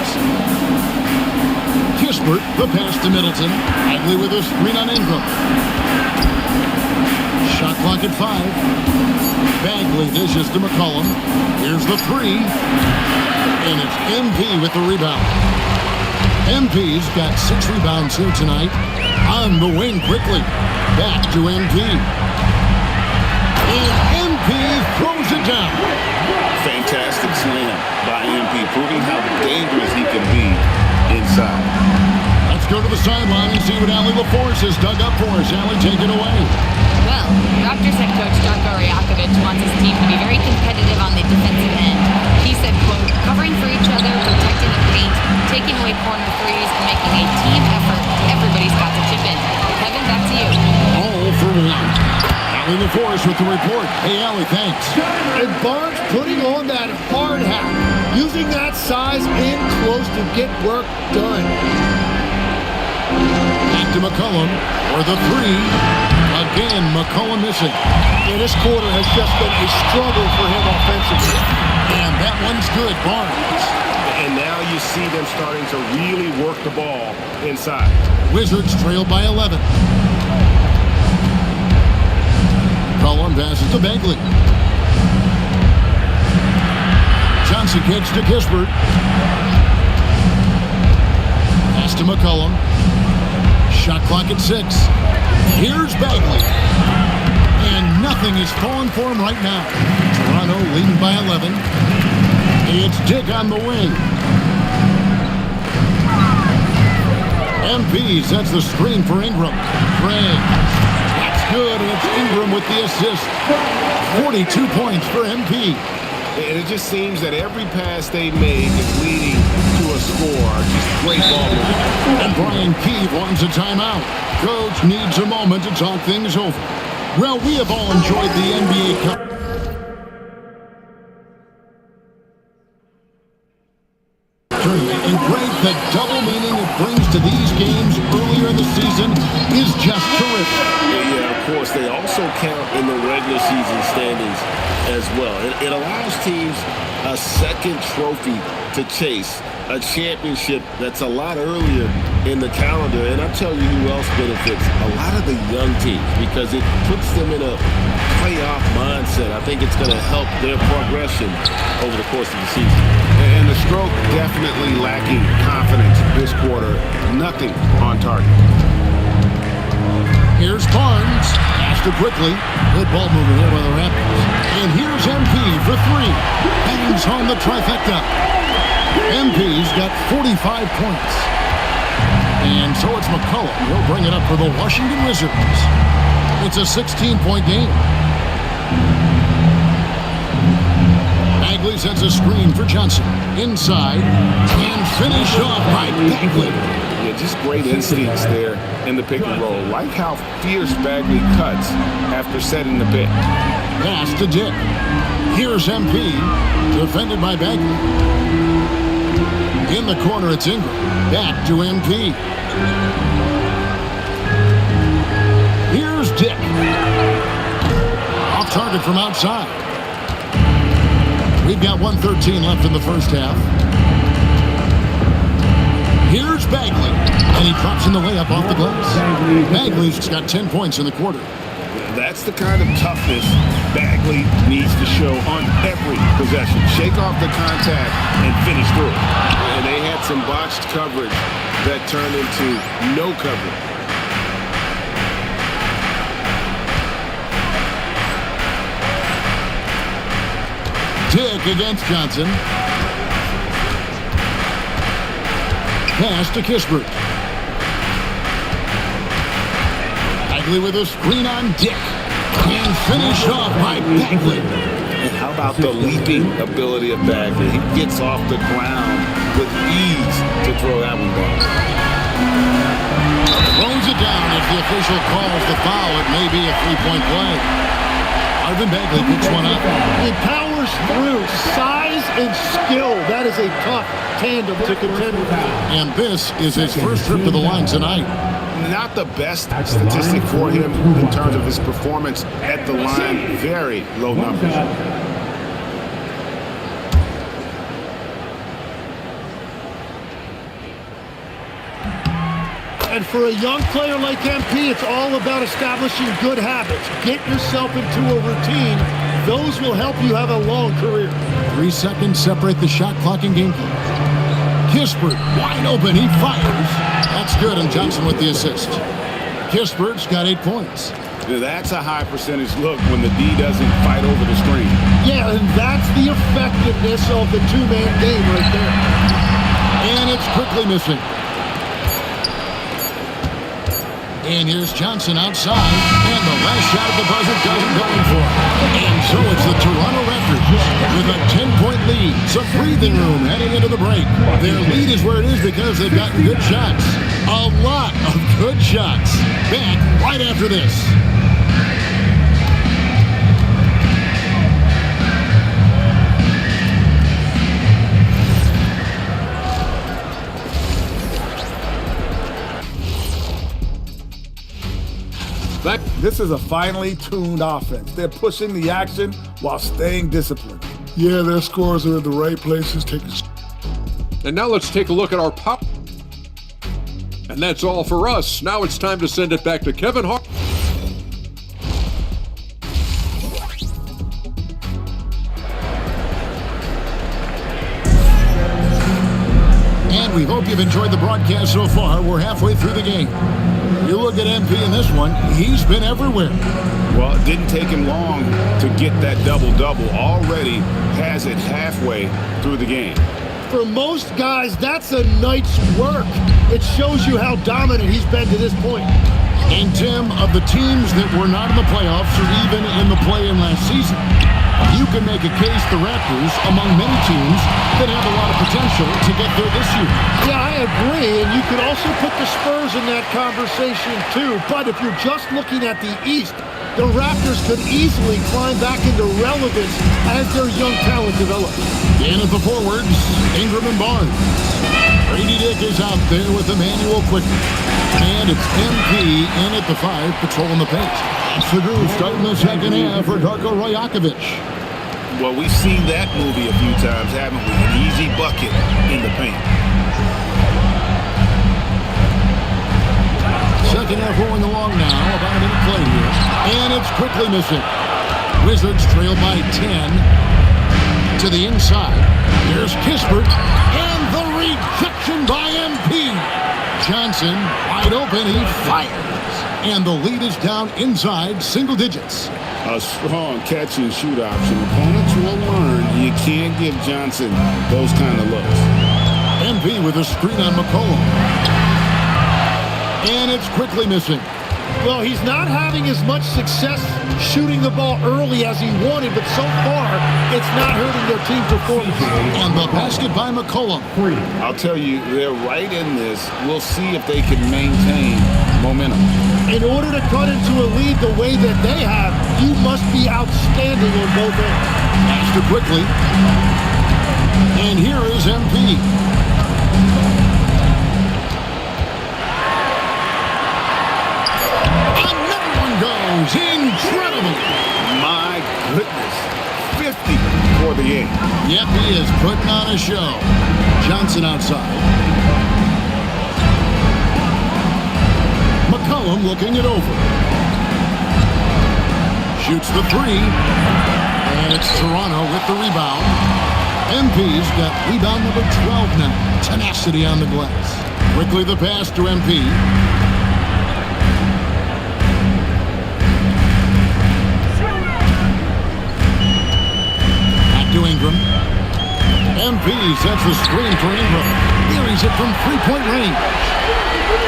Speaker 6: Kispert, the pass to Middleton. Bagley with a screen on Ingram. Shot clock at 5. Bagley dishes to McCollum. Here's the 3. And it's MP with the rebound. MP's got 6 rebounds here tonight. On the wing quickly. Back to MP. And MP throws it down.
Speaker 7: Fantastic slam by MP, proving how dangerous he can be inside.
Speaker 6: Let's go to the sideline and see what Allie LaForce has dug up for us. Allie, take it away.
Speaker 9: Well, Raptors head coach Darko Rajakovic wants his team to be very competitive on the defensive end. He said, quote, covering for each other, protecting the paint, taking away corner threes, and making a team effort. Everybody's got to chip in. Kevin, back to you.
Speaker 6: All for one. Allie LaForce with the report. Hey, Allie, thanks.
Speaker 8: And Barnes putting on that hard hat, using that size in close to get work done.
Speaker 6: Back to McCollum for the 3. Again, McCollum missing.
Speaker 8: And this quarter has just been a struggle for him offensively.
Speaker 6: And that one's good, Barnes.
Speaker 10: And now you see them starting to really work the ball inside.
Speaker 6: Wizards trail by 11. McCollum passes to Bagley. Johnson kicks to Kispert. Pass to McCollum. Shot clock at 6. Here's Bagley. And nothing is falling for him right now. Toronto leading by 11. It's Dick on the wing. MP sets the screen for Ingram. Craig. That's good, and it's Ingram with the assist. 42 points for MP.
Speaker 10: And it just seems that every pass they make is leading to a score. Just great ball movement.
Speaker 6: And Brian Keefe wants a timeout. Coach needs a moment to talk things over. Well, we have all enjoyed the NBA Cup. And Greg, the double meaning it brings to these games earlier in the season is just terrific.
Speaker 7: Yeah, of course, they also count in the regular season standings as well. It allows teams a second trophy to chase, a championship that's a lot earlier in the calendar. And I'll tell you who else benefits, a lot of the young teams, because it puts them in a playoff mindset. I think it's going to help their progression over the course of the season.
Speaker 10: And the stroke definitely lacking confidence this quarter. Nothing on target.
Speaker 6: Here's Barnes. Faster quickly. Good ball movement here by the Raptors. And here's MP for 3. Bangs home the trifecta. MP's got 45 points. And so it's McCollum. He'll bring it up for the Washington Wizards. It's a 16-point game. Bagley sets a screen for Johnson. Inside. And finished off by Bagley.
Speaker 10: Yeah, just great instincts there in the pick and roll. Like how fierce Bagley cuts after setting the pick.
Speaker 6: Pass to Dick. Here's MP. Defended by Bagley. In the corner, it's Ingram. Back to MP. Here's Dick. Off target from outside. We've got 1:13 left in the first half. Here's Bagley. And he drops in the layup off the glass. Bagley's got 10 points in the quarter.
Speaker 10: That's the kind of toughness Bagley needs to show on every possession. Shake off the contact and finish through. And they had some botched coverage that turned into no coverage.
Speaker 6: Dick against Johnson. Pass to Kispert. Bagley with a screen on Dick. And finished off by Bagley.
Speaker 10: And how about the leaping ability of Bagley? He gets off the ground with ease to throw that one back.
Speaker 6: Throws it down as the official calls the foul. It may be a three-point play. Marvin Bagley picks one up.
Speaker 8: He powers through. Size and skill. That is a tough tandem to contend with.
Speaker 6: And this is his first trip to the line tonight.
Speaker 10: Not the best statistic for him in terms of his performance at the line. Very low numbers.
Speaker 8: And for a young player like MP, it's all about establishing good habits. Get yourself into a routine. Those will help you have a long career.
Speaker 6: 3 seconds separate the shot clock and game clock. Kispert, wide open, he fires. That's good, and Johnson with the assist. Kispert's got 8 points.
Speaker 10: Now that's a high percentage look when the D doesn't fight over the screen.
Speaker 8: Yeah, and that's the effectiveness of the two-man game right there.
Speaker 6: And it's quickly missing. And here's Johnson outside, and the last shot at the buzzer doesn't go in for it. And so it's the Toronto Raptors with a 10-point lead. Some breathing room heading into the break. Their lead is where it is because they've gotten good shots. A lot of good shots. Back right after this.
Speaker 11: This is a finely tuned offense. They're pushing the action while staying disciplined.
Speaker 13: Yeah, their scores are in the right places.
Speaker 23: And now let's take a look at our pop. And that's all for us. Now it's time to send it back to Kevin Hart.
Speaker 6: And we hope you've enjoyed the broadcast so far. We're halfway through the game. You look at MP in this one, he's been everywhere.
Speaker 10: Well, it didn't take him long to get that double-double. Already has it halfway through the game.
Speaker 8: For most guys, that's a night's work. It shows you how dominant he's been to this point.
Speaker 6: And Tim, of the teams that were not in the playoffs or even in the play-in last season, you can make a case the Raptors, among many teams, that have a lot of potential to get there this year.
Speaker 8: Yeah, I agree, and you could also put the Spurs in that conversation too. But if you're just looking at the East, the Raptors could easily climb back into relevance as their young talent develops.
Speaker 6: And at the forwards, Ingram and Barnes. Brady Dick is out there with Emmanuel Quickly. And it's MP in at the 5, patrolling the paint. That's the groove starting the second half for Darko Rajakovic.
Speaker 10: Well, we've seen that movie a few times, haven't we? An easy bucket in the paint.
Speaker 6: Second half rolling along now, about a minute play here. And it's quickly missing. Wizards trail by 10 to the inside. Here's Kispert, and the rejection by MP. Johnson, wide open, he fires. And the lead is down inside single digits.
Speaker 10: A strong catch and shoot option. Opponents will learn you can't give Johnson those kind of looks.
Speaker 6: MP with a screen on McCollum. And it's quickly missing.
Speaker 8: Well, he's not having as much success shooting the ball early as he wanted, but so far, it's not hurting their team performance.
Speaker 6: And the basket by McCollum.
Speaker 10: I'll tell you, they're right in this. We'll see if they can maintain momentum.
Speaker 8: In order to cut into a lead the way that they have, you must be outstanding on both ends.
Speaker 6: Pass to Quickly. And here is MP. Goes incredible.
Speaker 10: My goodness. 50 for the game.
Speaker 6: Yep, he is putting on a show. Johnson outside. McCollum looking it over. Shoots the 3. And it's Toronto with the rebound. MP's got rebound number 12 now. Tenacity on the glass. Quickly the pass to MP. To Ingram. sets the screen for Ingram. Buries it from three-point range.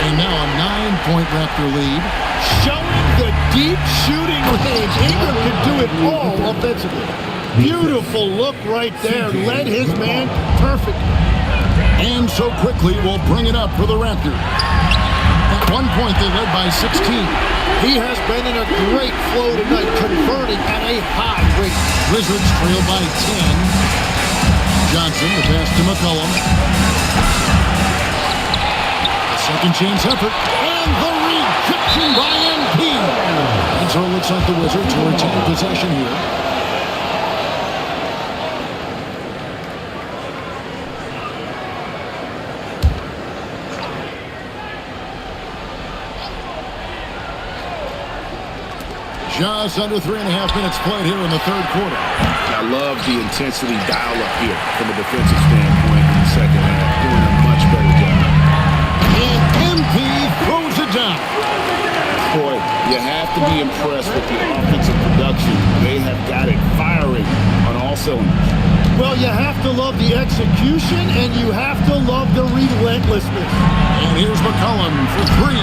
Speaker 6: And now a 9-point Raptor lead.
Speaker 8: Showing the deep shooting range. Ingram can do it all offensively. Beautiful look right there. Led his man perfect.
Speaker 6: And so quickly will bring it up for the Raptors. At one point, they led by 16.
Speaker 8: He has been in a great flow tonight, converting at a high rate.
Speaker 6: Wizards trail by 10. Johnson, the pass to McCollum. A second chance effort. And the rejection by MP. And so it looks like the Wizards will retain possession here. Just under 3.5 minutes played here in the third quarter.
Speaker 10: I love the intensity dial up here from a defensive standpoint in the second half. Doing a much better job.
Speaker 6: And MP throws it down.
Speaker 10: Boy, you have to be impressed with the offensive production. They have got it firing on all cylinders.
Speaker 8: Well, you have to love the execution, and you have to love the relentlessness.
Speaker 6: And here's McCollum for three.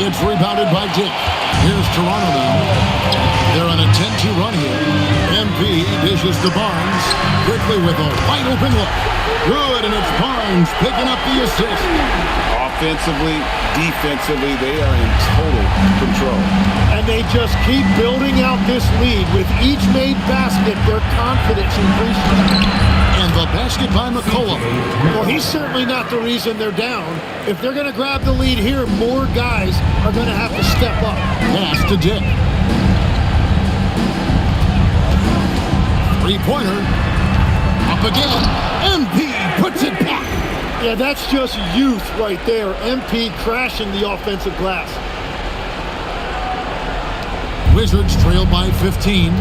Speaker 6: It's rebounded by Dick. Here's Toronto now. They're on a 10-2 run here. MP dishes to Barnes. Quickly with a wide open look. Good, and it's Barnes picking up the assist.
Speaker 10: Offensively, defensively, they are in total control.
Speaker 8: And they just keep building out this lead. With each made basket, their confidence increases.
Speaker 6: And the basket by McCollum.
Speaker 8: Well, he's certainly not the reason they're down. If they're going to grab the lead here, more guys are going to have to step up.
Speaker 6: Pass to Dick. Three-pointer. Up again. MP puts it back.
Speaker 8: Yeah, that's just youth right there. MP crashing the offensive glass.
Speaker 6: Wizards trail by 15.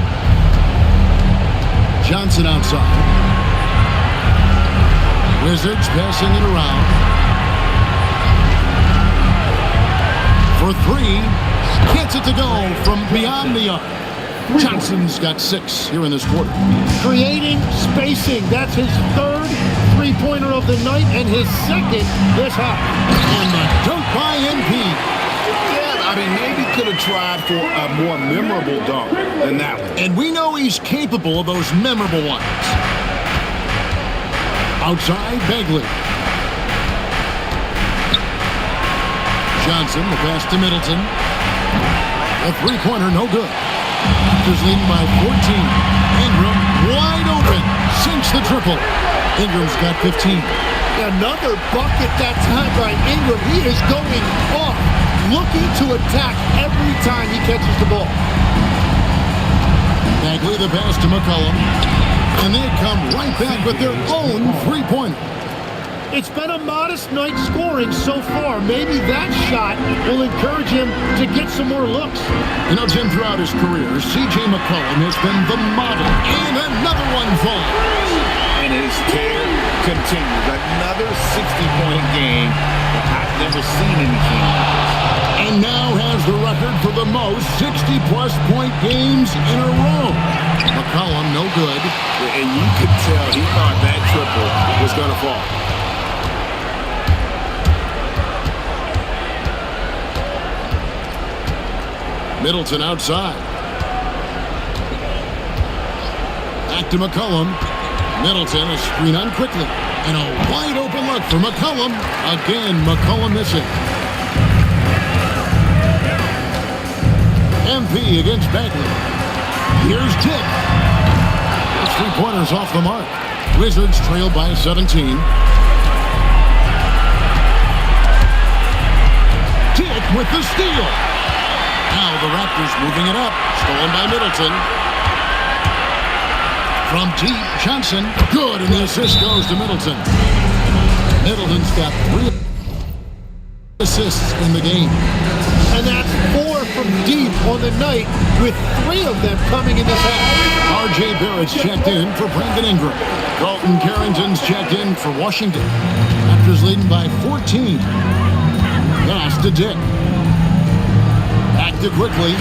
Speaker 6: Johnson outside. Wizards passing it around. For three. Gets it to go from beyond the arc. Johnson's got 6 here in this quarter.
Speaker 8: Creating spacing. That's his third three-pointer of the night and his second this half.
Speaker 6: And the dunk by MP.
Speaker 10: Yeah, I mean, maybe could have tried for a more memorable dunk than that one.
Speaker 6: And we know he's capable of those memorable ones. Outside, Bagley. Johnson, the pass to Middleton. A three-pointer, no good. Raptors leading by 14. Ingram wide open. Sinks the triple. Ingram's got 15.
Speaker 8: Another bucket that time by Ingram. He is going off. Looking to attack every time he catches the ball.
Speaker 6: Bagley, the pass to McCollum. And they come right back with their own three-pointer.
Speaker 8: It's been a modest night scoring so far. Maybe that shot will encourage him to get some more looks.
Speaker 6: You know, Jim, throughout his career, C.J. McCollum has been the model. And another one falls.
Speaker 10: And his tear continues. Another 60-point game. I've never seen anything like this.
Speaker 6: And now has the record for the most 60-plus point games in a row. McCollum, no good.
Speaker 10: And you could tell he thought that triple was going to fall.
Speaker 6: Middleton outside. Back to McCollum. Middleton, a screen on quickly. And a wide open look for McCollum. Again, McCollum missing. MP against Bagley. Here's Dick. The three-pointers off the mark. Wizards trail by 17. Dick with the steal. Now the Raptors moving it up. Stolen by Middleton. From deep, Johnson. Good, and the assist goes to Middleton. Middleton's got 3 assists in the game.
Speaker 8: And that's 4 from deep on the night, with 3 of them coming in this half.
Speaker 6: R.J. Barrett's checked in for Brandon Ingram. Dalton Carrington's checked in for Washington. Raptors leading by 14. Pass to Dick. Acted quickly.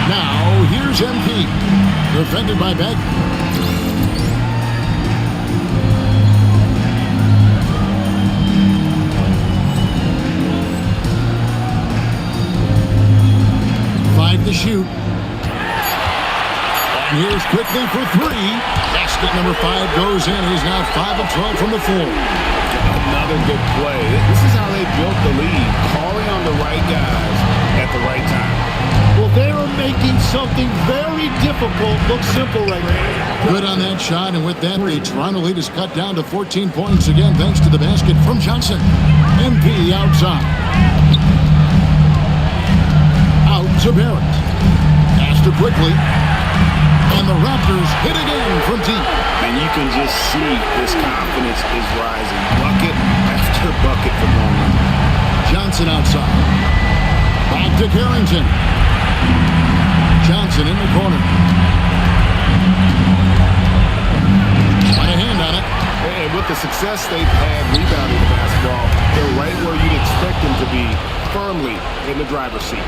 Speaker 6: Now, here's MP. Defended by Bagley. to shoot. And here's quickly for three. Basket number 5 goes in. He's now 5 of 12 from the floor.
Speaker 10: Another good play. This is how they built the lead, calling on the right guys at the right time.
Speaker 8: Well, they are making something very difficult look simple right now.
Speaker 6: Good on that shot, and with that, the Toronto lead is cut down to 14 points again, thanks to the basket from Johnson. MP outside. Out to Barrett. Faster quickly. And the Raptors hit again from deep.
Speaker 10: And you can just see this confidence is rising. Bucket after bucket from Norman.
Speaker 6: Johnson outside. Back to Carrington. Johnson in the corner. Got a hand on it.
Speaker 10: And with the success they've had rebounding the basketball, they're right where you'd expect them to be, firmly in the driver's seat.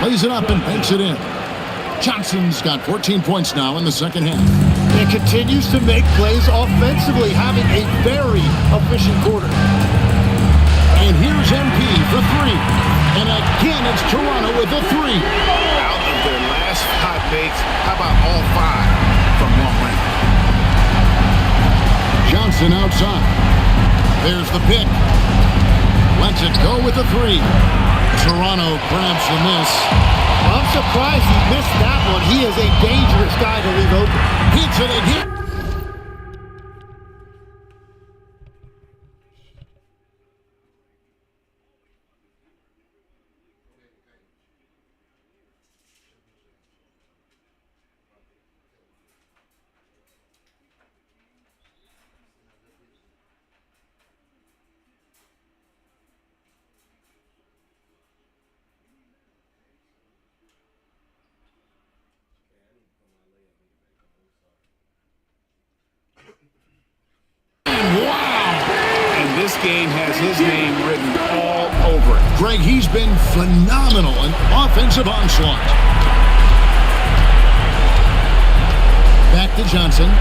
Speaker 6: Plays it up and banks it in. Johnson's got 14 points now in the second half.
Speaker 8: And continues to make plays offensively, having a very efficient quarter.
Speaker 6: And here's MP for three. And again, it's Toronto with a three.
Speaker 10: Out of their last 5 makes, how about all 5 from long range?
Speaker 6: Johnson outside. There's the pick. Lets it go with the three. Toronto grabs the miss.
Speaker 8: I'm surprised he missed that one. He is a dangerous guy to leave open.
Speaker 6: Hits it again.
Speaker 10: This game has his name written all over it.
Speaker 6: Greg, he's been phenomenal in offensive onslaught. Back to Johnson.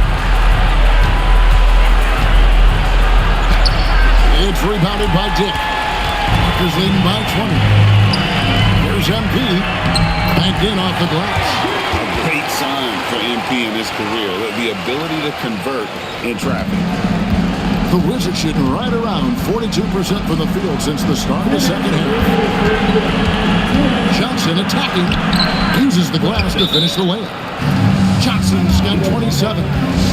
Speaker 6: It's rebounded by Dick. Raptors leading by 20. Here's MP. Backed in off the glass.
Speaker 10: A great sign for MP in his career. The ability to convert in traffic.
Speaker 6: The Wizards shooting right around 42% from the field since the start of the second half. Johnson attacking. Uses the glass to finish the layup. Johnson's got 27.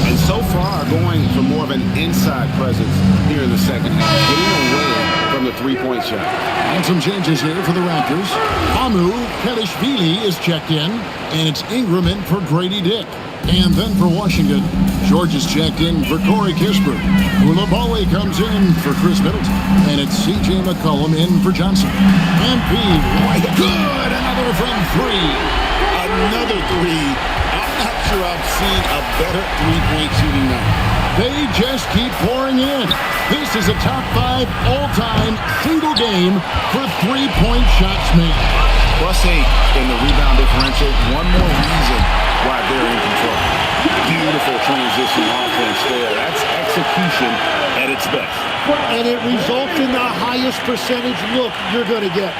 Speaker 10: And so far going for more of an inside presence here in the second half. Getting away from the three-point shot.
Speaker 6: And some changes here for the Raptors. Amu Kelishvili is checked in. And it's Ingram in for Grady Dick. And then for Washington, George is checked in for Corey Kispert. Ulabale comes in for Chris Middleton. And it's C.J. McCollum in for Johnson. MP, right good. Another from three.
Speaker 10: Another three. I'm not sure I've seen a better three-point shooting night.
Speaker 6: They just keep pouring in. This is a top 5 all-time single game for three-point shots made.
Speaker 10: +8 in the rebound differential. One more reason why they're in control. Beautiful transition offense there. That's execution at its best.
Speaker 8: And it results in the highest percentage look you're going to get.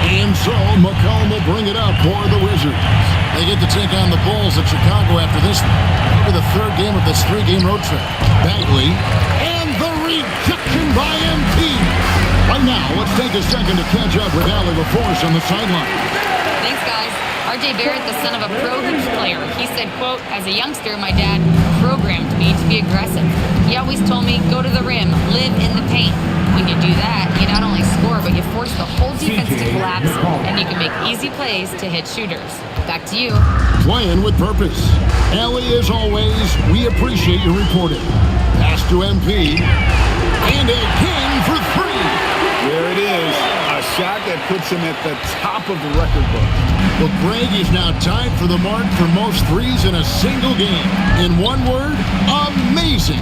Speaker 6: And so McCollum will bring it up for the Wizards. They get to take on the Bulls at Chicago after this one. Over the third game of this 3-game road trip. Bagley. And the rejection by MP. Right now, let's take a second to catch up with Allie LaForce on the sideline.
Speaker 9: Thanks, guys. R.J. Barrett, the son of a pro hoops player. He said, quote, as a youngster, my dad programmed me to be aggressive. He always told me, go to the rim, live in the paint. When you do that, you not only score, but you force the whole defense to collapse, and you can make easy plays to hit shooters. Back to you.
Speaker 6: Playing with purpose. Allie, as always, we appreciate your reporting. Pass to MP. And again for three.
Speaker 10: There it is. A shot that puts him at the top of the record book.
Speaker 6: Well, Greg is now tied for the mark for most threes in a single game. In one word, amazing.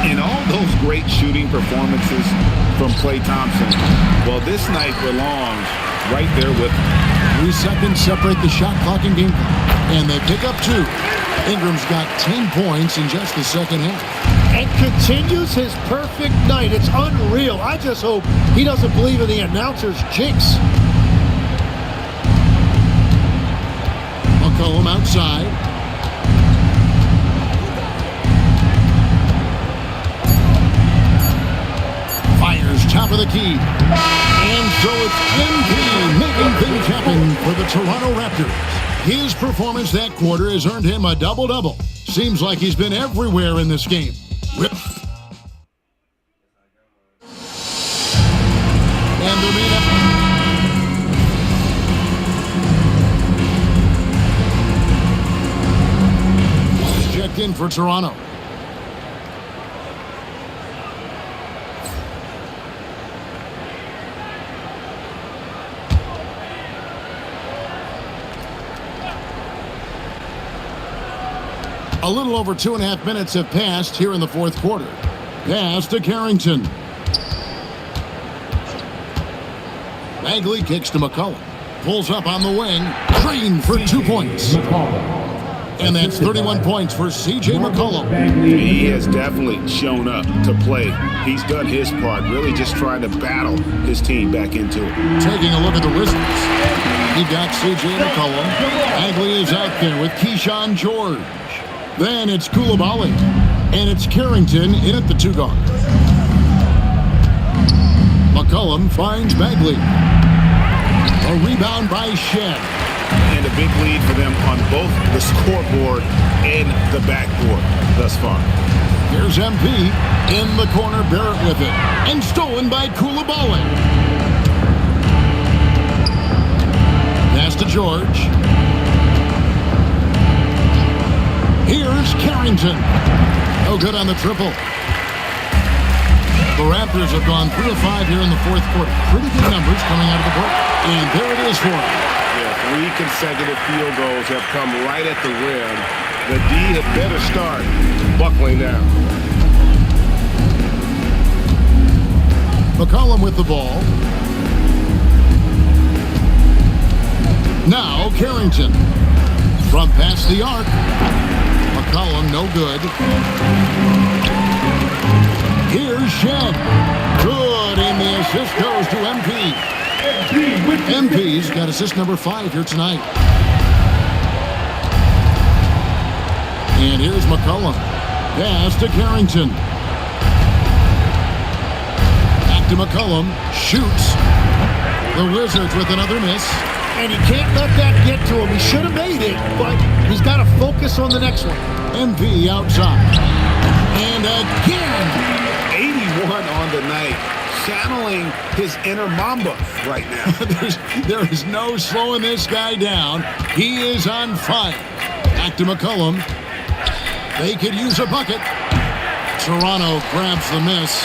Speaker 10: In all those great shooting performances from Klay Thompson, well, this night belongs right there with him.
Speaker 6: 3 seconds separate the shot clock and game clock. And they pick up 2. Ingram's got 10 points in just the second half.
Speaker 8: And continues his perfect night. It's unreal. I just hope he doesn't believe in the announcer's jinx.
Speaker 6: McCollum outside. Fires top of the key. And so it's MP making things happen for the Toronto Raptors. His performance that quarter has earned him a double-double. Seems like he's been everywhere in this game. And they're made up. Checked in for Toronto. A little over 2.5 minutes have passed here in the fourth quarter. Pass to Carrington. Bagley kicks to McCollum. Pulls up on the wing. Green for 2 points. And that's 31 points for C.J. McCollum.
Speaker 10: He has definitely shown up to play. He's done his part, really just trying to battle his team back into it.
Speaker 6: Taking a look at the Wizards. He got C.J. McCollum. Bagley is out there with Keyshawn George. Then it's Koulibaly. And it's Carrington in at the 2 guard. McCollum finds Bagley. A rebound by Shed.
Speaker 10: And a big lead for them on both the scoreboard and the backboard thus far.
Speaker 6: Here's MP in the corner, Barrett with it. And stolen by Koulibaly. Pass to George. Here's Carrington. No good on the triple. The Raptors have gone 3 of 5 here in the fourth quarter. Pretty good numbers coming out of the break. And there it is for them.
Speaker 10: Yeah, 3 consecutive field goals have come right at the rim. The D had better start buckling down.
Speaker 6: McCollum with the ball. Now Carrington. From past the arc. McCollum no good. Here's Shed. Good, and the assist goes to MP. MP's got assist number 5 here tonight. And here's McCollum. Pass to Carrington. Back to McCollum. Shoots. The Wizards with another miss.
Speaker 8: And he can't let that get to him. He should have made it, but he's got to focus on the next one.
Speaker 6: MP outside. And again.
Speaker 10: 81 on the night. Channeling his inner Mamba right now.
Speaker 6: There is no slowing this guy down. He is on fire. Back to McCollum. They could use a bucket. Toronto grabs the miss.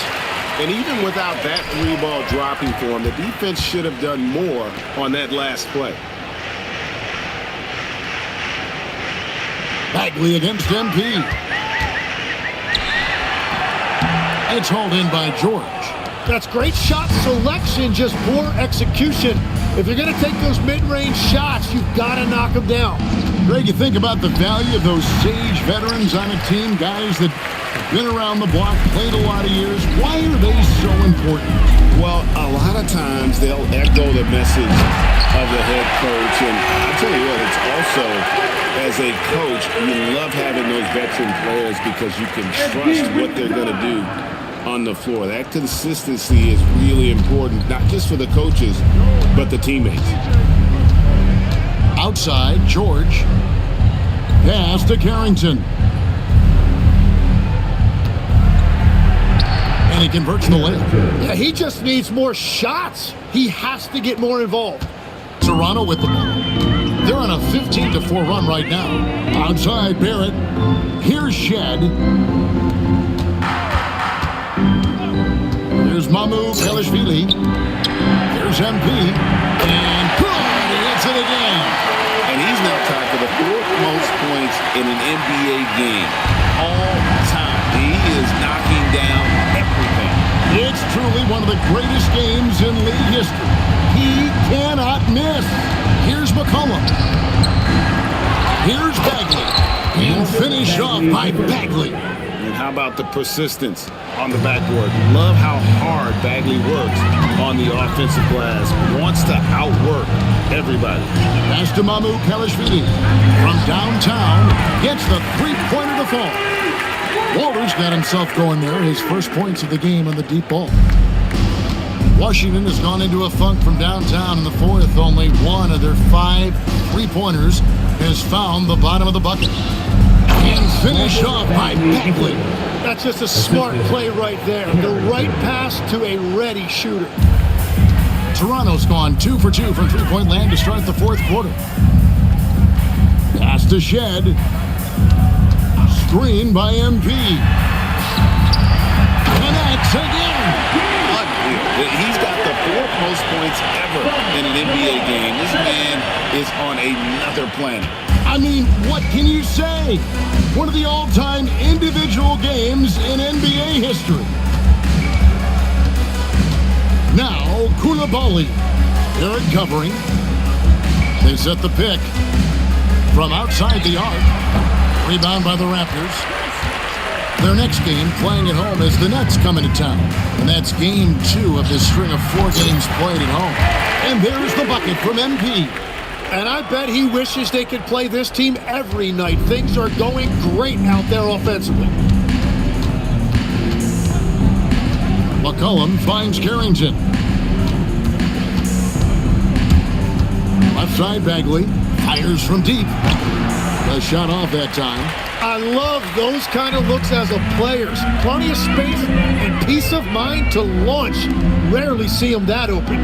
Speaker 10: And even without that 3-ball dropping for him, the defense should have done more on that last play.
Speaker 6: Bagley against MP. It's hauled in by George.
Speaker 8: That's great shot selection, just poor execution. If you're going to take those mid-range shots, you've got to knock them down.
Speaker 6: Greg, you think about the value of those sage veterans on a team, guys that have been around the block, played a lot of years. Why are they so important?
Speaker 10: Well, a lot of times they'll echo the message of the head coach. And I tell you what, it's also, as a coach, you love having those veteran players because you can trust what they're going to do on the floor. That consistency is really important, not just for the coaches, but the teammates.
Speaker 6: Outside, George. Pass to Carrington. And he converts the layup.
Speaker 8: Yeah, he just needs more shots. He has to get more involved.
Speaker 6: Toronto with the ball. They're on a 15-4 run right now. Outside, Barrett. Here's Shed. Here's Mamu Kelishvili. Here's MP. And good! He hits it again.
Speaker 10: And he's now tied for the 4th most points in an NBA game all time. He is knocking down everything.
Speaker 6: It's truly one of the greatest games in league history. He cannot miss. Here's McCollum. Here's Bagley. And finished off by Bagley.
Speaker 10: And how about the persistence on the backboard? Love how hard
Speaker 7: Bagley works on the offensive glass. Wants to outwork everybody.
Speaker 6: Pass to Mamu Pelishvili from downtown. Gets the three-pointer to fall. Walters got himself going there. His first points of the game on the deep ball. Washington has gone into a funk from downtown in the fourth. Only one of their 5 three-pointers has found the bottom of the bucket. And finished off by Bagley.
Speaker 8: That's just a smart play right there. The right pass to a ready shooter.
Speaker 6: Toronto's gone 2 for 2 from three-point land to start the fourth quarter. Pass to Shed. Screen by MP. Connects again.
Speaker 7: He's got the 4th most points ever in an NBA game. This man is on another planet.
Speaker 6: I mean, what can you say? One of the all-time individual games in NBA history. Now, Koulibaly. Eric covering. They set the pick from outside the arc. Rebound by the Raptors. Their next game, playing at home, is the Nets coming to town. And that's game 2 of this string of 4 games played at home. And there's the bucket from MP.
Speaker 8: And I bet he wishes they could play this team every night. Things are going great out there offensively.
Speaker 6: McCollum finds Carrington. Left side Bagley. Fires from deep. A shot off that time.
Speaker 8: I love those kind of looks as a player. Plenty of space and peace of mind to launch. Rarely see him that open.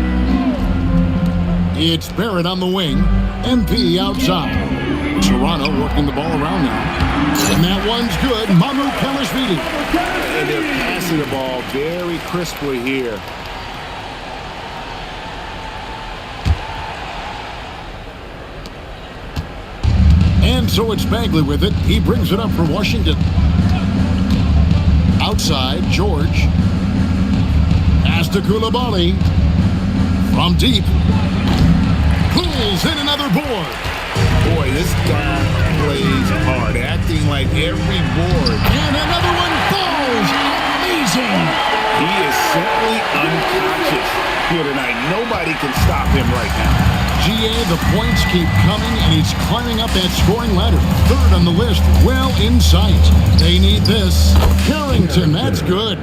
Speaker 6: It's Barrett on the wing. MP outside. Toronto working the ball around now. And that one's good. Mamu Pelishvili.
Speaker 10: And they're passing the ball very crisply here.
Speaker 6: And so it's Bagley with it. He brings it up for Washington. Outside, George. Pass to Koulibaly. From deep. Pulls in another board.
Speaker 10: Boy, this guy plays hard, acting like every board.
Speaker 6: And another one falls. Amazing.
Speaker 10: He is simply unconscious here tonight. Nobody can stop him right now.
Speaker 6: GA, the points keep coming, and he's climbing up that scoring ladder. 3rd on the list, well in sight. They need this. Carrington, that's good.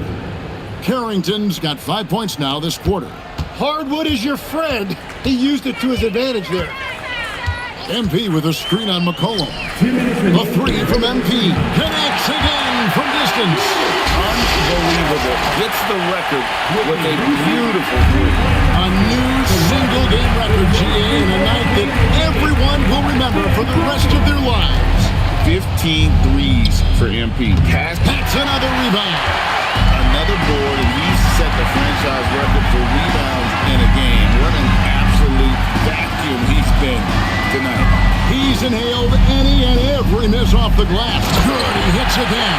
Speaker 6: Carrington's got 5 points now this quarter.
Speaker 8: Hardwood is your friend. He used it to his advantage there.
Speaker 6: MP with a screen on McCollum. A 3 from MP. Connects again from distance.
Speaker 10: Unbelievable. Gets the record with a beautiful three.
Speaker 6: A new single-game record, GA, in a night that everyone will remember for the rest of their lives.
Speaker 10: 15 threes for MP.
Speaker 6: That's another rebound.
Speaker 10: Another board, and he's set the franchise record for rebounds in a game. What an absolute vacuum he's been tonight.
Speaker 6: He's inhaled any and every miss off the glass. Good, he hits again.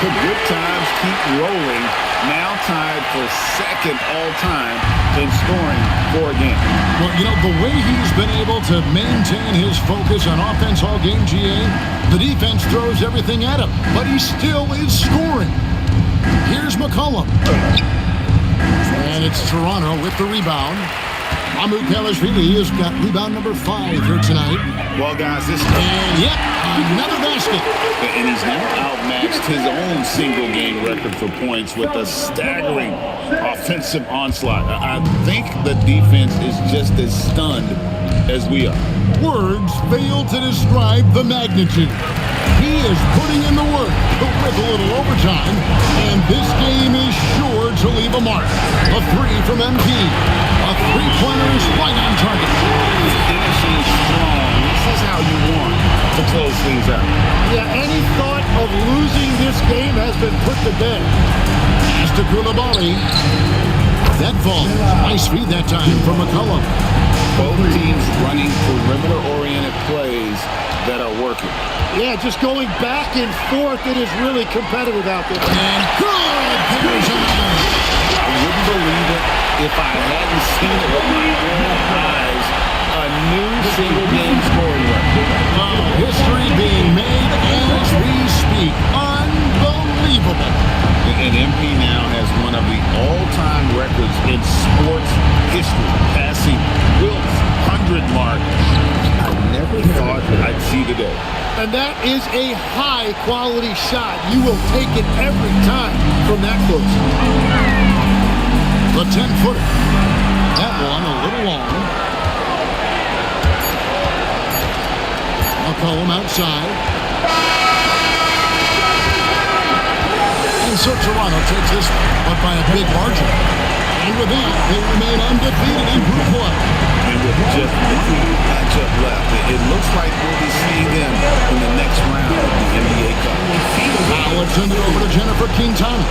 Speaker 10: The good times keep rolling. Now tied for 2nd all-time in scoring for a game.
Speaker 6: Well, you know, the way he's been able to maintain his focus on offense all game, GA, the defense throws everything at him, but he still is scoring. Here's McCollum. And it's Toronto with the rebound. Mamu Pelishvili has got rebound number 5 here tonight.
Speaker 10: Well, guys, this...
Speaker 6: And, yep, another basket.
Speaker 10: And he's now outmatched his own single-game record for points with a staggering offensive onslaught. I think the defense is just as stunned as we are.
Speaker 6: Words fail to describe the magnitude. He is putting in the work, but with a little overtime, and this game is sure to leave a mark. A 3 from MP. A three-pointer is right on target.
Speaker 10: Finishing strong. This is how you want to close things out.
Speaker 8: Yeah, any thought of losing this game has been put to bed.
Speaker 6: Pass to Koulibaly. That falls. Nice feed that time from McCollum.
Speaker 10: Both teams running perimeter-oriented plays that are working.
Speaker 8: Yeah, just going back and forth. It is really competitive out there.
Speaker 6: And good! There's another.
Speaker 10: I wouldn't believe it if I hadn't seen it with my own eyes. A new single-game scoring record.
Speaker 6: History being made as we speak. Unbelievable.
Speaker 10: And MP now has one of the all-time in sports history, passing Wilt's 100 mark. I never thought I'd see today.
Speaker 8: And that is a high-quality shot. You will take it every time from that close.
Speaker 6: The 10-footer. That one a little long. McCollum outside. And so Toronto takes this one, but by a big margin. And with that, they remain undefeated in Group 1.
Speaker 10: And with just one matchup left, it looks like we'll be seeing them in the next round of the NBA Cup.
Speaker 6: Now let's send it over to Jennifer Quintana.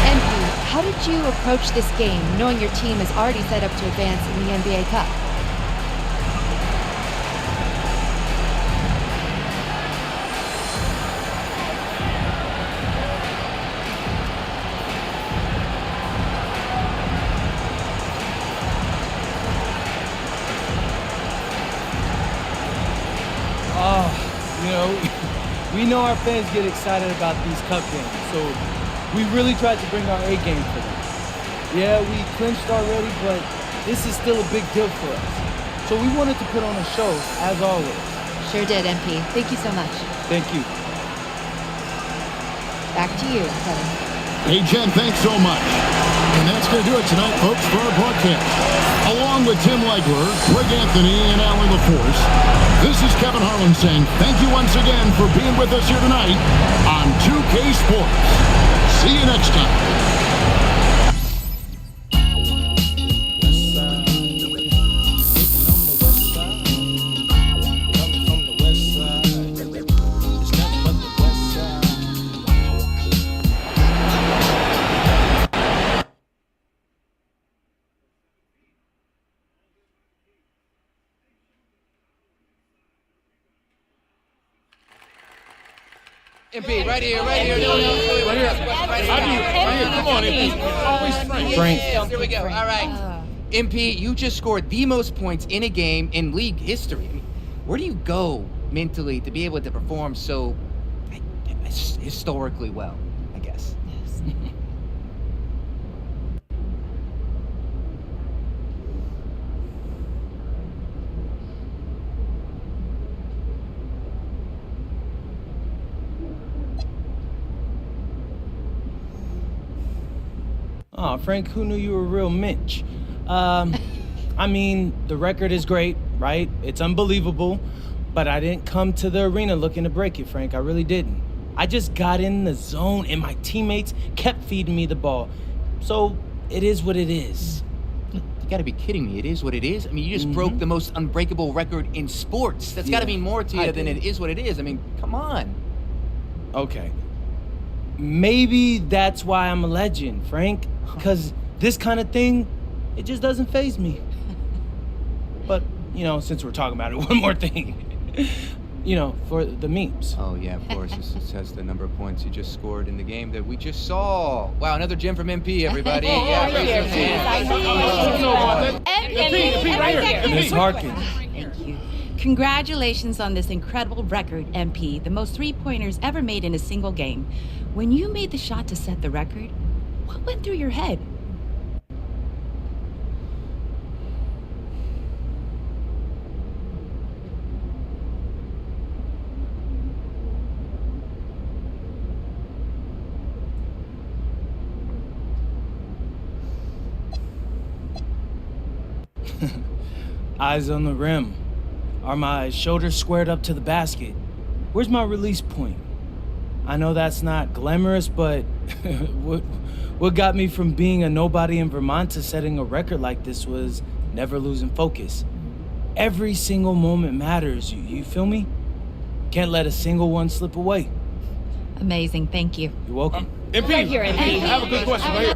Speaker 1: MP, how did you approach this game, knowing your team is already set up to advance in the NBA Cup?
Speaker 15: We know our fans get excited about these cup games, so we really tried to bring our A game for them. Yeah, we clinched already, but this is still a big deal for us. So we wanted to put on a show, as always.
Speaker 1: Sure did, MP. Thank you so much.
Speaker 15: Thank you.
Speaker 1: Back to you, Kevin.
Speaker 6: Hey, Jen, thanks so much. And that's going to do it tonight, folks, for our broadcast. Along with Tim Legler, Greg Anthony, and Alan LaForce, this is Kevin Harlan saying thank you once again for being with us here tonight on 2K Sports. See you next time.
Speaker 14: MP, right here. Right here. Come on, MP. Always
Speaker 15: Frank.
Speaker 14: Here we go. All right. MP, you just scored the most points in a game in league history. I mean, where do you go mentally to be able to perform so historically well, I guess? Yes.
Speaker 15: Oh, Frank, who knew you were a real Minch? I mean, the record is great, right? It's unbelievable, but I didn't come to the arena looking to break it, Frank. I really didn't. I just got in the zone and my teammates kept feeding me the ball. So it is what it is.
Speaker 14: You gotta be kidding me. It is what it is? I mean, you just broke the most unbreakable record in sports. That's gotta mean more to you than it is what it is. I mean, come on.
Speaker 15: Okay. Maybe that's why I'm a legend, Frank. Because this kind of thing, it just doesn't faze me. But, since we're talking about it, one more thing. For the memes.
Speaker 14: Oh, yeah, of course. This says the number of points you just scored in the game that we just saw. Wow, another gem from MP, everybody.
Speaker 1: MP, right here.
Speaker 15: Miss Harkins.
Speaker 20: Thank you. Congratulations on this incredible record, MP. The most three-pointers ever made in a single game. When you made the shot to set the record, what went through your head?
Speaker 15: Eyes on the rim. Are my shoulders squared up to the basket? Where's my release point? I know that's not glamorous, but what got me from being a nobody in Vermont to setting a record like this was never losing focus. Every single moment matters, you feel me? Can't let a single one slip away.
Speaker 20: Amazing, thank you.
Speaker 15: You're welcome.
Speaker 14: MP,
Speaker 20: Right here, MP.
Speaker 14: I have a good question right here.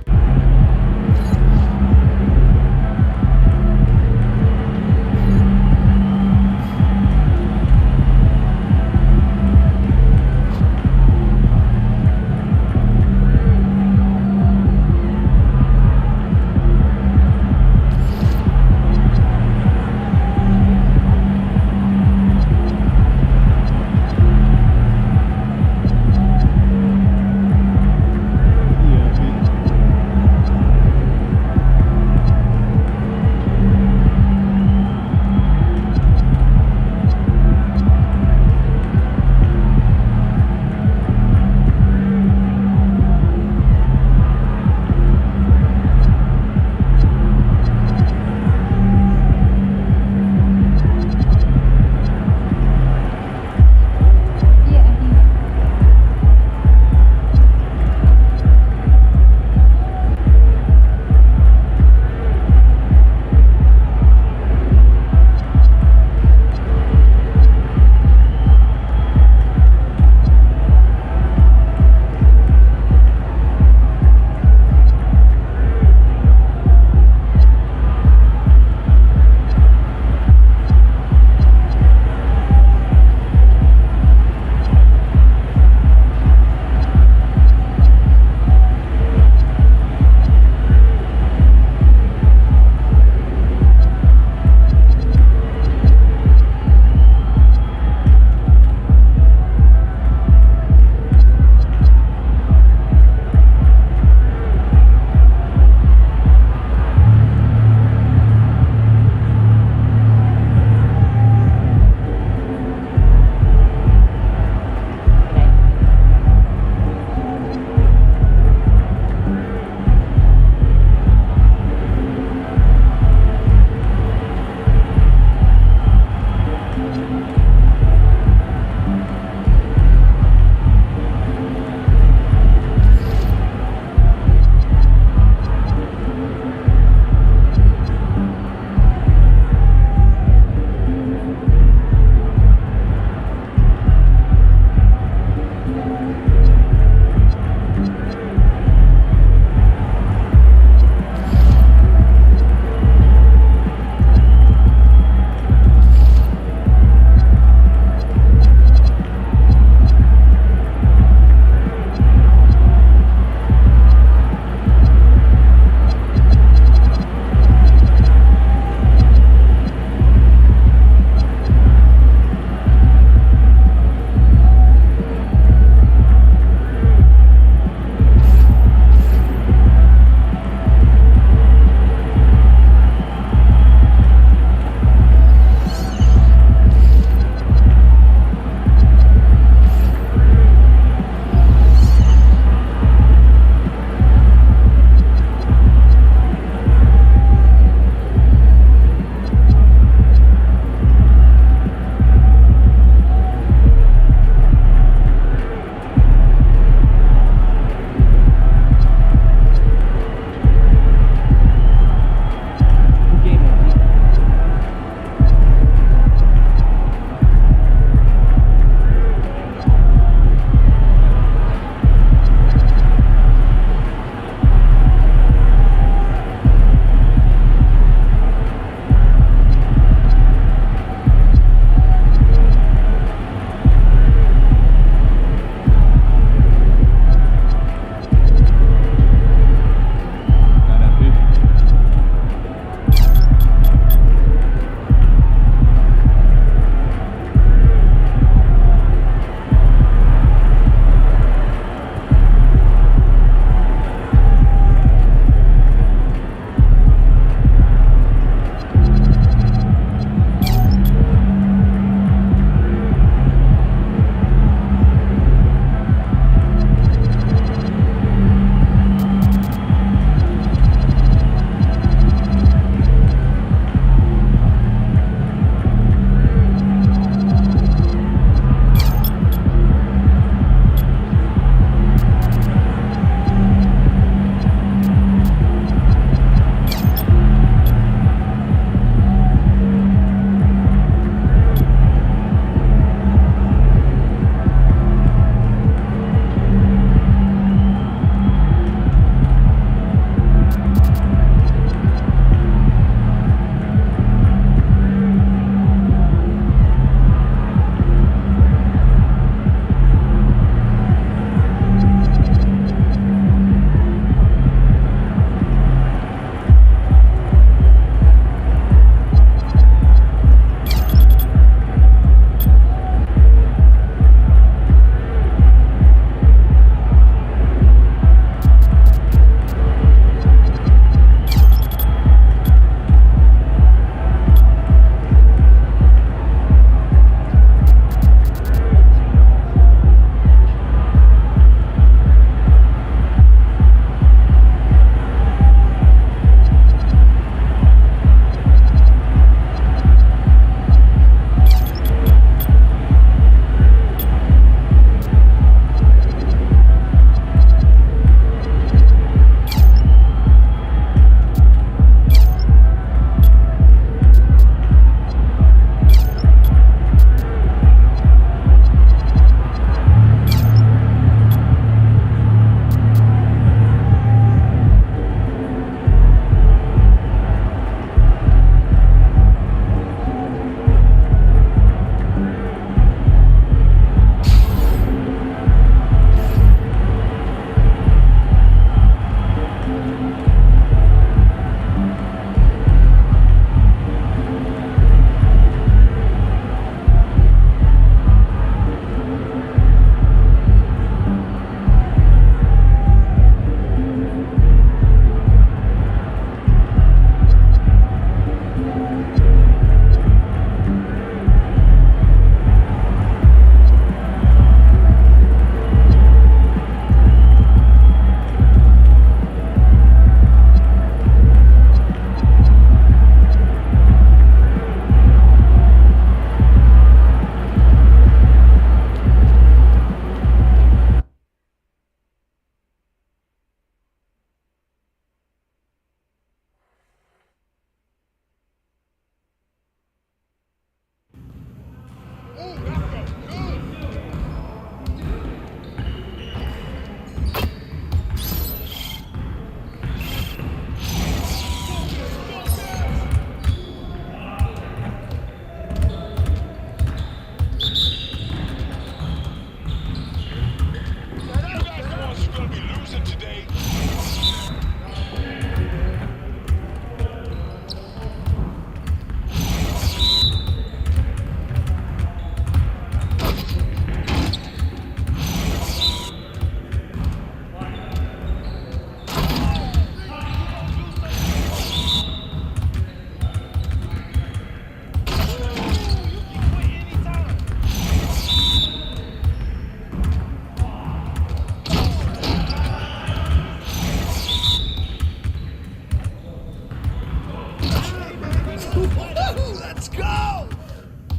Speaker 16: Let's go!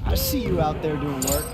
Speaker 16: I see you out there doing work.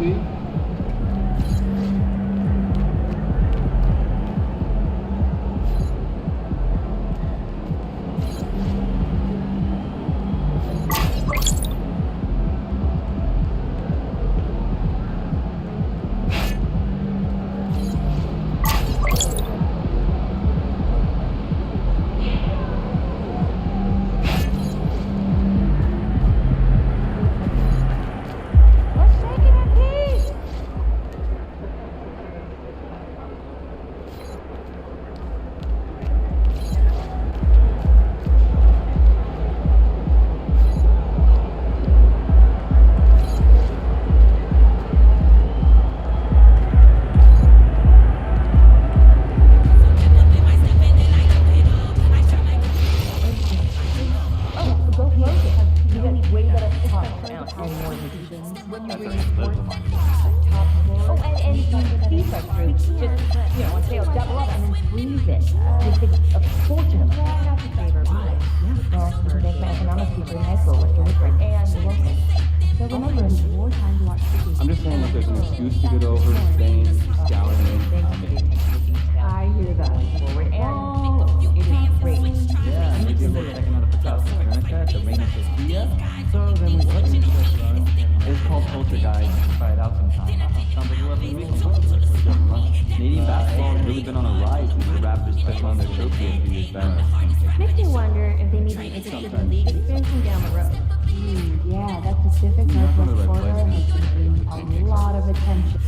Speaker 4: please. I'm just saying that there's an excuse to get over Spain, scouting it.
Speaker 3: I hear that. Forward and it is great.
Speaker 4: Yeah, maybe we're checking out a Picasso furniture, the Reina Sofia. So then we what it's called Culture Guide. Try it out sometime. Sounds like a lovely weekend. Canadian basketball has really been on a rise since the Raptors took on their trophy a few years back.
Speaker 3: Makes me wonder if they may be interested in league expansion down the road. Yeah, that Pacific Northwest corridor has been getting a lot of attention.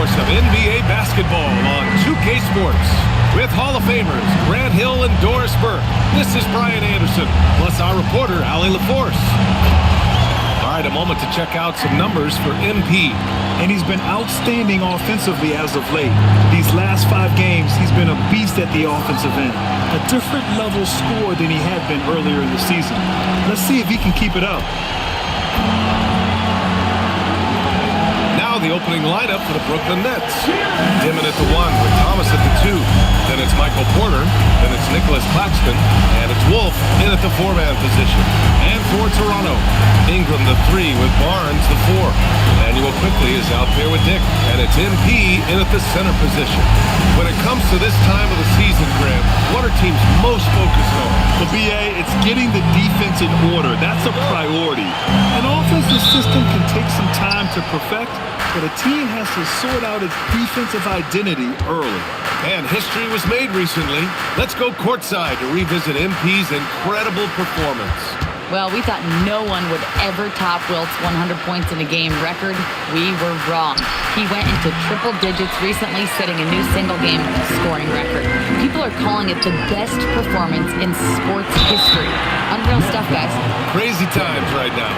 Speaker 18: Some NBA basketball on 2K Sports with Hall of Famers Grant Hill and Doris Burke. This is Brian Anderson, plus our reporter, Allie LaForce. All right, a moment to check out some numbers for MP.
Speaker 2: And he's been outstanding offensively as of late. These last 5 games, he's been a beast at the offensive end. A different level scorer than he had been earlier in the season. Let's see if he can keep it up.
Speaker 18: Now the opening lineup for the Brooklyn Nets. Dimon at the 1 with Thomas at the 2. Then it's Michael Porter. Then it's Nicholas Claxton. And it's Wolf in at the 4-man position. And for Toronto, Ingram the 3 with Barnes the 4. Emmanuel Quickley is out there with Dick. And it's MP in at the center position. When it comes to this time of the season, Graham, what are teams most focused on?
Speaker 2: For BA, it's getting the defense in order. That's a priority. An offensive system can take some time to perfect, but a team has to sort out its defensive identity early.
Speaker 18: And history was made recently. Let's go courtside to revisit MP's incredible performance.
Speaker 9: Well, we thought no one would ever top Wilt's 100 points in a game record. We were wrong. He went into triple digits recently, setting a new single-game scoring record. People are calling it the best performance in sports history. Unreal stuff, guys.
Speaker 18: Crazy times right now.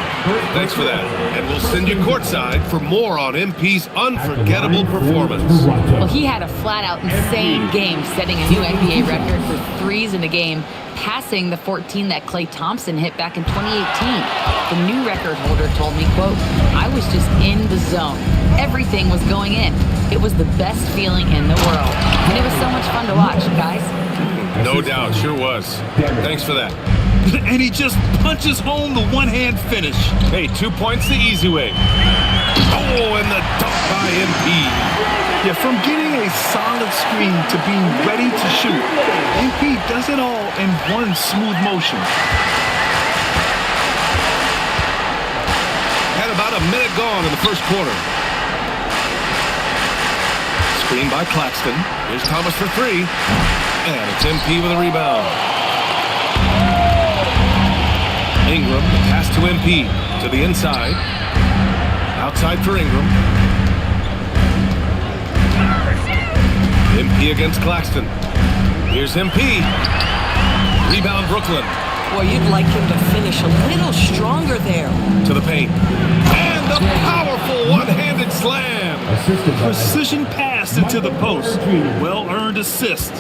Speaker 18: Thanks for that. And we'll send you courtside for more on MP's unforgettable performance.
Speaker 9: Well, he had a flat-out insane game, setting a new NBA record for threes in a game, passing the 14 that Klay Thompson hit back in 2018. The new record holder told me, quote, "I was just in the zone. Everything was going in. It was the best feeling in the world. And it was so much fun to watch, guys."
Speaker 18: No doubt, sure was. Thanks for that.
Speaker 2: And he just punches home the one-hand finish.
Speaker 18: Hey, 2 points the easy way. Oh, and the dunk by MP.
Speaker 2: Yeah, from getting a solid screen to being ready to shoot, MP does it all in one smooth motion.
Speaker 18: Had about a minute gone in the first quarter. Screen by Claxton. Here's Thomas for three. And it's MP with a rebound. Ingram, the pass to MP. To the inside. Outside for Ingram. MP against Claxton. Here's MP. Rebound Brooklyn.
Speaker 17: Boy, you'd like him to finish a little stronger there.
Speaker 18: To the paint. And the powerful one-handed slam.
Speaker 2: Precision pass into the post. Well-earned assist.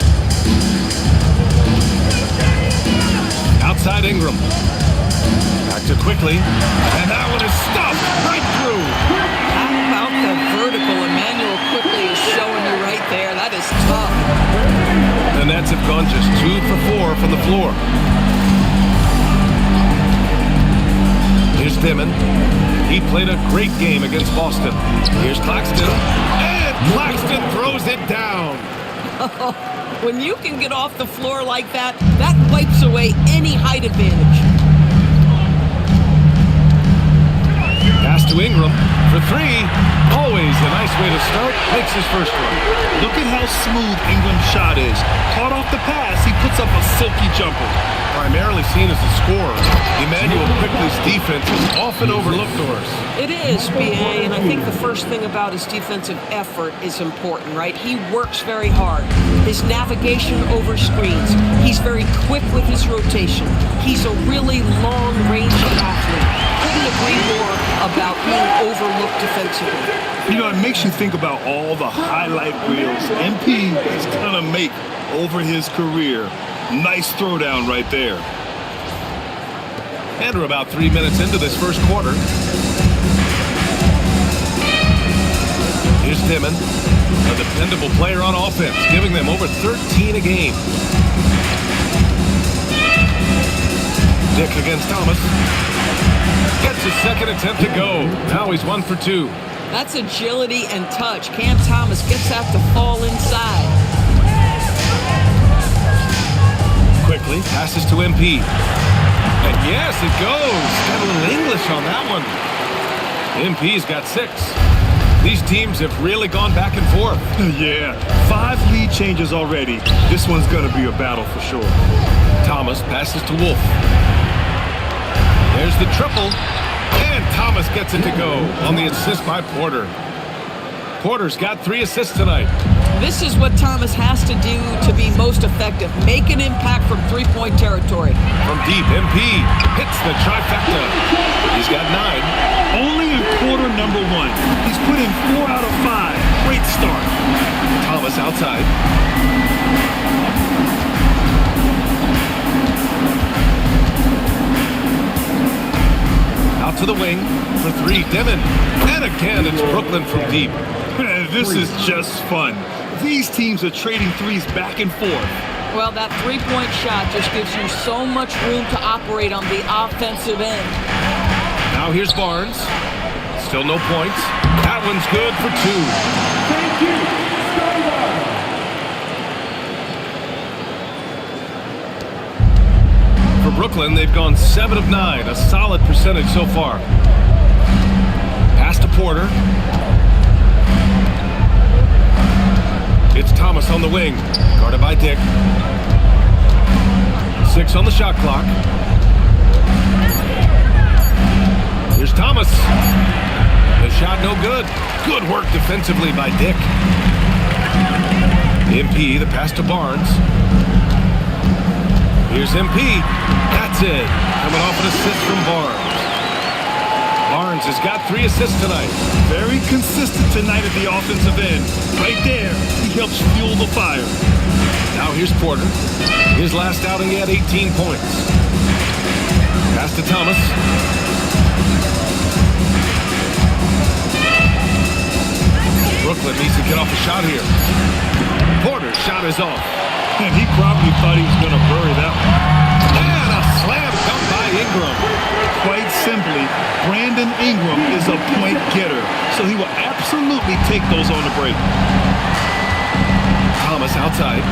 Speaker 18: Outside Ingram. Back to Quickly. And that one is stuffed right through.
Speaker 17: How about the vertical Emmanuel Quickly is showing you right there? That is tough.
Speaker 18: The Nets have gone just 2 for 4 from the floor. Here's Dimon. He played a great game against Boston. Here's Claxton. And Claxton throws it down.
Speaker 17: When you can get off the floor like that, that wipes away any height advantage.
Speaker 18: Pass to Ingram for three. Always a nice way to start. Makes his first one.
Speaker 2: Look at how smooth Ingram's shot is. Caught off the pass, he puts up a silky jumper.
Speaker 18: Primarily seen as a scorer, Emmanuel Quickly's defense is often overlooked, Doris.
Speaker 17: It is, BA, and I think the first thing about his defensive effort is important, right? He works very hard. His navigation over screens. He's very quick with his rotation. He's a really long-range athlete. Couldn't agree more about being overlooked defensively.
Speaker 2: You know, it makes you think about all the highlight reels MP is gonna make over his career. Nice throwdown right there.
Speaker 18: And we're about 3 minutes into this first quarter. Here's Dimon, a dependable player on offense, giving them over 13 a game. Dick against Thomas. Gets his second attempt to go. Now he's 1 for 2.
Speaker 17: That's agility and touch. Cam Thomas gets that to fall inside.
Speaker 18: Quickly passes to MP. And yes, it goes. Got a little English on that one. MP's got 6. These teams have really gone back and forth.
Speaker 2: Yeah, 5 lead changes already. This one's gonna be a battle for sure.
Speaker 18: Thomas passes to Wolf. There's the triple. And Thomas gets it to go on the assist by Porter. Porter's got 3 assists tonight.
Speaker 17: This is what Thomas has to do to be most effective. Make an impact from three-point territory.
Speaker 18: From deep, MP hits the trifecta. He's got 9.
Speaker 2: Only in quarter number 1. He's put in 4 out of 5. Great start.
Speaker 18: Thomas outside. Out to the wing for 3, Dimon. And again, it's Brooklyn from deep.
Speaker 2: This is just fun. These teams are trading threes back and forth.
Speaker 17: Well, that three-point shot just gives you so much room to operate on the offensive end.
Speaker 18: Now here's Barnes. Still no points. That one's good for 2. Thank you. For Brooklyn, they've gone 7 of 9, a solid percentage so far. Pass to Porter. It's Thomas on the wing, guarded by Dick. 6 on the shot clock. Here's Thomas. The shot no good. Good work defensively by Dick. MP, the pass to Barnes. Here's MP. That's it. Coming off an assist from Barnes. Barnes has got 3 assists tonight.
Speaker 2: Very consistent tonight at the offensive end. Right there, he helps fuel the fire.
Speaker 18: Now here's Porter. His last outing, he had 18 points. Pass to Thomas. Brooklyn needs to get off a shot here. Porter's shot is off.
Speaker 2: And he probably thought he was going to bury that one.
Speaker 18: And a slam dunk by Ingram.
Speaker 2: Quite simply, Brandon Ingram is a point getter, so he will absolutely take those on the break.
Speaker 18: Thomas outside.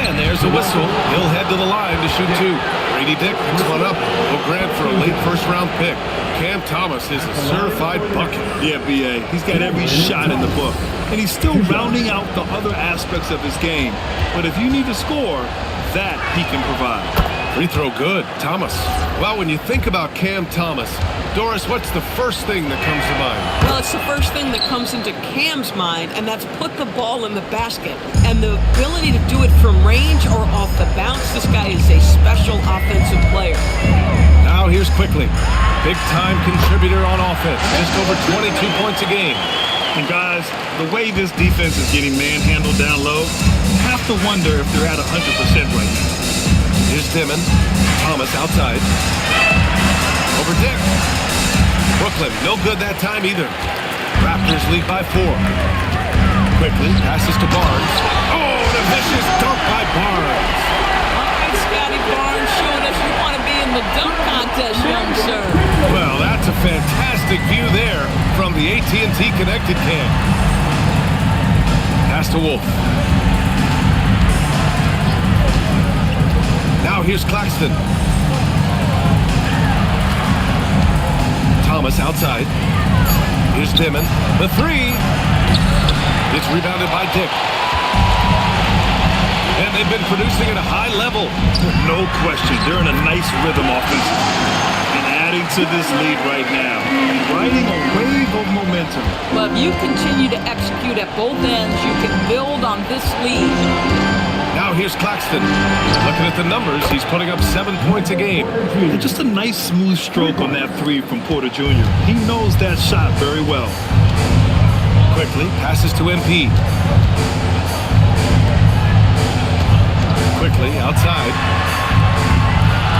Speaker 18: And there's a whistle. He'll head to the line to shoot 2. Grady Dick picks one up. Will grant for a late first-round pick. Cam Thomas is a certified bucket.
Speaker 2: Yeah, B.A. He's got every shot in the book. And he's still rounding out the other aspects of his game. But if you need to score, that he can provide.
Speaker 18: Free throw good. Thomas. Well, when you think about Cam Thomas, Doris, what's the first thing that comes to mind?
Speaker 17: Well, it's the first thing that comes into Cam's mind, and that's put the ball in the basket. And the ability to do it from range or off the bounce, this guy is a special offensive player.
Speaker 18: Now here's Quickly. Big-time contributor on offense. Just over 22 points a game.
Speaker 2: And guys, the way this defense is getting manhandled down low, you have to wonder if they're at 100% right now.
Speaker 18: Here's Dimon. Thomas outside. Over Dick. Brooklyn, no good that time either. Raptors lead by 4. Quickly passes to Barnes. Oh, the vicious dunk by Barnes.
Speaker 17: All right, Scotty Barnes showing us you want to be in the dunk contest, young sir.
Speaker 18: Well, that's a fantastic view there from the AT&T Connected Cam. Pass to Wolf. Now here's Claxton. Thomas outside. Here's Dimon. The 3. It's rebounded by Dick. And they've been producing at a high level.
Speaker 2: No question. They're in a nice rhythm offensively. And adding to this lead right now. Riding a wave of momentum.
Speaker 17: But if you continue to execute at both ends, you can build on this lead.
Speaker 18: Now here's Claxton. Looking at the numbers, he's putting up 7 points a game.
Speaker 2: And just a nice smooth stroke on that 3 from Porter Jr. He knows that shot very well.
Speaker 18: Quickly passes to MP. Quickly outside.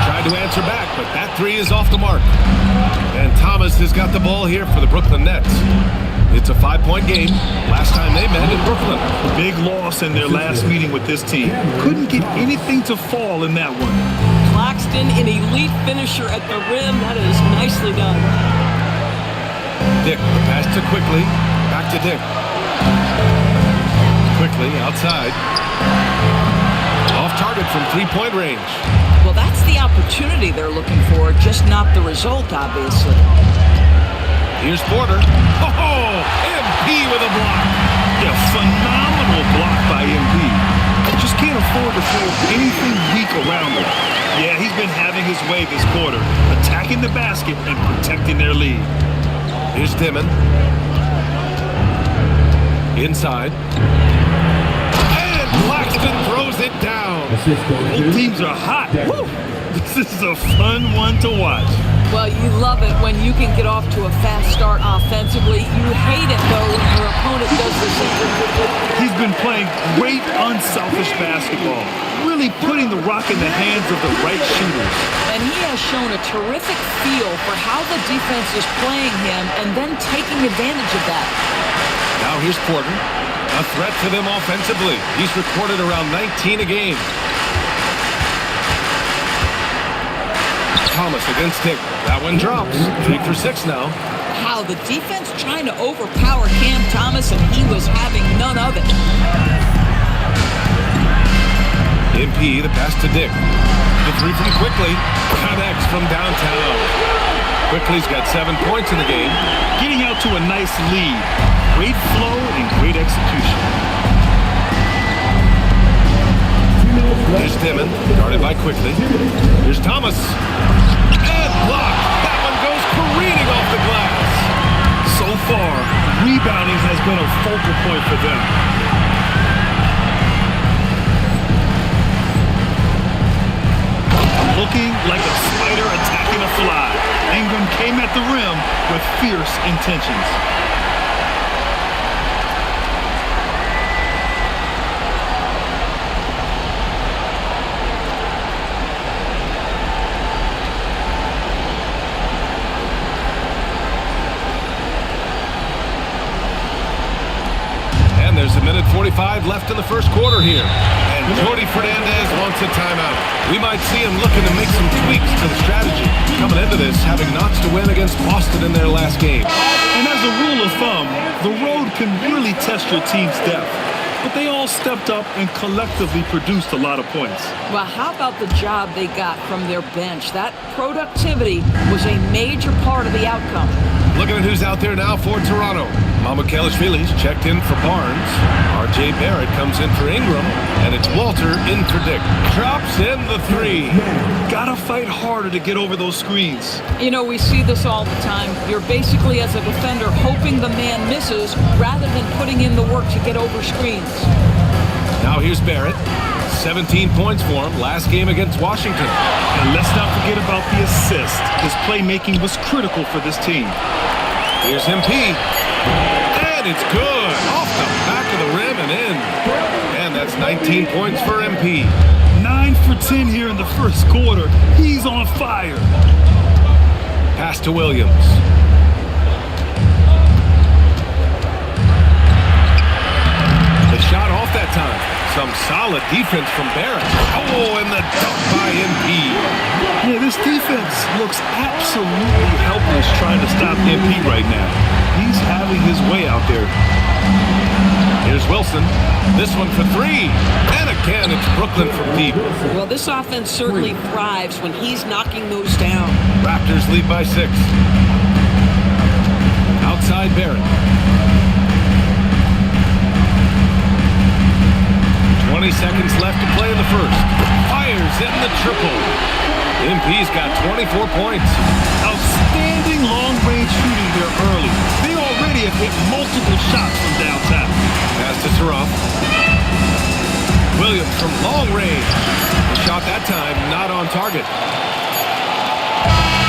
Speaker 18: Tried to answer back, but that 3 is off the mark. And Thomas has got the ball here for the Brooklyn Nets. It's a 5-point game. Last time they met in Brooklyn.
Speaker 2: Big loss in their last meeting with this team. Couldn't get anything to fall in that one.
Speaker 17: Claxton, an elite finisher at the rim. That is nicely done.
Speaker 18: Dick, the pass to Quickly. Back to Dick. Quickly outside. Off target from 3-point range.
Speaker 17: Well, that's the opportunity they're looking for, just not the result, obviously.
Speaker 18: Here's Porter. Oh, MP with a block.
Speaker 2: Yeah, phenomenal block by MP. Just can't afford to throw anything weak around him. Yeah, he's been having his way this quarter, attacking the basket and protecting their lead.
Speaker 18: Here's Dimon. Inside. And Claxton throws it down.
Speaker 2: Both teams are hot. Woo! This is a fun one to watch.
Speaker 17: Well, you love it when you can get off to a fast start offensively. You hate it, though, when your opponent does this.
Speaker 2: He's been playing great, unselfish basketball, really putting the rock in the hands of the right shooters.
Speaker 17: And he has shown a terrific feel for how the defense is playing him and then taking advantage of that.
Speaker 18: Now here's Porter. A threat to them offensively. He's recorded around 19 a game. Thomas against Dick. That one drops. 3 for 6 now.
Speaker 17: How the defense trying to overpower Cam Thomas, and he was having none of it.
Speaker 18: MP, the pass to Dick. The 3 from Quickly. Connects from downtown. Quickly's got 7 points in the game.
Speaker 2: Getting out to a nice lead. Great flow and great execution.
Speaker 18: There's Here's Dimon, guarded by Quickly. Here's Thomas. And blocked. That one goes careening off the glass.
Speaker 2: So far, rebounding has been a focal point for them. Looking like a spider attacking a fly. Ingram came at the rim with fierce intentions.
Speaker 18: And there's a minute 45 left in the first quarter here. And Jordi Fernandez wants a timeout. We might see him looking to make some tweaks to the strategy. Coming into this, having notched a win against Boston in their last game.
Speaker 2: And as a rule of thumb, the road can really test your team's depth. But they all stepped up and collectively produced a lot of points.
Speaker 17: Well, how about the job they got from their bench? That productivity was a major part of the outcome.
Speaker 18: Looking at who's out there now for Toronto. Mamukelashvili's checked in for Barnes. R.J. Barrett comes in for Ingram. And it's Walter in for Dick. Drops in the three.
Speaker 2: Gotta fight harder to get over those screens.
Speaker 17: You know, we see this all the time. You're basically, as a defender, hoping the man misses rather than putting in the work to get over screens.
Speaker 18: Now here's Barrett. 17 points for him last game against Washington.
Speaker 2: And let's not forget about the assist. His playmaking was critical for this team.
Speaker 18: Here's MP. And it's good. Off the back of the rim and in. And that's 19 points for MP.
Speaker 2: 9 for 10 here in the first quarter. He's on fire.
Speaker 18: Pass to Williams. The shot off that time. Some solid defense from Barrett. Oh, and the dunk by MP.
Speaker 2: Yeah, this defense looks absolutely helpless trying to stop MP right now. He's having his way out there.
Speaker 18: Here's Wilson. This one for three. And again, it's Brooklyn from deep.
Speaker 17: Well, this offense certainly thrives when he's knocking those down.
Speaker 18: Raptors lead by 6. Outside Barrett. 20 seconds left to play in the first. Fires in the triple. MP's got 24 points.
Speaker 2: Outstanding long-range shooting there early. They already have hit multiple shots from downtown.
Speaker 18: Pass to Saraf. Williams from long range. The shot that time not on target.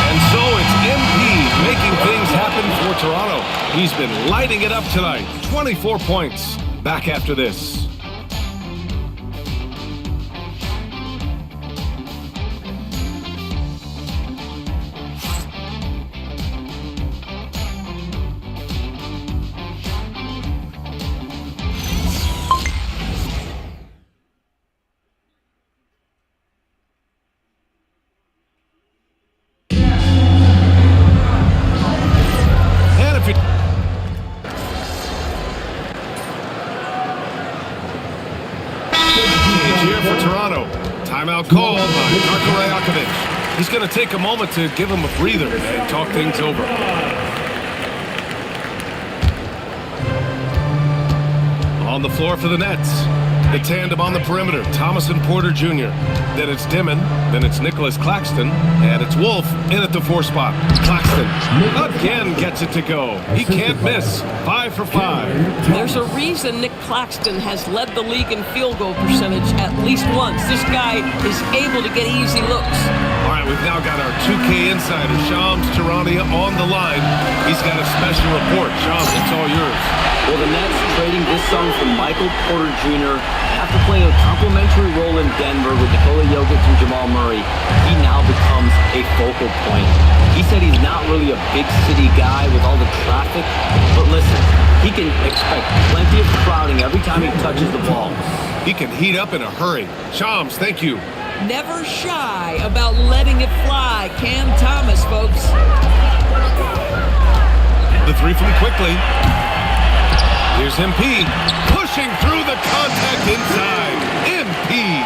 Speaker 18: And so it's MP making things happen for Toronto. He's been lighting it up tonight. 24 points. Back after this. Timeout called by Darko Rajakovic. He's going to take a moment to give him a breather and talk things over. On the floor for the Nets. The tandem on the perimeter, Thomas and Porter Jr. Then it's Dimon, then it's Nicholas Claxton, and it's Wolf in at the 4 spot. Claxton again gets it to go. He can't miss. 5 for 5.
Speaker 17: There's a reason Nick Claxton has led the league in field goal percentage at least once. This guy is able to get easy looks.
Speaker 18: All right, we've now got our 2K insider, Shams Charania, on the line. He's got a special report. Shams, it's all yours.
Speaker 12: Well, the Nets trading this summer for Michael Porter Jr. After playing a complimentary role in Denver with Nikola Jokic and Jamal Murray, he now becomes a focal point. He said he's not really a big city guy with all the traffic, but listen, he can expect plenty of crowding every time he touches the ball.
Speaker 18: He can heat up in a hurry. Shams, thank you.
Speaker 17: Never shy about letting it fly. Cam Thomas, folks.
Speaker 18: The 3 from Quickly. Here's MP, pushing through the contact inside. MP.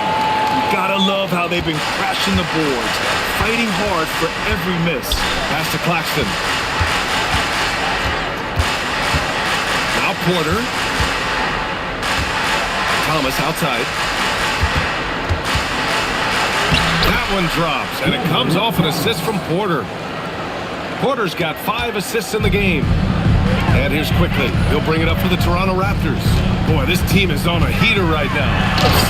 Speaker 2: Gotta love how they've been crashing the boards, fighting hard for every miss.
Speaker 18: Pass to Claxton. Now Porter. Thomas outside. That one drops, and it comes off an assist from Porter. Porter's got 5 assists in the game. And here's Quickly. He'll bring it up for the Toronto Raptors. Boy, this team is on a heater right now.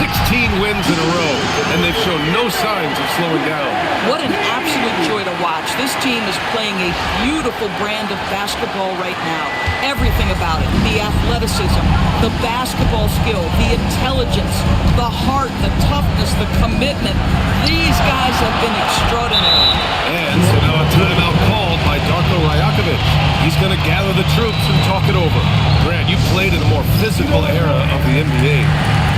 Speaker 18: 16 wins in a row, and they've shown no signs of slowing down.
Speaker 17: What an absolute joy to watch. This team is playing a beautiful brand of basketball right now. Everything about it. The athleticism, the basketball skill, the intelligence, the heart, the toughness, the commitment. These guys have been extraordinary.
Speaker 18: And so now a timeout called by Darko Rajakovic. He's going to gather the troops and talk it over. Grant, you played in a more physical era of the NBA.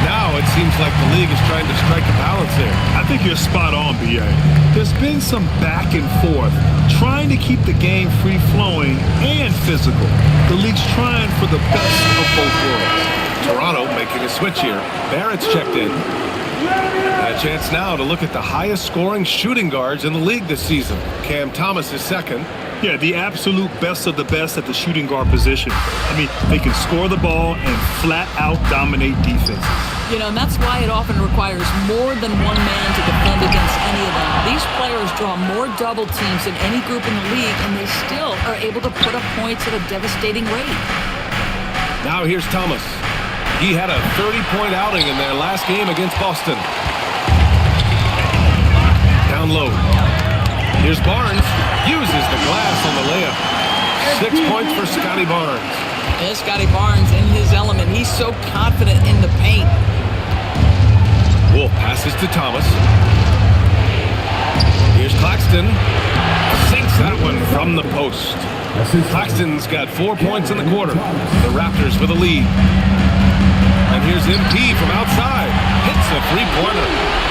Speaker 18: Now it seems like the league is trying to strike a balance there.
Speaker 2: I think you're spot on, B.A. There's been some back and forth, trying to keep the game free-flowing and physical. The league's trying for the best of both worlds.
Speaker 18: Toronto making a switch here. Barrett's checked in. And a chance now to look at the highest scoring shooting guards in the league this season. Cam Thomas is second.
Speaker 2: Yeah, the absolute best of the best at the shooting guard position. I mean, they can score the ball and flat out dominate defenses.
Speaker 17: You know, and that's why it often requires more than one man to defend against any of them. These players draw more double teams than any group in the league, and they still are able to put up points at a devastating rate.
Speaker 18: Now here's Thomas. He had a 30-point outing in their last game against Boston. Down low. Here's Barnes. Uses the glass on the layup. 6 points for Scotty Barnes.
Speaker 17: Yeah, Scotty Barnes in his element. He's so confident in the paint.
Speaker 18: Wolf passes to Thomas. Here's Claxton. Sinks that one from the post. Claxton's got 4 points in the quarter. The Raptors with a lead. And here's MP from outside. Hits a three-pointer.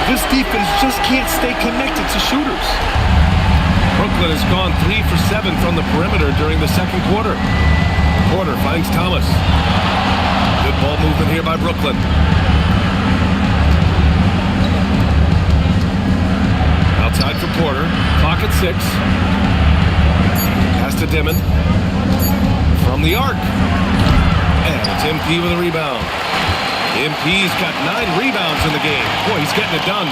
Speaker 2: This defense just can't stay connected to shooters.
Speaker 18: Brooklyn has gone 3 for 7 from the perimeter during the second quarter. Porter finds Thomas. Good ball movement here by Brooklyn. Outside for Porter. Clock at 6. Pass to Dimon. From the arc. And it's MP with a rebound. MP's got 9 rebounds in the game. Boy, he's getting it done.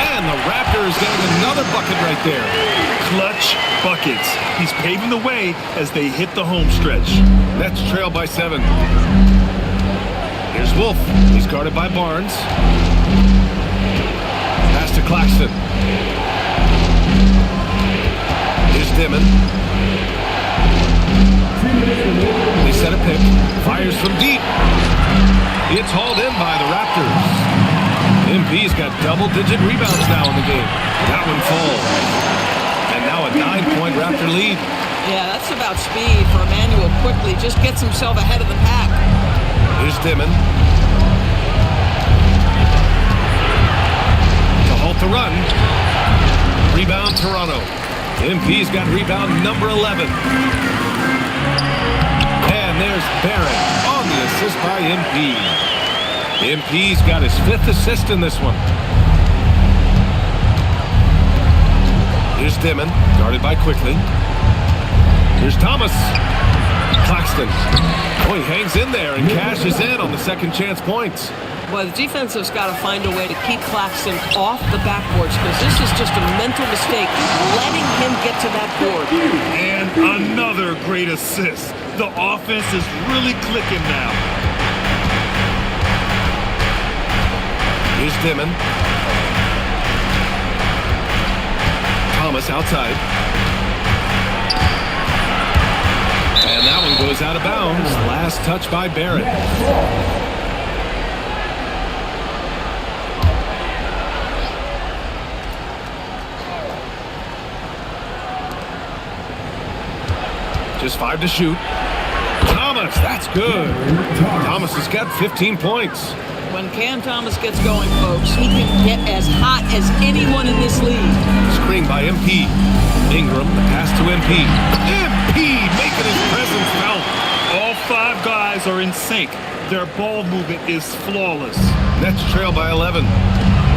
Speaker 18: And the Raptors getting another bucket right there.
Speaker 2: Clutch buckets. He's paving the way as they hit the home stretch.
Speaker 18: Nets trail by 7. Here's Wolf. He's guarded by Barnes. Pass to Claxton. Here's Dimon. They set a pick. Fires from deep. It's hauled in by the Raptors. MP's got double-digit rebounds now in the game. That one falls. And now a 9-point Raptor lead.
Speaker 17: Yeah, that's about speed for Emmanuel Quickly. Just gets himself ahead of the pack.
Speaker 18: Here's Dimon. To halt the run. Rebound Toronto. MP's got rebound number 11. And there's Barrett on the assist by MP. MP's got his 5th assist in this one. Here's Dimon, guarded by Quickly. Here's Thomas. Claxton. Oh, he hangs in there and cashes in on the second chance points.
Speaker 17: Well, the defense has got to find a way to keep Claxton off the backboards because this is just a mental mistake, letting him get to that board.
Speaker 2: And another great assist. The offense is really clicking now.
Speaker 18: Here's Dimon. Thomas outside. And that one goes out of bounds. Last touch by Barrett. Just 5 to shoot. Thomas, that's good. Thomas has got 15 points.
Speaker 17: When Cam Thomas gets going, folks, he can get as hot as anyone in this league.
Speaker 18: Screen by MP. Ingram, the pass to MP. MP making his presence felt.
Speaker 2: All 5 guys are in sync. Their ball movement is flawless.
Speaker 18: Nets trail by 11.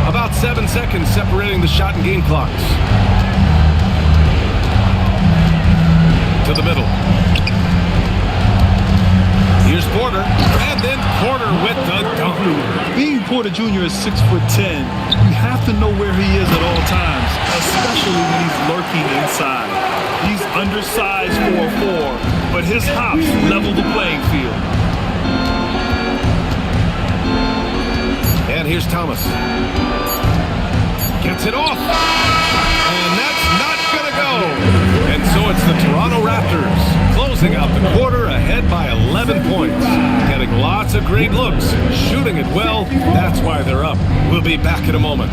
Speaker 18: About 7 seconds separating the shot and game clocks. To the middle. Here's Porter, and then Porter with the dunk.
Speaker 2: Being Porter Jr. is 6'10". You have to know where he is at all times, especially when he's lurking inside. He's undersized for a 4, but his hops level the playing field.
Speaker 18: And here's Thomas. Gets it off. And that's not going to go. And so it's the Toronto Raptors closing out the quarter ahead by 11 points. Getting lots of great looks, shooting it well. That's why they're up. We'll be back in a moment.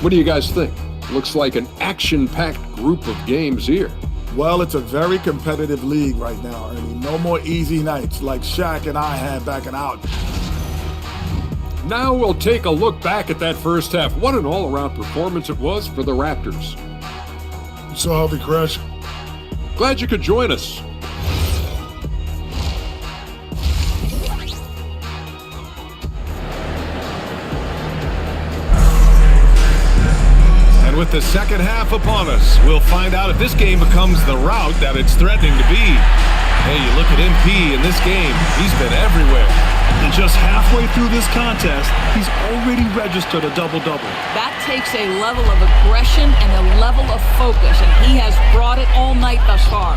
Speaker 23: What do you guys think? Looks like an action-packed group of games here.
Speaker 11: Well, it's a very competitive league right now, Ernie. No more easy nights like Shaq and I had back in our...
Speaker 23: Now we'll take a look back at that first half. What an all-around performance it was for the Raptors.
Speaker 13: So how they crash.
Speaker 23: Glad you could join us.
Speaker 18: With the second half upon us, we'll find out if this game becomes the rout that it's threatening to be. Hey, you look at MP in this game, he's been everywhere.
Speaker 2: And just halfway through this contest, he's already registered a double-double.
Speaker 17: That takes a level of aggression and a level of focus, and he has brought it all night thus far.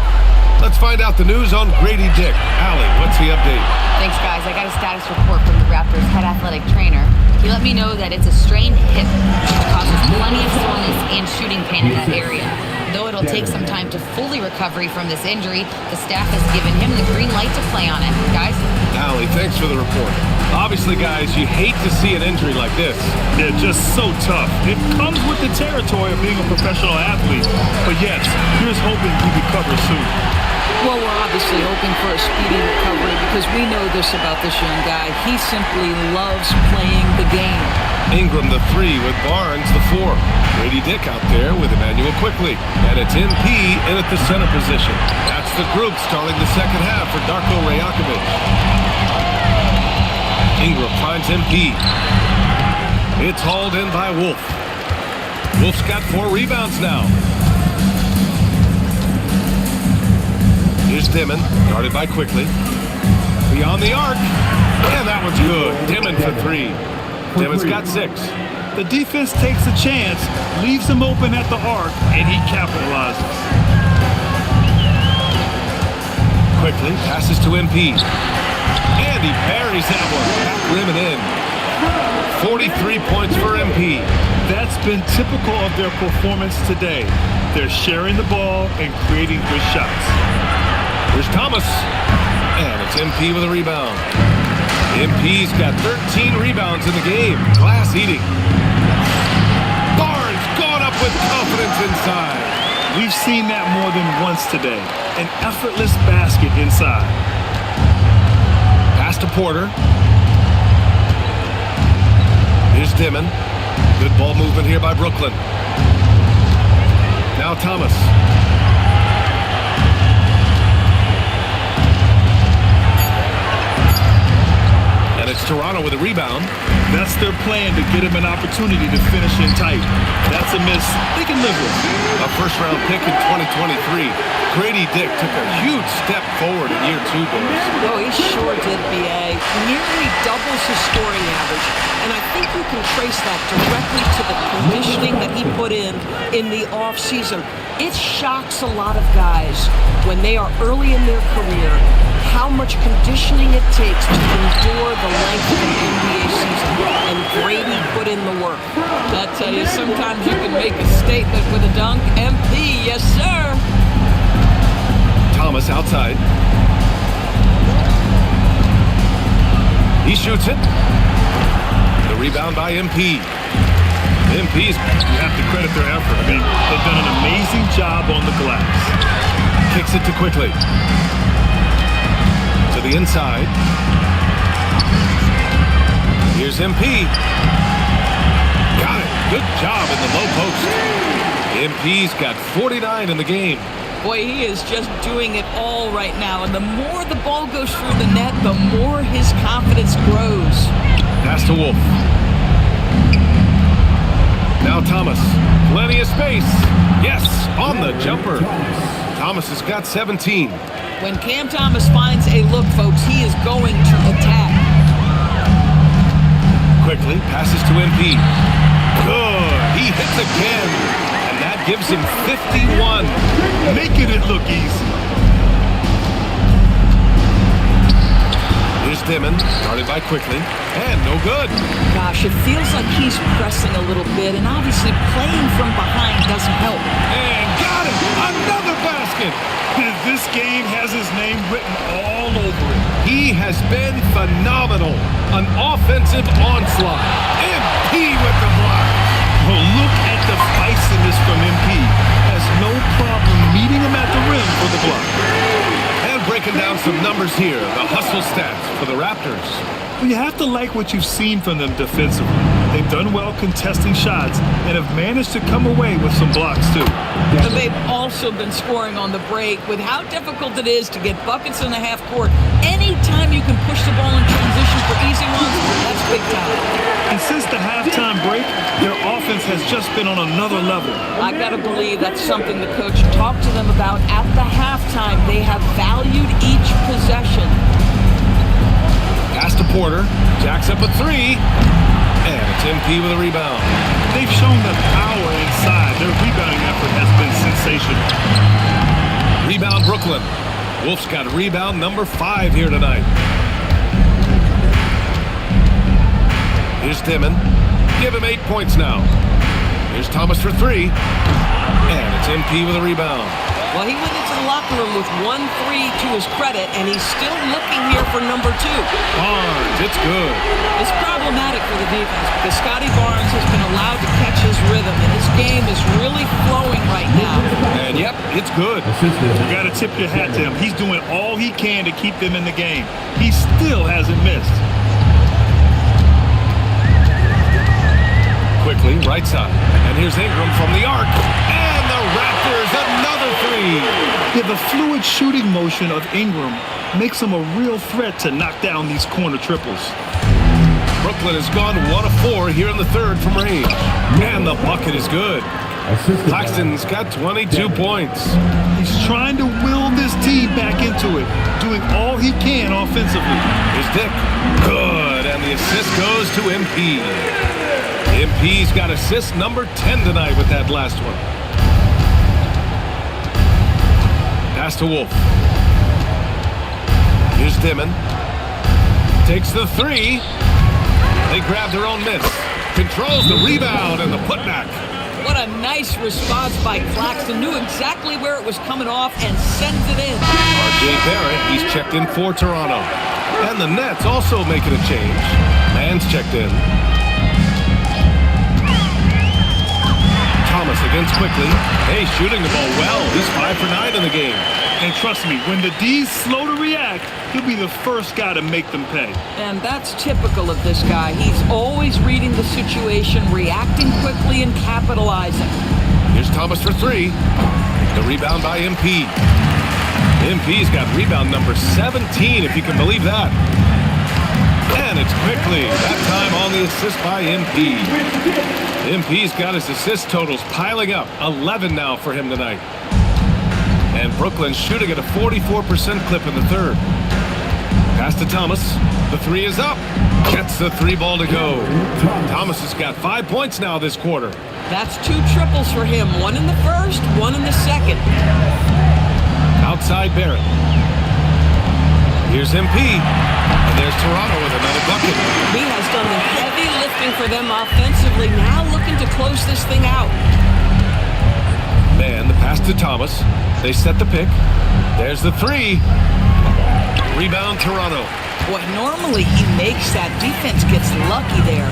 Speaker 18: Let's find out the news on Grady Dick. Allie, what's the update?
Speaker 9: Thanks, guys. I got a status report from the Raptors' head athletic trainer. He let me know that it's a strained hip, which causes plenty of soreness and shooting pain in that area. Though it'll take some time to fully recover from this injury, the staff has given him the green light to play on it. Guys?
Speaker 18: Allie, thanks for the report. Obviously, guys, you hate to see an injury like this.
Speaker 2: They're just so tough. It comes with the territory of being a professional athlete. But yes, here's hoping he recovers soon.
Speaker 17: Well, we're obviously hoping for a speedy recovery because we know this about this young guy. He simply loves playing the game.
Speaker 18: Ingram the 3 with Barnes the 4. Grady Dick out there with Emmanuel Quickly. And it's MP in at the center position. That's the group starting the second half for Darko Rajakovic. Ingram finds MP. It's hauled in by Wolf. Wolf's got 4 rebounds now. Here's Dimon, guarded by Quickly. Beyond the arc, and that one's good. Dimon for 3. Dimon's got 6.
Speaker 2: The defense takes a chance, leaves him open at the arc, and he capitalizes.
Speaker 18: Quickly passes to MP. And he buries that one. Back rim and in. 43 points for MP.
Speaker 2: That's been typical of their performance today. They're sharing the ball and creating good shots.
Speaker 18: Here's Thomas. And it's MP with a rebound. MP's got 13 rebounds in the game. Glass eating. Barnes going up with confidence inside.
Speaker 2: We've seen that more than once today. An effortless basket inside.
Speaker 18: Pass to Porter. Here's Dimon. Good ball movement here by Brooklyn. Now Thomas. And it's Toronto with a rebound.
Speaker 2: That's their plan, to get him an opportunity to finish in tight. That's a miss they can live with.
Speaker 18: A first-round pick in 2023. Grady Dick took a huge step forward in year 2, boys.
Speaker 17: Oh, he sure did, B.A. Nearly doubles his scoring average. And I think you can trace that directly to the conditioning that he put in the offseason. It shocks a lot of guys when they are early in their career how much conditioning it takes to endure the length of an NBA season. And Grady put in the work. I tell you, sometimes you can make a statement with a dunk. MP, yes, sir.
Speaker 18: Thomas outside. He shoots it. The rebound by MP. MP's,
Speaker 2: you have to credit their effort. I mean, they've done an amazing job on the glass.
Speaker 18: Kicks it to Quickly. To the inside. Here's MP. Got it. Good job in the low post. MP's got 49 in the game.
Speaker 17: Boy, he is just doing it all right now. And the more the ball goes through the net, the more his confidence grows.
Speaker 18: Pass to Wolf. Now Thomas. Plenty of space. Yes, on the jumper. Thomas has got 17.
Speaker 17: When Cam Thomas finds a look, folks, he is going to attack.
Speaker 18: Quickly passes to MP. Good. He hits again. And that gives him 51.
Speaker 2: Making it look easy.
Speaker 18: Here's Dimon, started by Quickly, and no good.
Speaker 17: Gosh, it feels like he's pressing a little bit, and obviously playing from behind doesn't help.
Speaker 18: And got it! Another basket!
Speaker 2: This game has his name written all over it.
Speaker 18: He has been phenomenal. An offensive onslaught. MP with the block.
Speaker 2: Well, look at the feistiness from MP. Has no problem meeting him at the rim for the block.
Speaker 18: And breaking down some numbers here. The hustle stats for the Raptors.
Speaker 2: Well, you have to like what you've seen from them defensively. They've done well contesting shots and have managed to come away with some blocks too.
Speaker 17: And they've also been scoring on the break. With how difficult it is to get buckets in the half court, anytime you can push the ball in transition for easy ones, that's big time.
Speaker 2: And since the halftime break, their offense has just been on another level.
Speaker 17: I gotta believe that's something the coach talked to them about at the halftime. They have valued each possession.
Speaker 18: Pass to Porter. Jacks up a three. And it's MP with a rebound.
Speaker 2: They've shown the power inside. Their rebounding effort has been sensational.
Speaker 18: Rebound Brooklyn. Wolf's got rebound number 5 here tonight. Here's Dimon. Give him 8 points now. Here's Thomas for 3. And it's MP with a rebound.
Speaker 17: Well, he went into the locker room with 1-3 to his credit, and he's still looking here for number 2.
Speaker 18: Barnes, it's good.
Speaker 17: It's problematic for the defense because Scotty Barnes has been allowed to catch his rhythm, and his game is really flowing right now.
Speaker 18: And yep, it's good.
Speaker 2: You got to tip your hat to him. He's doing all he can to keep them in the game. He still hasn't missed.
Speaker 18: Quickly, right side. And here's Ingram from the arc. And the Raptors, another 3.
Speaker 2: Yeah, the fluid shooting motion of Ingram makes him a real threat to knock down these corner triples.
Speaker 18: Brooklyn has gone 1 of 4 here in the third from range. And the bucket is good. Claxton's got 22 points.
Speaker 2: He's trying to will this team back into it, doing all he can offensively.
Speaker 18: Here's Dick. Good. And the assist goes to MP. MP's got assist number 10 tonight with that last one. Pass to Wolf. Here's Dimon. Takes the 3. They grab their own miss. Controls the rebound and the putback.
Speaker 17: What a nice response by Claxton. Knew exactly where it was coming off and sends it in.
Speaker 18: R.J. Barrett, he's checked in for Toronto. And the Nets also making a change. Mann's checked in. Thomas against Quickly. Hey, shooting the ball well. He's 5 for 9 in the game.
Speaker 2: And trust me, when the D's slow to react, he'll be the first guy to make them pay.
Speaker 17: And that's typical of this guy. He's always reading the situation, reacting quickly, and capitalizing.
Speaker 18: Here's Thomas for 3. The rebound by MP. MP's got rebound number 17, if you can believe that. And it's Quickly. That time on the assist by MP. MP's got his assist totals piling up. 11 now for him tonight. And Brooklyn's shooting at a 44% clip in the third. Pass to Thomas. The 3 is up. Gets the 3 ball to go. Thomas has got 5 points now this quarter.
Speaker 17: That's 2 triples for him. 1 in the first, 1 in the second.
Speaker 18: Outside Barrett. Here's MP. And there's Toronto with another bucket.
Speaker 17: He has done the heavy lifting for them offensively. Now looking to close this thing out.
Speaker 18: Man, the pass to Thomas. They set the pick. There's the 3. Rebound Toronto.
Speaker 17: Boy, normally he makes that. Defense gets lucky there.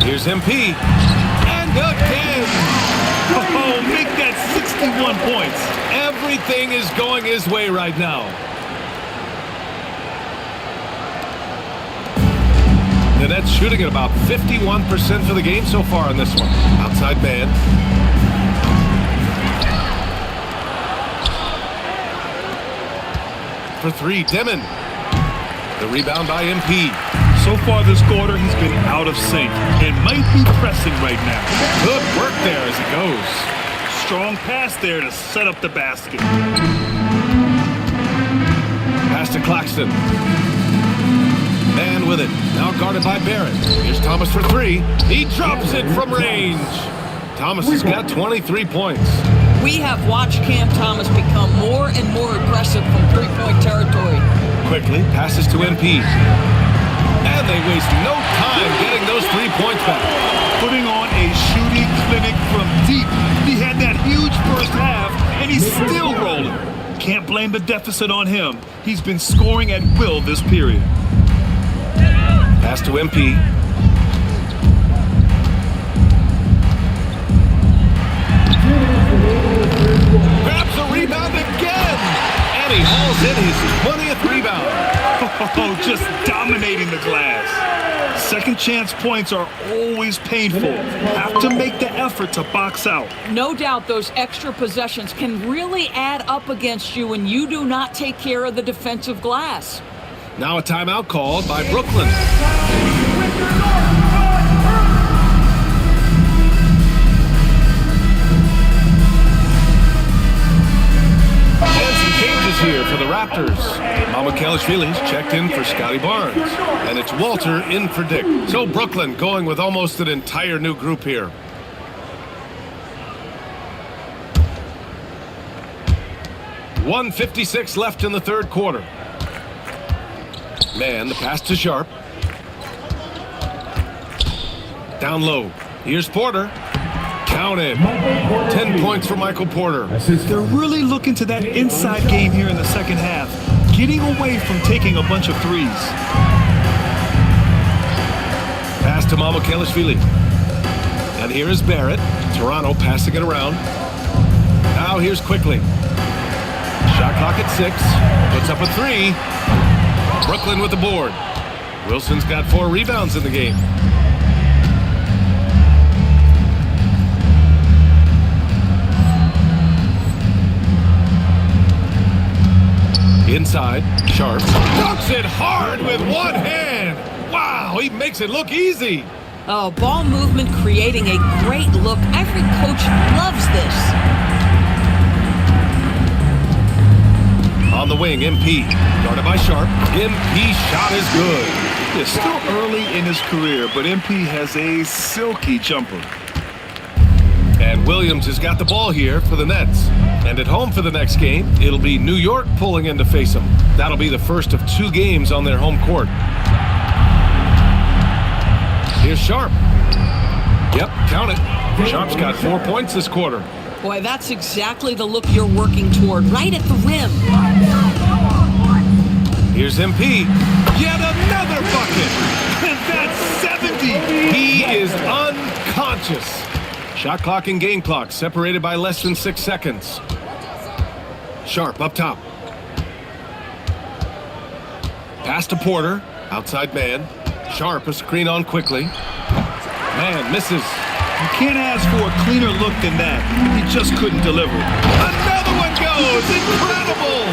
Speaker 18: Here's MP. And again.
Speaker 2: Oh, make that 61 points.
Speaker 18: Everything is going his way right now. The Nets shooting at about 51% for the game so far in this one. Outside man. for three. Dimon. The rebound by MP.
Speaker 2: So far this quarter, he's been out of sync and might be pressing right now.
Speaker 18: Good work there as he goes.
Speaker 2: Strong pass there to set up the basket.
Speaker 18: Pass to Claxton. Man with it. Now guarded by Barrett. Here's Thomas for three. He drops it from range. Thomas has got 23 points.
Speaker 17: We have watched Cam Thomas become more and more aggressive from three-point territory.
Speaker 18: Quickly passes to MP. And they waste no time getting those 3 points back.
Speaker 2: Putting on a shooting clinic from deep. He had that huge first half, and he's still rolling. Can't blame the deficit on him. He's been scoring at will this period.
Speaker 18: Pass to MP. Grabs the rebound again! And he hauls in his 20th rebound.
Speaker 2: Oh, just dominating the glass. Second chance points are always painful. Have to make the effort to box out.
Speaker 17: No doubt those extra possessions can really add up against you when you do not take care of the defensive glass.
Speaker 18: Now a timeout called by Brooklyn. Here for the Raptors. Mamukelashvili's checked in for Scotty Barnes. And it's Walter in for Dick. So Brooklyn going with almost an entire new group here. .156 left in the third quarter. Man, the pass to Sharp. Down low. Here's Porter. Counted. 10 points for Michael Porter.
Speaker 2: They're really looking to that inside game here in the second half, getting away from taking a bunch of threes.
Speaker 18: Pass to Mamukelashvili. And here is Barrett. Toronto passing it around. Now here's Quickly. Shot clock at 6. Puts up a 3. Brooklyn with the board. Wilson's got 4 rebounds in the game. Inside, Sharp dunks it hard with one hand. Wow, he makes it look easy.
Speaker 17: Oh, ball movement creating a great look. Every coach loves this.
Speaker 18: On the wing, MP. Guarded by Sharp. MP shot is good.
Speaker 2: It's still early in his career, but MP has a silky jumper.
Speaker 18: And Williams has got the ball here for the Nets. And at home for the next game, it'll be New York pulling in to face them. That'll be the first of 2 games on their home court. Here's Sharp. Yep, count it. Sharp's got 4 points this quarter.
Speaker 17: Boy, that's exactly the look you're working toward, right at the rim.
Speaker 18: Here's MP. Yet another bucket.
Speaker 2: And that's 70.
Speaker 18: He is unconscious. Shot clock and game clock separated by less than 6 seconds. Sharp up top. Pass to Porter. Outside man. Sharp a screen on Quickly. Man misses.
Speaker 2: You can't ask for a cleaner look than that. He just couldn't deliver.
Speaker 18: Another one goes. Incredible.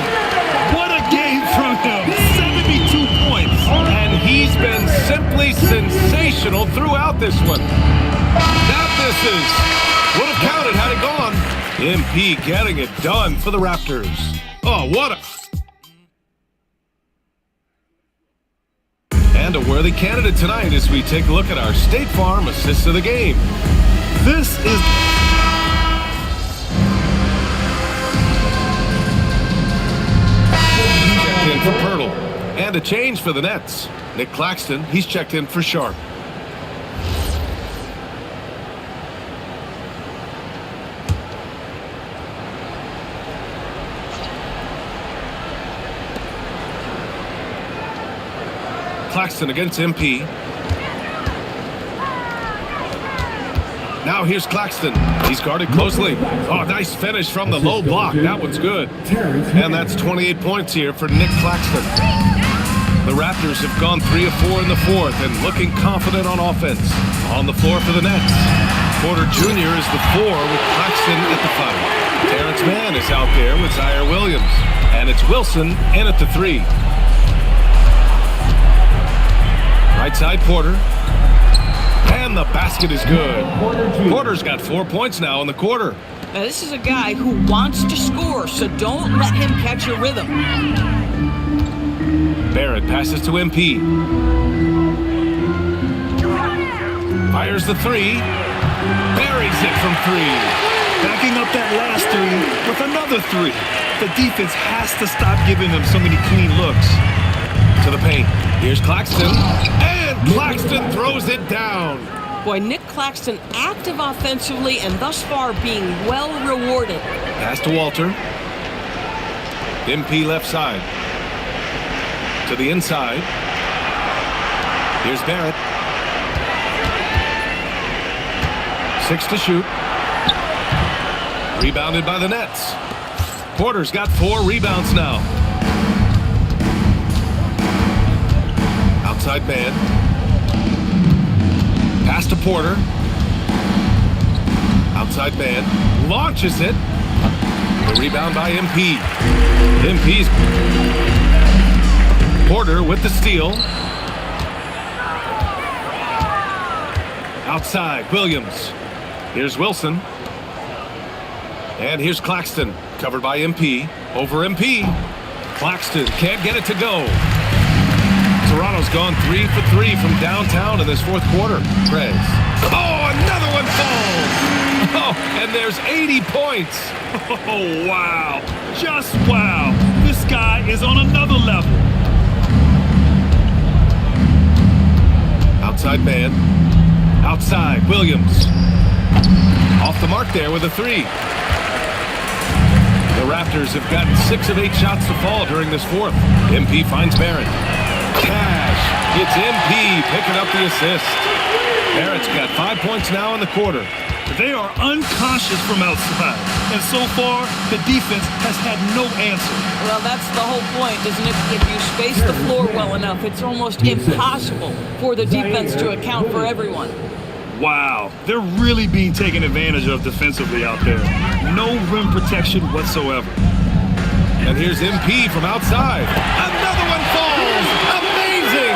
Speaker 2: What a game from him. 72 points.
Speaker 18: And he's been simply sensational throughout this one. That misses. Would have counted had it gone. MP getting it done for the Raptors. Oh, what a... And a worthy candidate tonight as we take a look at our State Farm assists of the game.
Speaker 2: This is...
Speaker 18: Checked in for Pirtle. And a change for the Nets. Nick Claxton, he's checked in for Sharp. Claxton against MP. Now here's Claxton. He's guarded closely. Oh, nice finish from the low block. That one's good. And that's 28 points here for Nick Claxton. The Raptors have gone 3 of 4 in the fourth and looking confident on offense. On the floor for the Nets. Porter Jr. is the 4 with Claxton at the 5. Terrence Mann man is out there with Zaire Williams. And it's Wilson in at the 3. Right side, Porter. And the basket is good. Porter's got 4 points now in the quarter.
Speaker 17: Now, this is a guy who wants to score, so don't let him catch your rhythm.
Speaker 18: Barrett passes to MP. Fires the 3. Buries it from 3.
Speaker 2: Backing up that last 3 with another 3. The defense has to stop giving them so many clean looks.
Speaker 18: To the paint. Here's Claxton. And Claxton throws it down.
Speaker 17: Boy, Nick Claxton active offensively and thus far being well rewarded.
Speaker 18: Pass to Walter. MP left side. To the inside. Here's Barrett. 6 to shoot. Rebounded by the Nets. Porter's got 4 rebounds now. Outside man. Pass to Porter. Outside man. Launches it. The rebound by MP. MP's. Porter with the steal. Outside, Williams. Here's Wilson. And here's Claxton, covered by MP. Over MP. Claxton can't get it to go. Toronto's gone 3 for 3 from downtown in this fourth quarter. Prez. Oh, another one falls! Oh, and there's 80 points.
Speaker 2: Oh, wow. Just wow. This guy is on another level.
Speaker 18: Outside man. Outside, Williams. Off the mark there with a 3. The Raptors have gotten 6 of 8 shots to fall during this fourth. MP finds Barrett. Cash. It's MP picking up the assist. Barrett's got 5 points now in the quarter.
Speaker 2: They are unconscious from outside. And so far, the defense has had no answer.
Speaker 17: Well, that's the whole point, isn't it? If you space the floor well enough, it's almost impossible for the defense to account for everyone.
Speaker 2: Wow, they're really being taken advantage of defensively out there. No rim protection whatsoever.
Speaker 18: And here's MP from outside. Another one falls! Amazing!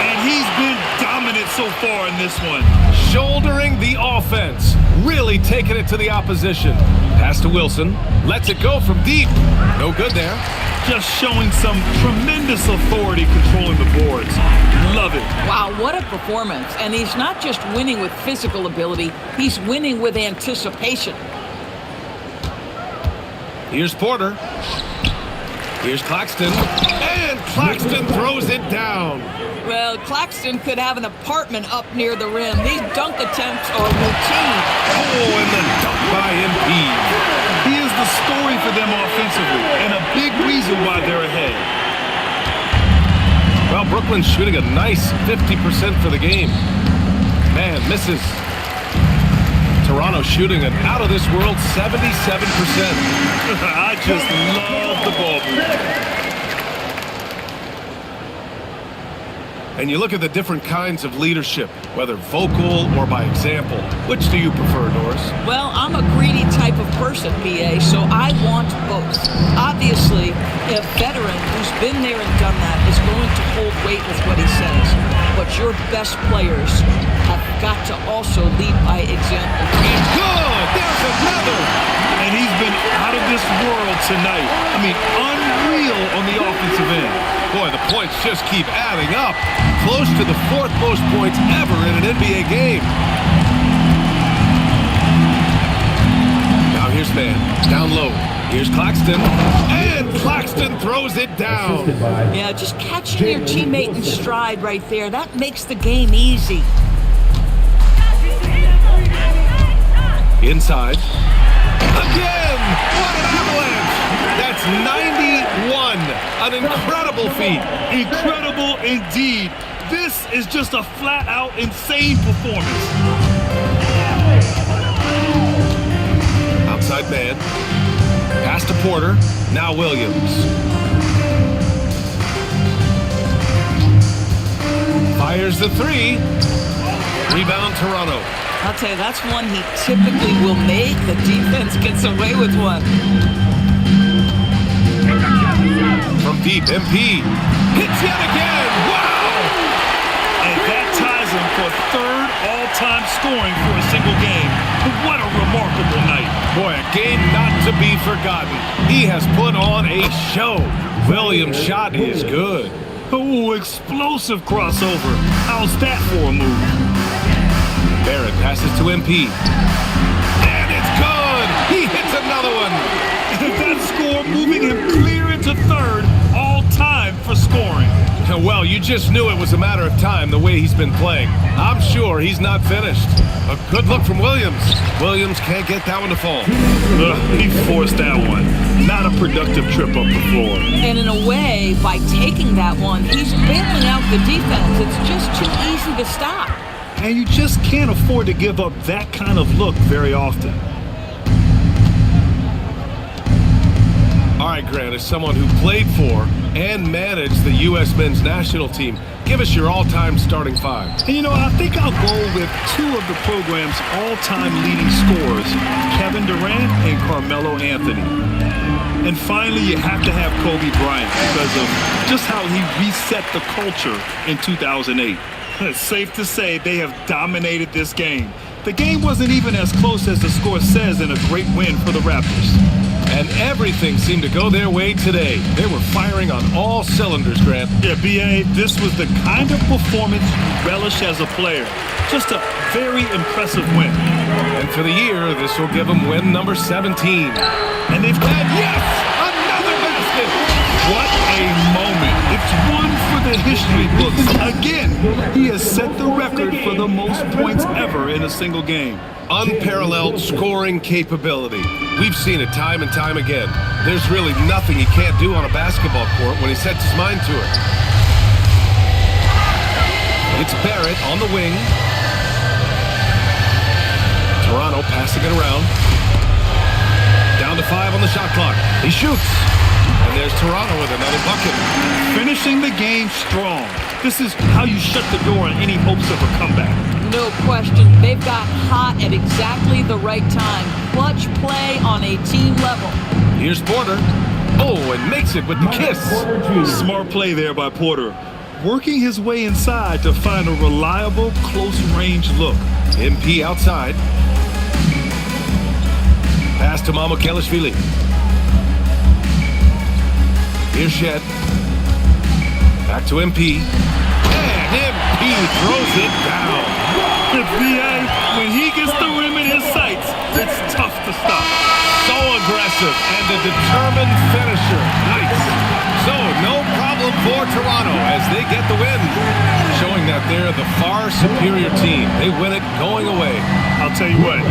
Speaker 2: And he's been dominant so far in this one.
Speaker 18: Shouldering the offense. Really taking it to the opposition. Pass to Wilson. Lets it go from deep. No good there.
Speaker 2: Just showing some tremendous authority controlling the boards. Love it.
Speaker 17: Wow, what a performance. And he's not just winning with physical ability, he's winning with anticipation.
Speaker 18: Here's Porter. Here's Claxton. And Claxton throws it down.
Speaker 17: Well, Claxton could have an apartment up near the rim. These dunk attempts are routine.
Speaker 18: Oh, and the dunk by MP.
Speaker 2: He is the story for them offensively, and a big reason why they're ahead.
Speaker 18: Well, Brooklyn's shooting a nice 50% for the game. Man, misses. Toronto shooting an out-of-this-world 77%.
Speaker 2: I just love the ball movement.
Speaker 18: And you look at the different kinds of leadership, whether vocal or by example. Which do you prefer, Doris?
Speaker 17: Well, I'm a greedy type of person, BA, so I want both. Obviously, a veteran who's been there and done that is going to hold weight with what he says. But your best players have got to also lead by example.
Speaker 18: And good! There's another!
Speaker 2: And he's been out of this world tonight. I mean, unreal on the offensive end.
Speaker 18: Boy, the points just keep adding up. Close to the 4th most points ever in an NBA game. Now here's man, down low. Here's Claxton, and Claxton throws it down.
Speaker 17: Yeah, just catching your teammate in stride right there. That makes the game easy.
Speaker 18: Inside. Again! What an avalanche! That's 91. An incredible feat.
Speaker 2: Incredible indeed. This is just a flat-out insane performance.
Speaker 18: Outside man. Pass to Porter. Now Williams. Fires the 3. Rebound Toronto.
Speaker 17: I'll tell you, that's one he typically will make. The defense gets away with one.
Speaker 18: From deep, MP hits yet again. Wow!
Speaker 2: And that ties him for third all-time scoring for a single game. What a remarkable night.
Speaker 18: Boy, a game not to be forgotten. He has put on a show. Williams' shot is good.
Speaker 2: Oh, explosive crossover. How's that for a move?
Speaker 18: Barrett passes to MP. And it's good! He hits another one!
Speaker 2: That score moving him clear into third, all time for scoring.
Speaker 18: Well, you just knew it was a matter of time the way he's been playing. I'm sure he's not finished. A good look from Williams. Williams can't get that one to fall.
Speaker 2: He forced that one. Not a productive trip up the floor.
Speaker 17: And in a way, by taking that one, he's bailing out the defense. It's just too easy to stop.
Speaker 2: And you just can't afford to give up that kind of look very often.
Speaker 18: All right, Grant, as someone who played for and managed the U.S. men's national team, give us your all-time starting five.
Speaker 2: And you know, I think I'll go with two of the program's all-time leading scorers, Kevin Durant and Carmelo Anthony. And finally, you have to have Kobe Bryant because of just how he reset the culture in 2008. It's safe to say they have dominated this game. The game wasn't even as close as the score says in a great win for the Raptors.
Speaker 18: And everything seemed to go their way today. They were firing on all cylinders, Grant.
Speaker 2: Yeah, B.A., this was the kind of performance you relish as a player. Just a very impressive win.
Speaker 18: And for the year, this will give them win number 17.
Speaker 2: And they've got,
Speaker 18: yes, another basket.
Speaker 2: What a moment. It's one for the history books. Again, he has set the record for the most points ever in a single game.
Speaker 18: Unparalleled scoring capability. We've seen it time and time again. There's really nothing he can't do on a basketball court when he sets his mind to it. It's Barrett on the wing. Toronto passing it around. Down to 5 on the shot clock. He shoots. And there's Toronto with another bucket.
Speaker 2: Finishing the game strong. This is how you shut the door on any hopes of a comeback.
Speaker 17: No question. They've got hot at exactly the right time. Clutch play on a team level.
Speaker 18: Here's Porter. Oh, and makes it with the kiss.
Speaker 2: Smart play there by Porter. Working his way inside to find a reliable, close-range look.
Speaker 18: MP outside. Pass to Mamukelashvili. Here's Shed. Back to MP. And MP throws it down.
Speaker 2: B.A., when he gets the rim in his sights, it's tough to stop.
Speaker 18: So aggressive and a determined finisher. Nice. So no problem for Toronto as they get the win. Showing that they're the far superior team. They win it going away.
Speaker 2: I'll tell you what.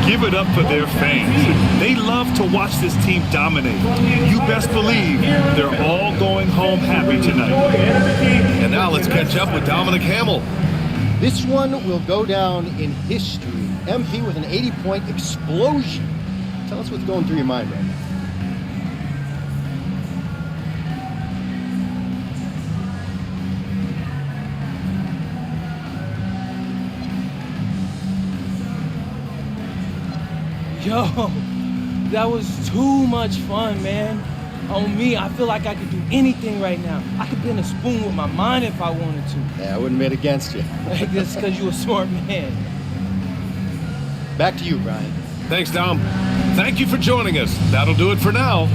Speaker 2: Give it up for their fans. They love to watch this team dominate. You best believe they're all going home happy tonight.
Speaker 18: And now let's catch up with Dominic Hamill.
Speaker 16: This one will go down in history. MP with an 80-point explosion. Tell us what's going through your mind right now.
Speaker 15: Yo, that was too much fun, man. On me, I feel like I could do anything right now. I could bend a spoon with my mind if I wanted to.
Speaker 16: Yeah, I wouldn't bet against you.
Speaker 15: That's because you're a smart man.
Speaker 16: Back to you, Brian.
Speaker 18: Thanks, Dom. Thank you for joining us. That'll do it for now.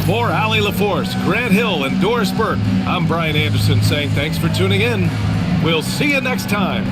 Speaker 18: For Allie LaForce, Grant Hill, and Doris Burke, I'm Brian Anderson saying thanks for tuning in. We'll see you next time.